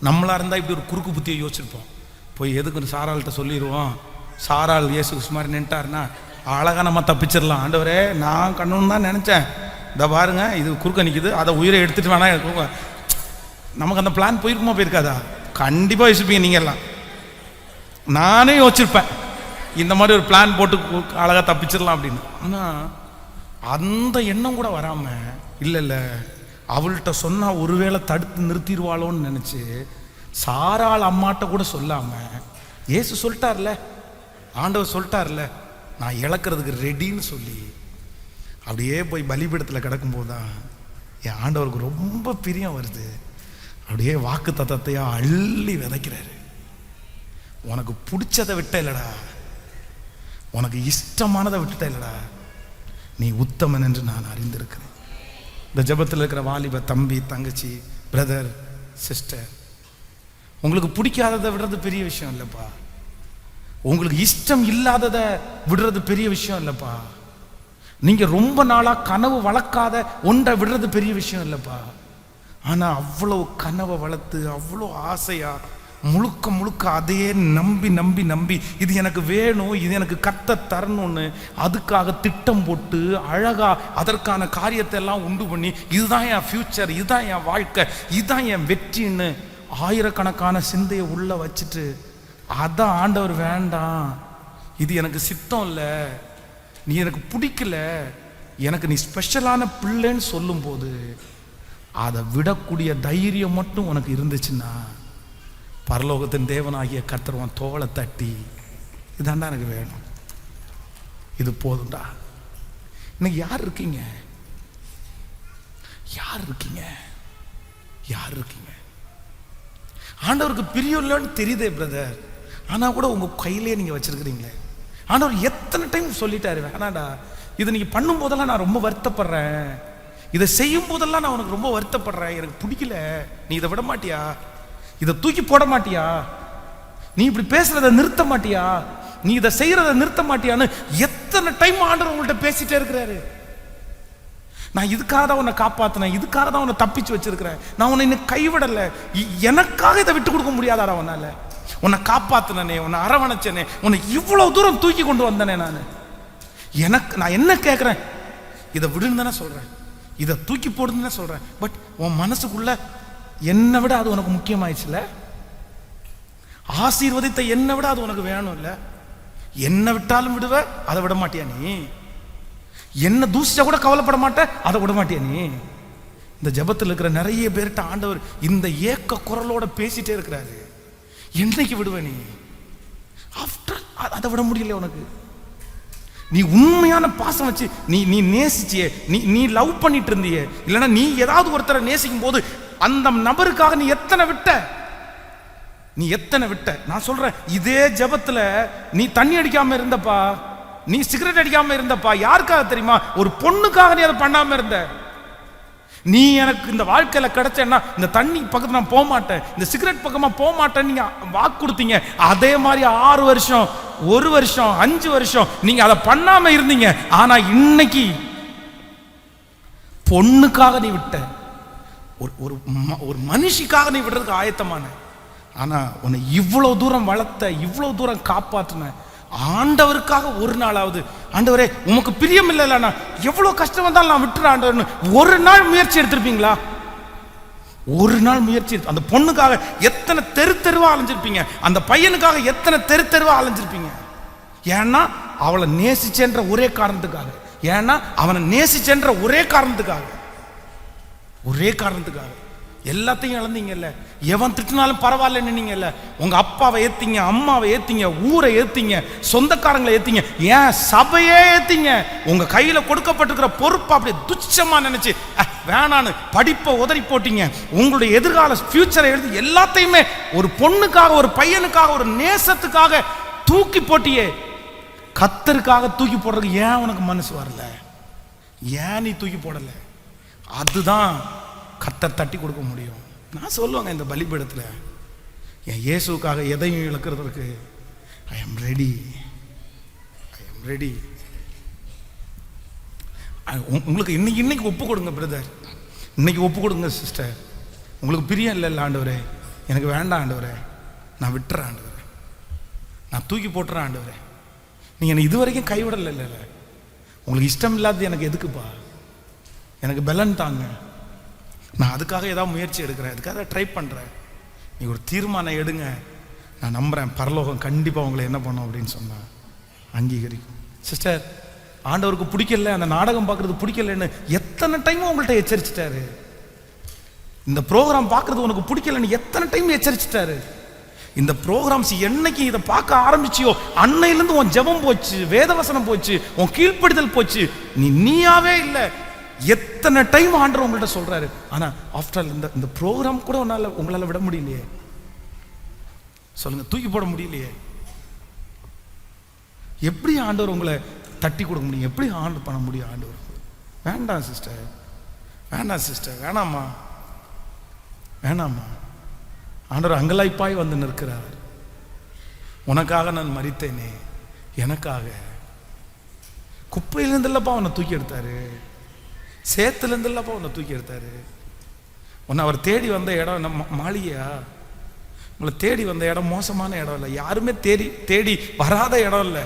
நம்மளா இருந்தால் இப்படி ஒரு குறுக்கு புத்தியை யோசிச்சிருப்போம். போய் எதுக்கு சாராள்கிட்ட சொல்லிடுவோம், சாராள் இயேசு சுமாரி நின்ட்டாருன்னா அழகாக நம்ம தப்பிச்சிடலாம். ஆண்டவரே நான் கண்ணு தான் நினச்சேன், இதை பாருங்க இது குறுக்க நிற்குது, அதை உயிரை எடுத்துட்டு வேணா நமக்கு அந்த பிளான் போயிருக்குமா போயிருக்காதா? கண்டிப்பாக யோசிப்பீங்க நீங்கள் எல்லாம். நானே யோசிச்சிருப்பேன். இந்த மாதிரி ஒரு பிளான் போட்டு அழகாக தப்பிச்சிடலாம் அப்படின்னு. ஆனால் அந்த எண்ணம் கூட வராமல், இல்லை அவள்கிட்ட சொன்னால் ஒருவேளை தடுத்து நிறுத்திடுவாளோன்னு நினச்சி சாராள் அம்மாட்ட கூட சொல்லாமல், இயேசு சொல்லிட்டார்ல, ஆண்டவர் சொல்லிட்டார்ல, நான் இழக்கிறதுக்கு ரெடின்னு சொல்லி அப்படியே போய் பலிபீடத்தில் கிடக்கும்போது தான் என் ஆண்டவருக்கு ரொம்ப பிரியம் வருது. அப்படியே வாக்கு தத்தத்தையா அள்ளி விதைக்கிறாரு. உனக்கு பிடிச்சதை விட்ட இல்லடா, உனக்கு இஷ்டமானதை விட்டுட்ட இல்லடா, நீ உத்தமன் என்று நான் அறிந்திருக்கிறேன். இந்த ஜெபத்தில் இருக்கிற வாலிப தம்பி, தங்கச்சி, பிரதர், சிஸ்டர், உங்களுக்கு பிடிக்காததை விடுறது பெரிய விஷயம் இல்லைப்பா. உங்களுக்கு இஷ்டம் இல்லாததை விடுறது பெரிய விஷயம் இல்லைப்பா. நீங்க ரொம்ப நாளா கனவு வளர்க்காத ஒன்றை விடுறது பெரிய விஷயம் இல்லைப்பா. ஆனா அவ்வளவு கனவை வளர்த்து அவ்வளோ ஆசையா முழுக்க முழுக்க அதையே நம்பி நம்பி நம்பி இது எனக்கு வேணும், இது எனக்கு கத்த தரணும்னு அதுக்காக திட்டம் போட்டு அழகா அதற்கான காரியத்தை எல்லாம் உண்டு பண்ணி, இதுதான் என் ஃபியூச்சர், இதுதான் என் வாழ்க்கை, இதுதான் என் வெற்றின்னு ஆயிரக்கணக்கான சிந்தையை உள்ள வச்சுட்டு, அதான் ஆண்டவர் வேண்டாம், இது எனக்கு சித்தம் இல்லை, நீ எனக்கு பிடிக்கல, எனக்கு நீ ஸ்பெஷலான பிள்ளைன்னு சொல்லும் போது அதை விடக்கூடிய தைரியம் மட்டும் உனக்கு இருந்துச்சுன்னா, பரலோகத்தின் தேவனாகிய கர்த்தர் தோளை தட்டி, இதாண்டா எனக்கு வேணும், இது போதும்டா. இன்னைக்கு யார் இருக்கீங்க? யார் இருக்கீங்க? யார் இருக்கீங்க? ஆண்டவருக்கு பிரியம் இல்லைன்னு தெரியுதே பிரதர், ஆனா கூட உங்க கையிலே நீங்க வச்சிருக்கிறீங்களே. ஆண்டவர் எத்தனை டைம் சொல்லிட்டாரு, வேணாடா, இதை நீங்க பண்ணும் போதெல்லாம் நான் ரொம்ப வருத்தப்படுறேன், இதை செய்யும் போதெல்லாம் நான் உனக்கு ரொம்ப வருத்தப்படுறேன், எனக்கு பிடிக்கல, நீ இதை விட மாட்டியா, இதை தூக்கி போட மாட்டியா, நீ இப்படி பேசுறத நிறுத்த மாட்டியா, நீ இதை செய்யறத நிறுத்த மாட்டியான்னு எத்தனை டைம் ஆண்டவர் உங்கள்கிட்ட பேசிட்டே இருக்கிறாரு. நான் இதுக்காக தான் உன்னை காப்பாத்தினேன், இதுக்காக தான் உன்னை தப்பிச்சு வச்சிருக்கிறேன், நான் உன்னை இன்னும் கைவிடல, எனக்காக இதை விட்டு கொடுக்க முடியாதாடா உன்னால, உன்னை காப்பாத்தினே, உன்னை அரவணைச்சனே, உன்னை இவ்வளவு தூரம் தூக்கி கொண்டு வந்தனே, நான் என்ன கேட்கிறேன், இதை விடுன்னு தானே சொல்றேன், இதை தூக்கி போடுன்னு தானே சொல்றேன். பட் உன் மனசுக்குள்ள என்னை விட அது உனக்கு முக்கியமாயிடுச்சுல, ஆசீர்வதித்த என்னை விட அது உனக்கு வேணும் இல்ல, என்ன விட்டாலும் விடுவ, அதை விட மாட்டியா நீ, என்ன தூசிச்சா கூட கவலைப்பட மாட்ட, அதை விட மாட்டியா நீ. இந்த ஜெபத்தில் இருக்கிற நிறைய பேர்கிட்ட ஆண்டவர் இந்த ஏக்க குரலோட பேசிட்டே இருக்கிறாரு, என்னைக்கு விடுவ நீ, ஆஃப்டர் அதை விட முடியல உனக்கு, நீ உண்மையான பாசம் வச்சு நீ நேசிச்சியே, நீ லவ் பண்ணிட்டு இருந்தியே, இல்லைன்னா நீ ஏதாவது ஒருத்தரை நேசிக்கும் போது அந்த நபருக்காக நீ எத்தனை விட்ட, நீ எத்தனை விட்ட. நான் சொல்றேன், இதே ஜெபத்துல நீ தண்ணி அடிக்காம இருந்தப்பா, நீ சிகரெட் அடிக்காம இருந்தப்பா, யாருக்காக தெரியுமா, ஒரு பொண்ணுக்காக நீ அதை பண்ணாம இருந்த. நீ எனக்கு இந்த வாழ்க்கையில கிடைச்சேன்னா இந்த தண்ணி பக்கத்துல நான் போக மாட்டேன், இந்த சிகரெட் பக்கமா போக மாட்டேன்னு நீங்க வாக்கு கொடுத்தீங்க. அதே மாதிரி 6 வருஷம், 1 வருஷம், 5 வருஷம் நீங்க அதை பண்ணாம இருந்தீங்க. ஆனா இன்னைக்கு பொண்ணுக்காக நீ விட்ட, ஒரு மனுஷிக்காக நீ விடுறதுக்கு ஆயத்தமான, ஆனா உன்னை இவ்வளவு தூரம் வளர்த்த, இவ்வளவு தூரம் காப்பாற்றின ஆண்டவருக்காக ஒரு நாளாவது, ஆண்டவரே உமக்கு பிரியம் இல்லைன்னா எவ்வளவு கஷ்டம் வந்தாலும் நான் விட்டுறேன் ஆண்டவர்னு ஒரு நாள் முயற்சி எடுத்திருப்பீங்களா? ஒரு நாள் முயற்சி, அந்த பொண்ணுக்காக எத்தனை தெருவா அலைஞ்சிருப்பீங்க, அந்த பையனுக்காக எத்தனை தெருவா அலைஞ்சிருப்பீங்க. ஏன்னா அவளை நேசிச்சென்ற ஒரே காரணத்துக்காக, ஏன்னா அவனை நேசிச்சென்ற ஒரே காரணத்துக்காக எல்லாத்தையும் இழந்தீங்கல்ல. எவன் திட்டினாலும் பரவாயில்லன்னு நீங்கல்ல, உங்க அப்பாவை ஏத்தீங்க, அம்மாவை ஏத்தீங்க, ஊரை ஏத்தீங்க, சொந்தக்காரங்களை ஏத்தீங்க, ஏன் சபையே ஏத்தீங்க. உங்க கையில கொடுக்கப்பட்டிருக்கிற பொறுப்பை அப்படி துச்சமா நினைச்சு வேணான்னு படிப்பை உதறி போட்டீங்க. உங்களுடைய எதிர்கால ஃபியூச்சரை எழுதி எல்லாத்தையுமே ஒரு பொண்ணுக்காக, ஒரு பையனுக்காக, ஒரு நேசத்துக்காக தூக்கி போட்டியே. கர்த்தருக்காக தூக்கி போடுறதுக்கு ஏன் உனக்கு மனசு வரல? ஏன் நீ தூக்கி போடல? அதுதான் கர்த்தர் தட்டி கொடுக்க முடியும். நான் சொல்லுவாங்க, இந்த பலிபீடத்தில் என் இயேசுக்காக எதையும் இழக்கிறதுக்கு ஐ எம் ரெடி. உங்களுக்கு இன்னைக்கு ஒப்பு கொடுங்க பிரதர், இன்னைக்கு ஒப்பு கொடுங்க சிஸ்டர். உங்களுக்கு பிரியம் இல்லை ஆண்டவரே, எனக்கு வேண்டாம் ஆண்டவரே, நான் விட்டுறேன் ஆண்டவரே, நான் தூக்கி போட்டுறேன் ஆண்டவரே, நீங்கள் என்னை இது வரைக்கும் கைவிடல. இல்லை, உங்களுக்கு இஷ்டம் இல்லாதது எனக்கு எதுக்குப்பா, எனக்கு பலன் தாங்க, நான் அதுக்காக ஏதாவது முயற்சி எடுக்கிறேன், அதுக்காக ட்ரை பண்ணுறேன். நீங்கள் ஒரு தீர்மானம் எடுங்க, நான் நம்புகிறேன் பரலோகம் கண்டிப்பாக உங்களை என்ன பண்ணும் அப்படின்னு சொன்னேன். அங்கீகரிக்கும். சிஸ்டர், ஆண்டவருக்கு பிடிக்கல, அந்த நாடகம் பார்க்கறது பிடிக்கலன்னு எத்தனை டைம் உங்கள்கிட்ட எச்சரிச்சிட்டாரு. இந்த ப்ரோக்ராம் பார்க்கறது உனக்கு பிடிக்கலன்னு எத்தனை டைம் எச்சரிச்சிட்டாரு. இந்த ப்ரோக்ராம்ஸ் என்னைக்கு இதை பார்க்க ஆரம்பிச்சியோ அன்னையிலிருந்து உன் ஜெபம் போச்சு, வேதவசனம் போச்சு, உன் கீழ்ப்படிதல் போச்சு, நீயாவே இல்லை. எத்தனை டைம் ஆண்டவர் உங்கள்கிட்ட சொல்றாரு. ஆனா ஆஃப்டர் இந்த ப்ரோக்ராம் கூட உங்களால விட முடியலையே. சொல்லுங்க, தூக்கி போட முடியலையே. எப்படி ஆண்டவர் உங்களை தட்டி கொடுக்க முடியும்? எப்படி ஆண்டர் பண்ண முடியும் ஆண்டவர்? வேண்டாம் சிஸ்டர், வேண்டாம் சிஸ்டர், வேணாமா, வேணாமா. ஆண்டவர் அங்கலாய்ப்பாய் வந்து நிற்கிறார். உனக்காக நான் மரித்தேனே, எனக்காக. குப்பையிலிருந்துல்லப்பா உன்னை தூக்கி எடுத்தாரு, சேத்துலேருந்துல்லப்பா உன்னை தூக்கி எடுத்தாரு. உன்னை அவர் தேடி வந்த இடம் என்ன மாளிகையா? உங்களை தேடி வந்த இடம் மோசமான இடம் இல்லை. யாருமே தேடி வராத இடம் இல்லை.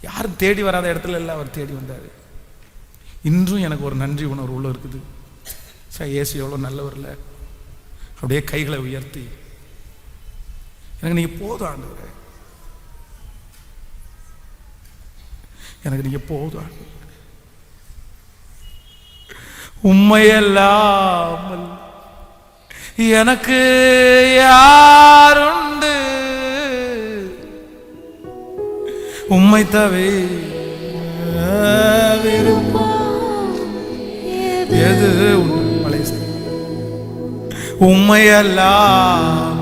யாரும் தேடி வராத இடத்துல இல்லை, அவர் தேடி வந்தார். இன்றும் எனக்கு ஒரு நன்றி உணர்வு உள்ள இருக்குது. சார், இயேசு எவ்வளோ நல்லவர் இல்லை. அப்படியே கைகளை உயர்த்தி, எனக்கு நீங்க போதும் ஆண்டவரே, எனக்கு நீங்க போதும் ஆண்டவரே. உம்மையல்லாமல் எனக்கு யாருண்டு, உம்மை தவிர எது உண்டு. பழைய உம்மையெல்லாம்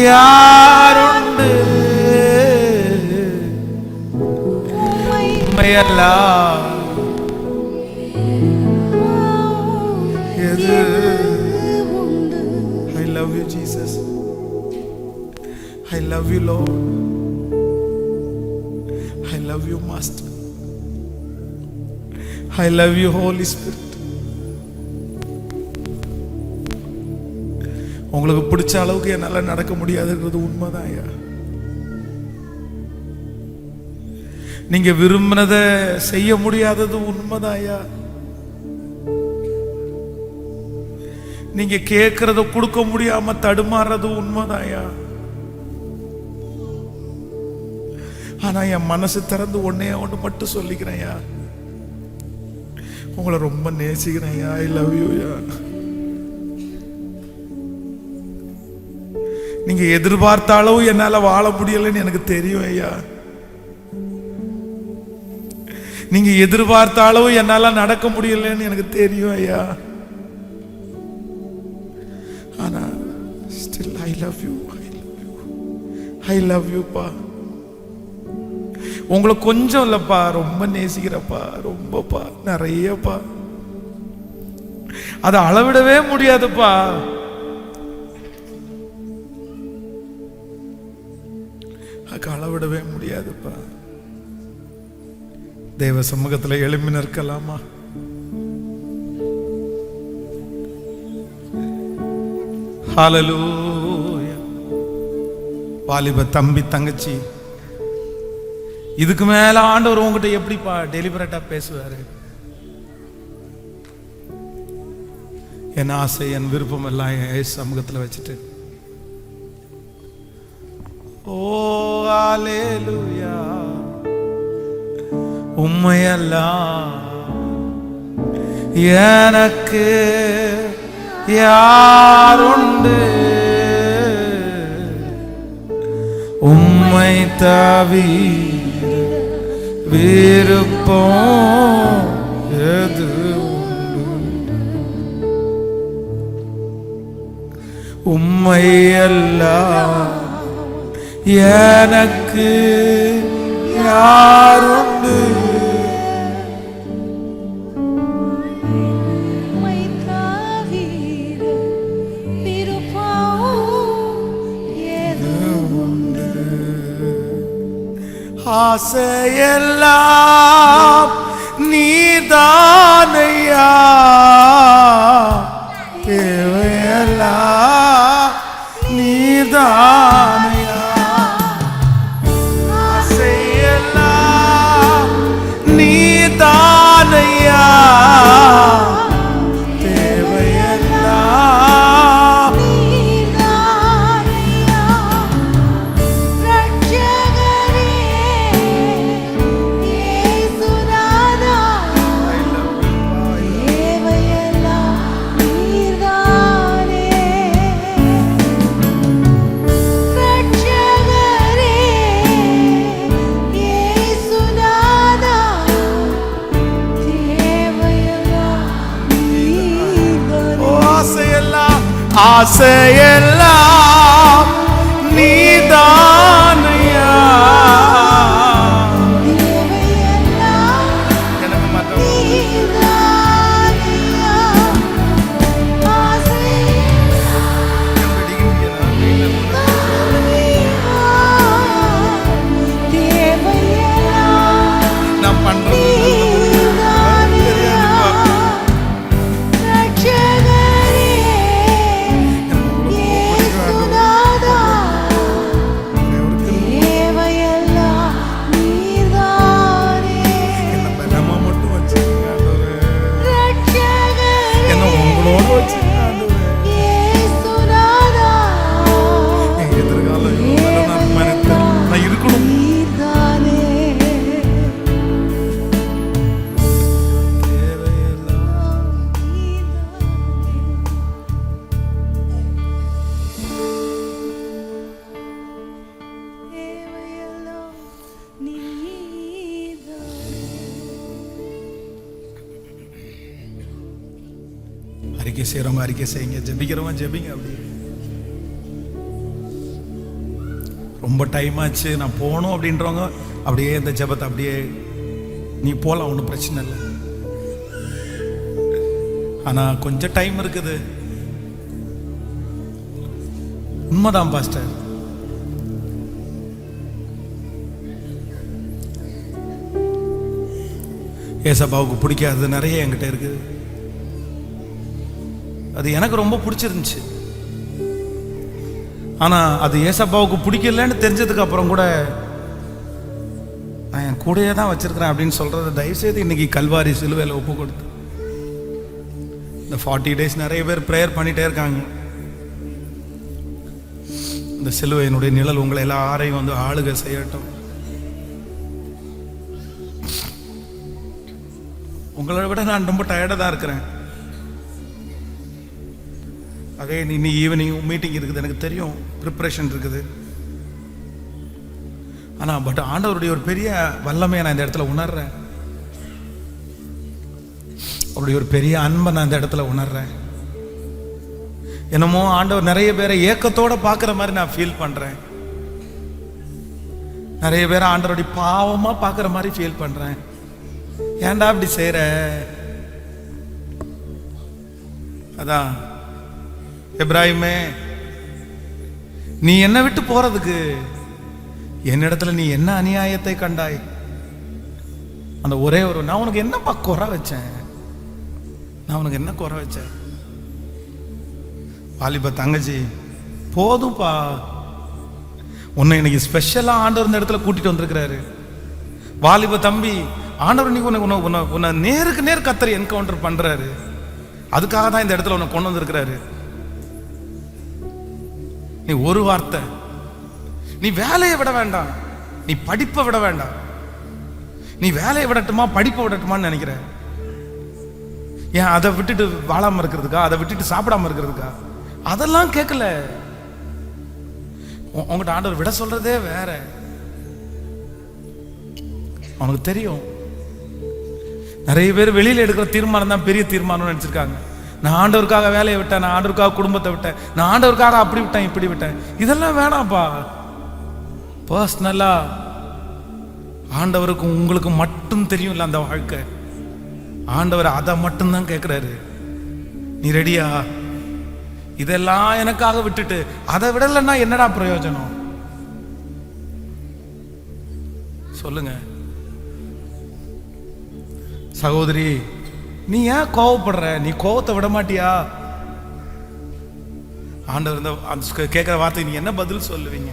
யாருண்டு, உம்மையெல்லாம் எது. I love you Jesus, I love you Lord, I love you Master, I love you Holy Spirit. உங்களுக்கு பிடிச்ச அளவுக்கு என்னால நடக்க முடியாதுன்றது உண்மைதான் ஐயா. நீங்க விரும்பினதை செய்ய முடியாதது உண்மைதான் ஐயா. நீங்க கேட்கறத கொடுக்க முடியாம தடுமாறது உண்மைதான் ஐயா. ஆனா என் மனசு திறந்து ஒன்னே ஒன்று மட்டும் சொல்லிக்கிறேன் ஐயா, உங்களை ரொம்ப நேசிக்கிறேன் ஐயா. ஐ லவ் யூ ஐயா. நீங்க எதிர்பார்த்த அளவு என்னால வாழ முடியலன்னு எனக்கு தெரியும் ஐயா. நீங்க எதிர்பார்த்த அளவு என்னால நடக்க முடியலன்னு எனக்கு தெரியும் ஐயா. ஆனா still I love you, I love you, I love you பா. உங்களை கொஞ்சம் இல்லப்பா, ரொம்ப நேசிக்கிறப்பா, ரொம்பப்பா, நிறையப்பா. அதை அளவிடவே முடியாதுப்பா. அளவிடவே முடியாதுப்பா. தேவ சமூகத்தில் எழும்பி நிற்கலாமா? ஹல்லேலூயா. வாலிப தம்பி தங்கச்சி, இதுக்கு மேல ஆண்டவர் உங்ககிட்ட எப்படிப்பா டெலிபரேட்டா பேசுவாரு? என் ஆசை, என் விருப்பம் எல்லாம் என் சமூகத்தில் வச்சுட்டு, ஓ ஹல்லேலூயா, உம்மையெல்லாம் எனக்கு யாருண்டு, உம்மை தவிர விருப்பம் எது உண்டு, உம்மையெல்லாம் எனக்கு யாருண்டு, ஆசையெல்லாம் நீதானையா, தேவையெல்லாம் நீதானையா, ஆசையெல்லாம் நீதானையா, தேவையெல்லாம் ஆசையெல்லாம் ஆசையெல்லாம் நீதானையா. எனக்கு நான் பண்றது அறிக்கை செய்கிறவங்க அறிக்கை செய்யுங்க, ஜெபிக்கிறவங்க ஜெபிங்க. அப்படி ரொம்ப டைம் ஆச்சு நான் போகணும் அப்படின்றவங்க அப்படியே இந்த ஜெபத்தை அப்படியே நீ போகலாம், ஒன்றும் பிரச்சனை இல்லை. ஆனால் கொஞ்சம் டைம் இருக்குது. உண்மைதான் பாஸ்டர். ஏசப்பாவுக்கு பிடிக்காதது நிறைய என்கிட்ட இருக்குது. அது எனக்கு ரொம்ப பிடிச்சிருந்துச்சு. ஆனால் அது ஏசப்பாவுக்கு பிடிக்கலன்னு தெரிஞ்சதுக்கு அப்புறம் கூட நான் என் கூடையே தான் வச்சிருக்கிறேன் அப்படின்னு சொல்றதை தயவுசெய்து இன்னைக்கு கல்வாரி சிலுவையில் ஒப்பு கொடுத்து இந்த 40 days நிறைய பேர் ப்ரேயர் பண்ணிட்டே இருக்காங்க. இந்த சிலுவையினுடைய நிழல் உங்களை எல்லாரையும் வந்து ஆளுகை செய்யட்டும். உங்களை விட நான் ரொம்ப டயர்டாக தான் இருக்கிறேன். அதே இன்னி ஈவினிங் மீட்டிங் இருக்குது, எனக்கு தெரியும், ப்ரிப்பரேஷன் இருக்குது. ஆனால் பட் ஆண்டவருடைய ஒரு பெரிய வல்லமையை நான் இந்த இடத்துல உணர்றேன். அவருடைய ஒரு பெரிய அன்பை நான் இந்த இடத்துல உணர்றேன். என்னமோ ஆண்டவர் நிறைய பேரை ஏக்கத்தோட பார்க்குற மாதிரி நான் ஃபீல் பண்ணுறேன். நிறைய பேரை ஆண்டவருடைய பாவமாக பார்க்குற மாதிரி ஃபீல் பண்ணுறேன். ஏன்டா அப்படி செய்கிற? அதான் எப்ராஹிமே, நீ என்னை விட்டு போறதுக்கு என்னிடத்துல நீ என்ன அநியாயத்தை கண்டாய்? அந்த ஒரே ஒரு நான் உனக்கு என்னப்பா குறை வச்சேன்? நான் உனக்கு என்ன குறை வச்சேன்? வாலிப தங்கச்சி, போதும்பா. உன்னை இன்னைக்கு ஸ்பெஷலா ஆண்டவர் இந்த இடத்துல கூட்டிட்டு வந்திருக்கிறாரு. வாலிப தம்பி, ஆண்டவர் நீ உன்னை நேருக்கு நேர் கத்தர் என்கவுண்டர் பண்றாரு. அதுக்காக தான் இந்த இடத்துல உன்னை கொண்டு வந்திருக்கிறாரு. நீ ஒரு வார்த்தை, நீ வேலையை விட வேண்டாம், நீ படிப்பை விட வேண்டாம். நீ வேலையை விடட்டுமா படிப்பை விடட்டுமான்னு நினைக்கிற? ஏன் அதை விட்டுட்டு வாழாம இருக்கிறதுக்கா? அதை விட்டுட்டு சாப்பிடாம இருக்கிறதுக்கா? அதெல்லாம் கேட்கல. உங்ககிட்ட ஆண்டவர் விட சொல்றதே வேற. அவனுக்கு தெரியும். நிறைய பேர் வெளியில எடுக்கிற தீர்மானம் தான் பெரிய தீர்மானம் நினைச்சிருக்காங்க. நான் ஆண்டவருக்காக வேலையை விட்டேன், நான் ஆண்டவருக்காக குடும்பத்தை விட்டேன், நான் ஆண்டவருக்காக அப்படி விட்டேன் இப்படி விட்டேன். இதெல்லாம் வேணாம்ப்பா. பர்சனலா ஆண்டவருக்கு உங்களுக்கு மட்டும் தெரியும் இல்ல அந்த வாழ்க்கை. ஆண்டவர் அதை மட்டும்தான் கேட்கிறாரு. நீ ரெடியா? இதெல்லாம் எனக்காக விட்டுட்டு அதை விடலைன்னா என்னடா பிரயோஜனம்? சொல்லுங்க சகோதரி, நீ ஏன் கோவப்படுற? நீ கோவத்தை விட மாட்டியா? ஆண்டவர் கேட்கிற வார்த்தை நீ என்ன பதில் சொல்லுவீங்க?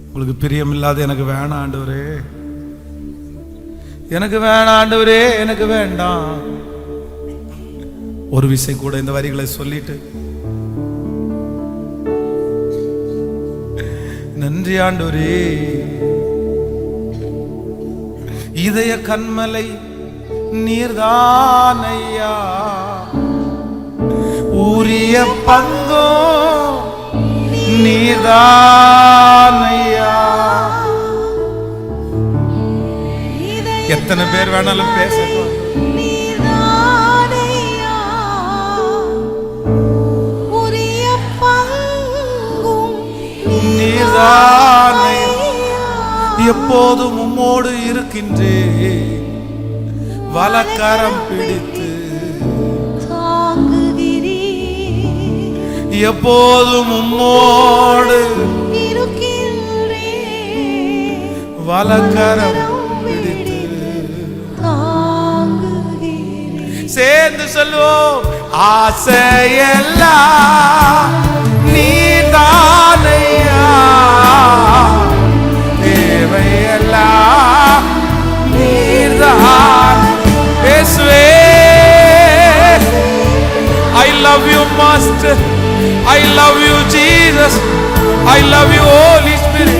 உங்களுக்கு பிரியம் இல்லாத எனக்கு வேணாம் ஆண்டவரே, எனக்கு வேணாம் ஆண்டவரே, எனக்கு வேண்டாம். ஒரு விசை கூட இந்த வரிகளை சொல்லிட்டு நன்றி ஆண்டவரே, இதய கண்மலை நீர்தானையா, உரிய பங்கோ நீர்தானையா. எத்தனை பேர் வேணாலும் பேச நீர்தானே எப்போதும் உம்மோடு இருக்கின்றேன், வலக்கரம் பிடித்து எப்போதும் உம்மோடு வலக்கரம் பிடித்து சேர்ந்து சொல்வோம். ஆசையெல்லாம் நீதானையா, தேவையெல்லாம் நீர்தான் இயேசுவே. I love you Master, I love you Jesus, I love you Holy Spirit,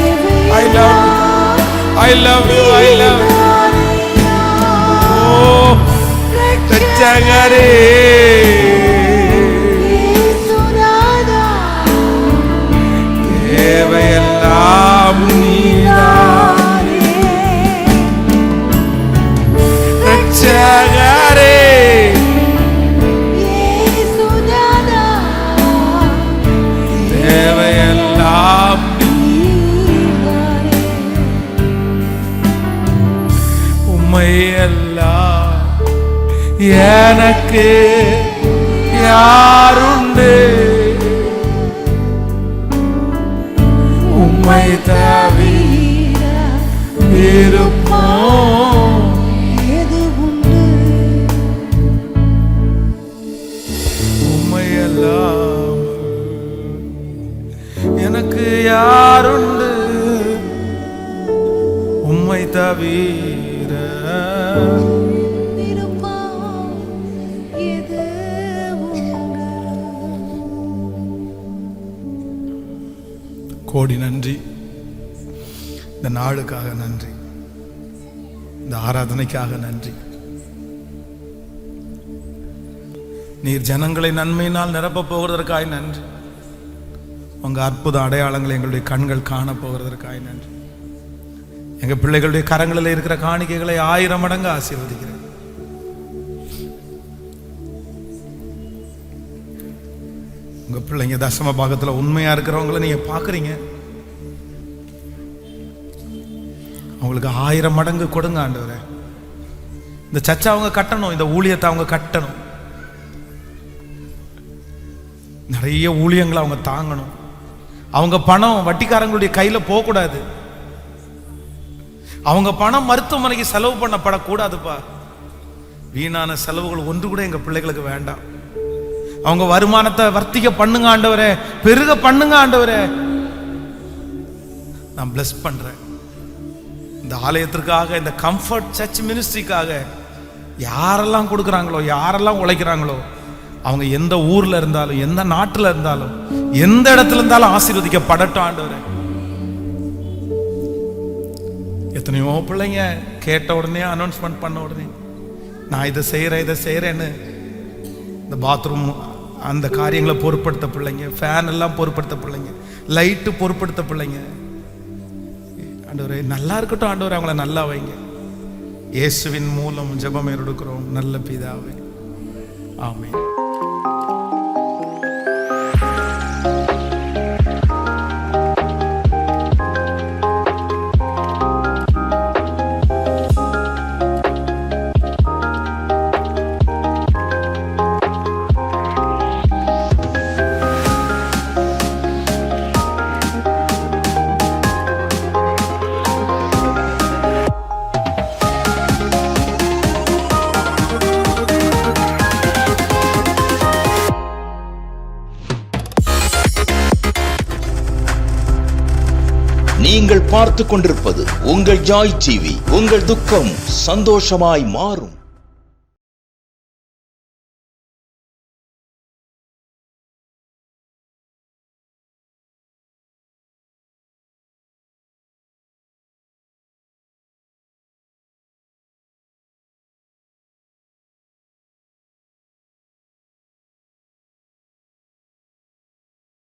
I love you, I love you, I love you. Oh ரட்சகரே தேவையெல்லாம் நீதானே, ரட்சகரே தேவையெல்லாம் உம்மையெல்லாம் எனக்கு யாருண்டு, உம்மை தவிர விருப்பம் எது உண்டு, உம்மையெல்லாம் எனக்கு யாருண்டு, உம்மை தவிர கோடி நன்றி. இந்த நாளுக்காக நன்றி, இந்த ஆராதனைக்காக நன்றி. நீர் ஜனங்களை நன்மையினால் நிரப்ப போகிறதற்காக நன்றி. உங்க அற்புத அடையாளங்களை எங்களுடைய கண்கள் காண போகிறதற்காக நன்றி. எங்க பிள்ளைகளுடைய கரங்களில் இருக்கிற காணிக்கைகளை 1000 மடங்கு ஆசீர்வதிக்கிறேன். உங்க பிள்ளைங்க தசம பாகத்துல உண்மையா இருக்கிறவங்களை நீங்க பாக்குறீங்க. அவங்களுக்கு 1000 மடங்கு கொடுங்க ஆண்டவரே. இந்த சர்ச்சை அவங்க கட்டணும், இந்த ஊழியத்தை அவங்க கட்டணும், நிறைய ஊழியங்களை அவங்க தாங்கணும். அவங்க பணம் வட்டிக்காரங்களுடைய கையில போக கூடாது. அவங்க பணம் மருத்துவமனைக்கு செலவு பண்ணப்படக்கூடாதுப்பா. வீணான செலவுகள் ஒன்று கூட எங்க பிள்ளைகளுக்கு வேண்டாம். அவங்க வருமானத்தை வர்த்திக்க பண்ணுங்க ஆண்டவரே, பெருக பண்ணுங்க ஆண்டவரே. நான் பிளஸ் பண்றேன். இந்த ஆலயத்திற்காக, இந்த கம்ஃபர்ட் சர்ச் மினிஸ்ட்ரிக்காக யாரெல்லாம் கொடுக்குறாங்களோ, யாரெல்லாம் உழைக்கிறாங்களோ, அவங்க எந்த ஊர்ல இருந்தாலும், எந்த நாட்டுல இருந்தாலும், எந்த இடத்துல இருந்தாலும் ஆசீர்வதிக்கப்படட்டும் ஆண்டவரே. எத்தனையோ பிள்ளைங்க கேட்ட உடனே, அனௌன்ஸ்மெண்ட் பண்ண உடனே நான் இதை செய்யறேன், இதை செய்யறேன்னு இந்த பாத்ரூம் அந்த காரியங்களை பொறுப்படுத்த பிள்ளைங்க, ஃபேன் எல்லாம் பொறுப்படுத்த பிள்ளைங்க, லைட்டு பொறுப்படுத்த பிள்ளைங்க. ஆண்டவரே நல்லா இருக்கட்டும் ஆண்டவரே, அவங்கள நல்லா வைங்க. இயேசுவின் மூலம் ஜெபம் எடுக்கிறோம் நல்ல பிதாவே, ஆமென். நீங்கள் பார்த்துக் கொண்டிருப்பது உங்கள் ஜாய் டிவி. உங்கள் துக்கம் சந்தோஷமாய் மாறும்.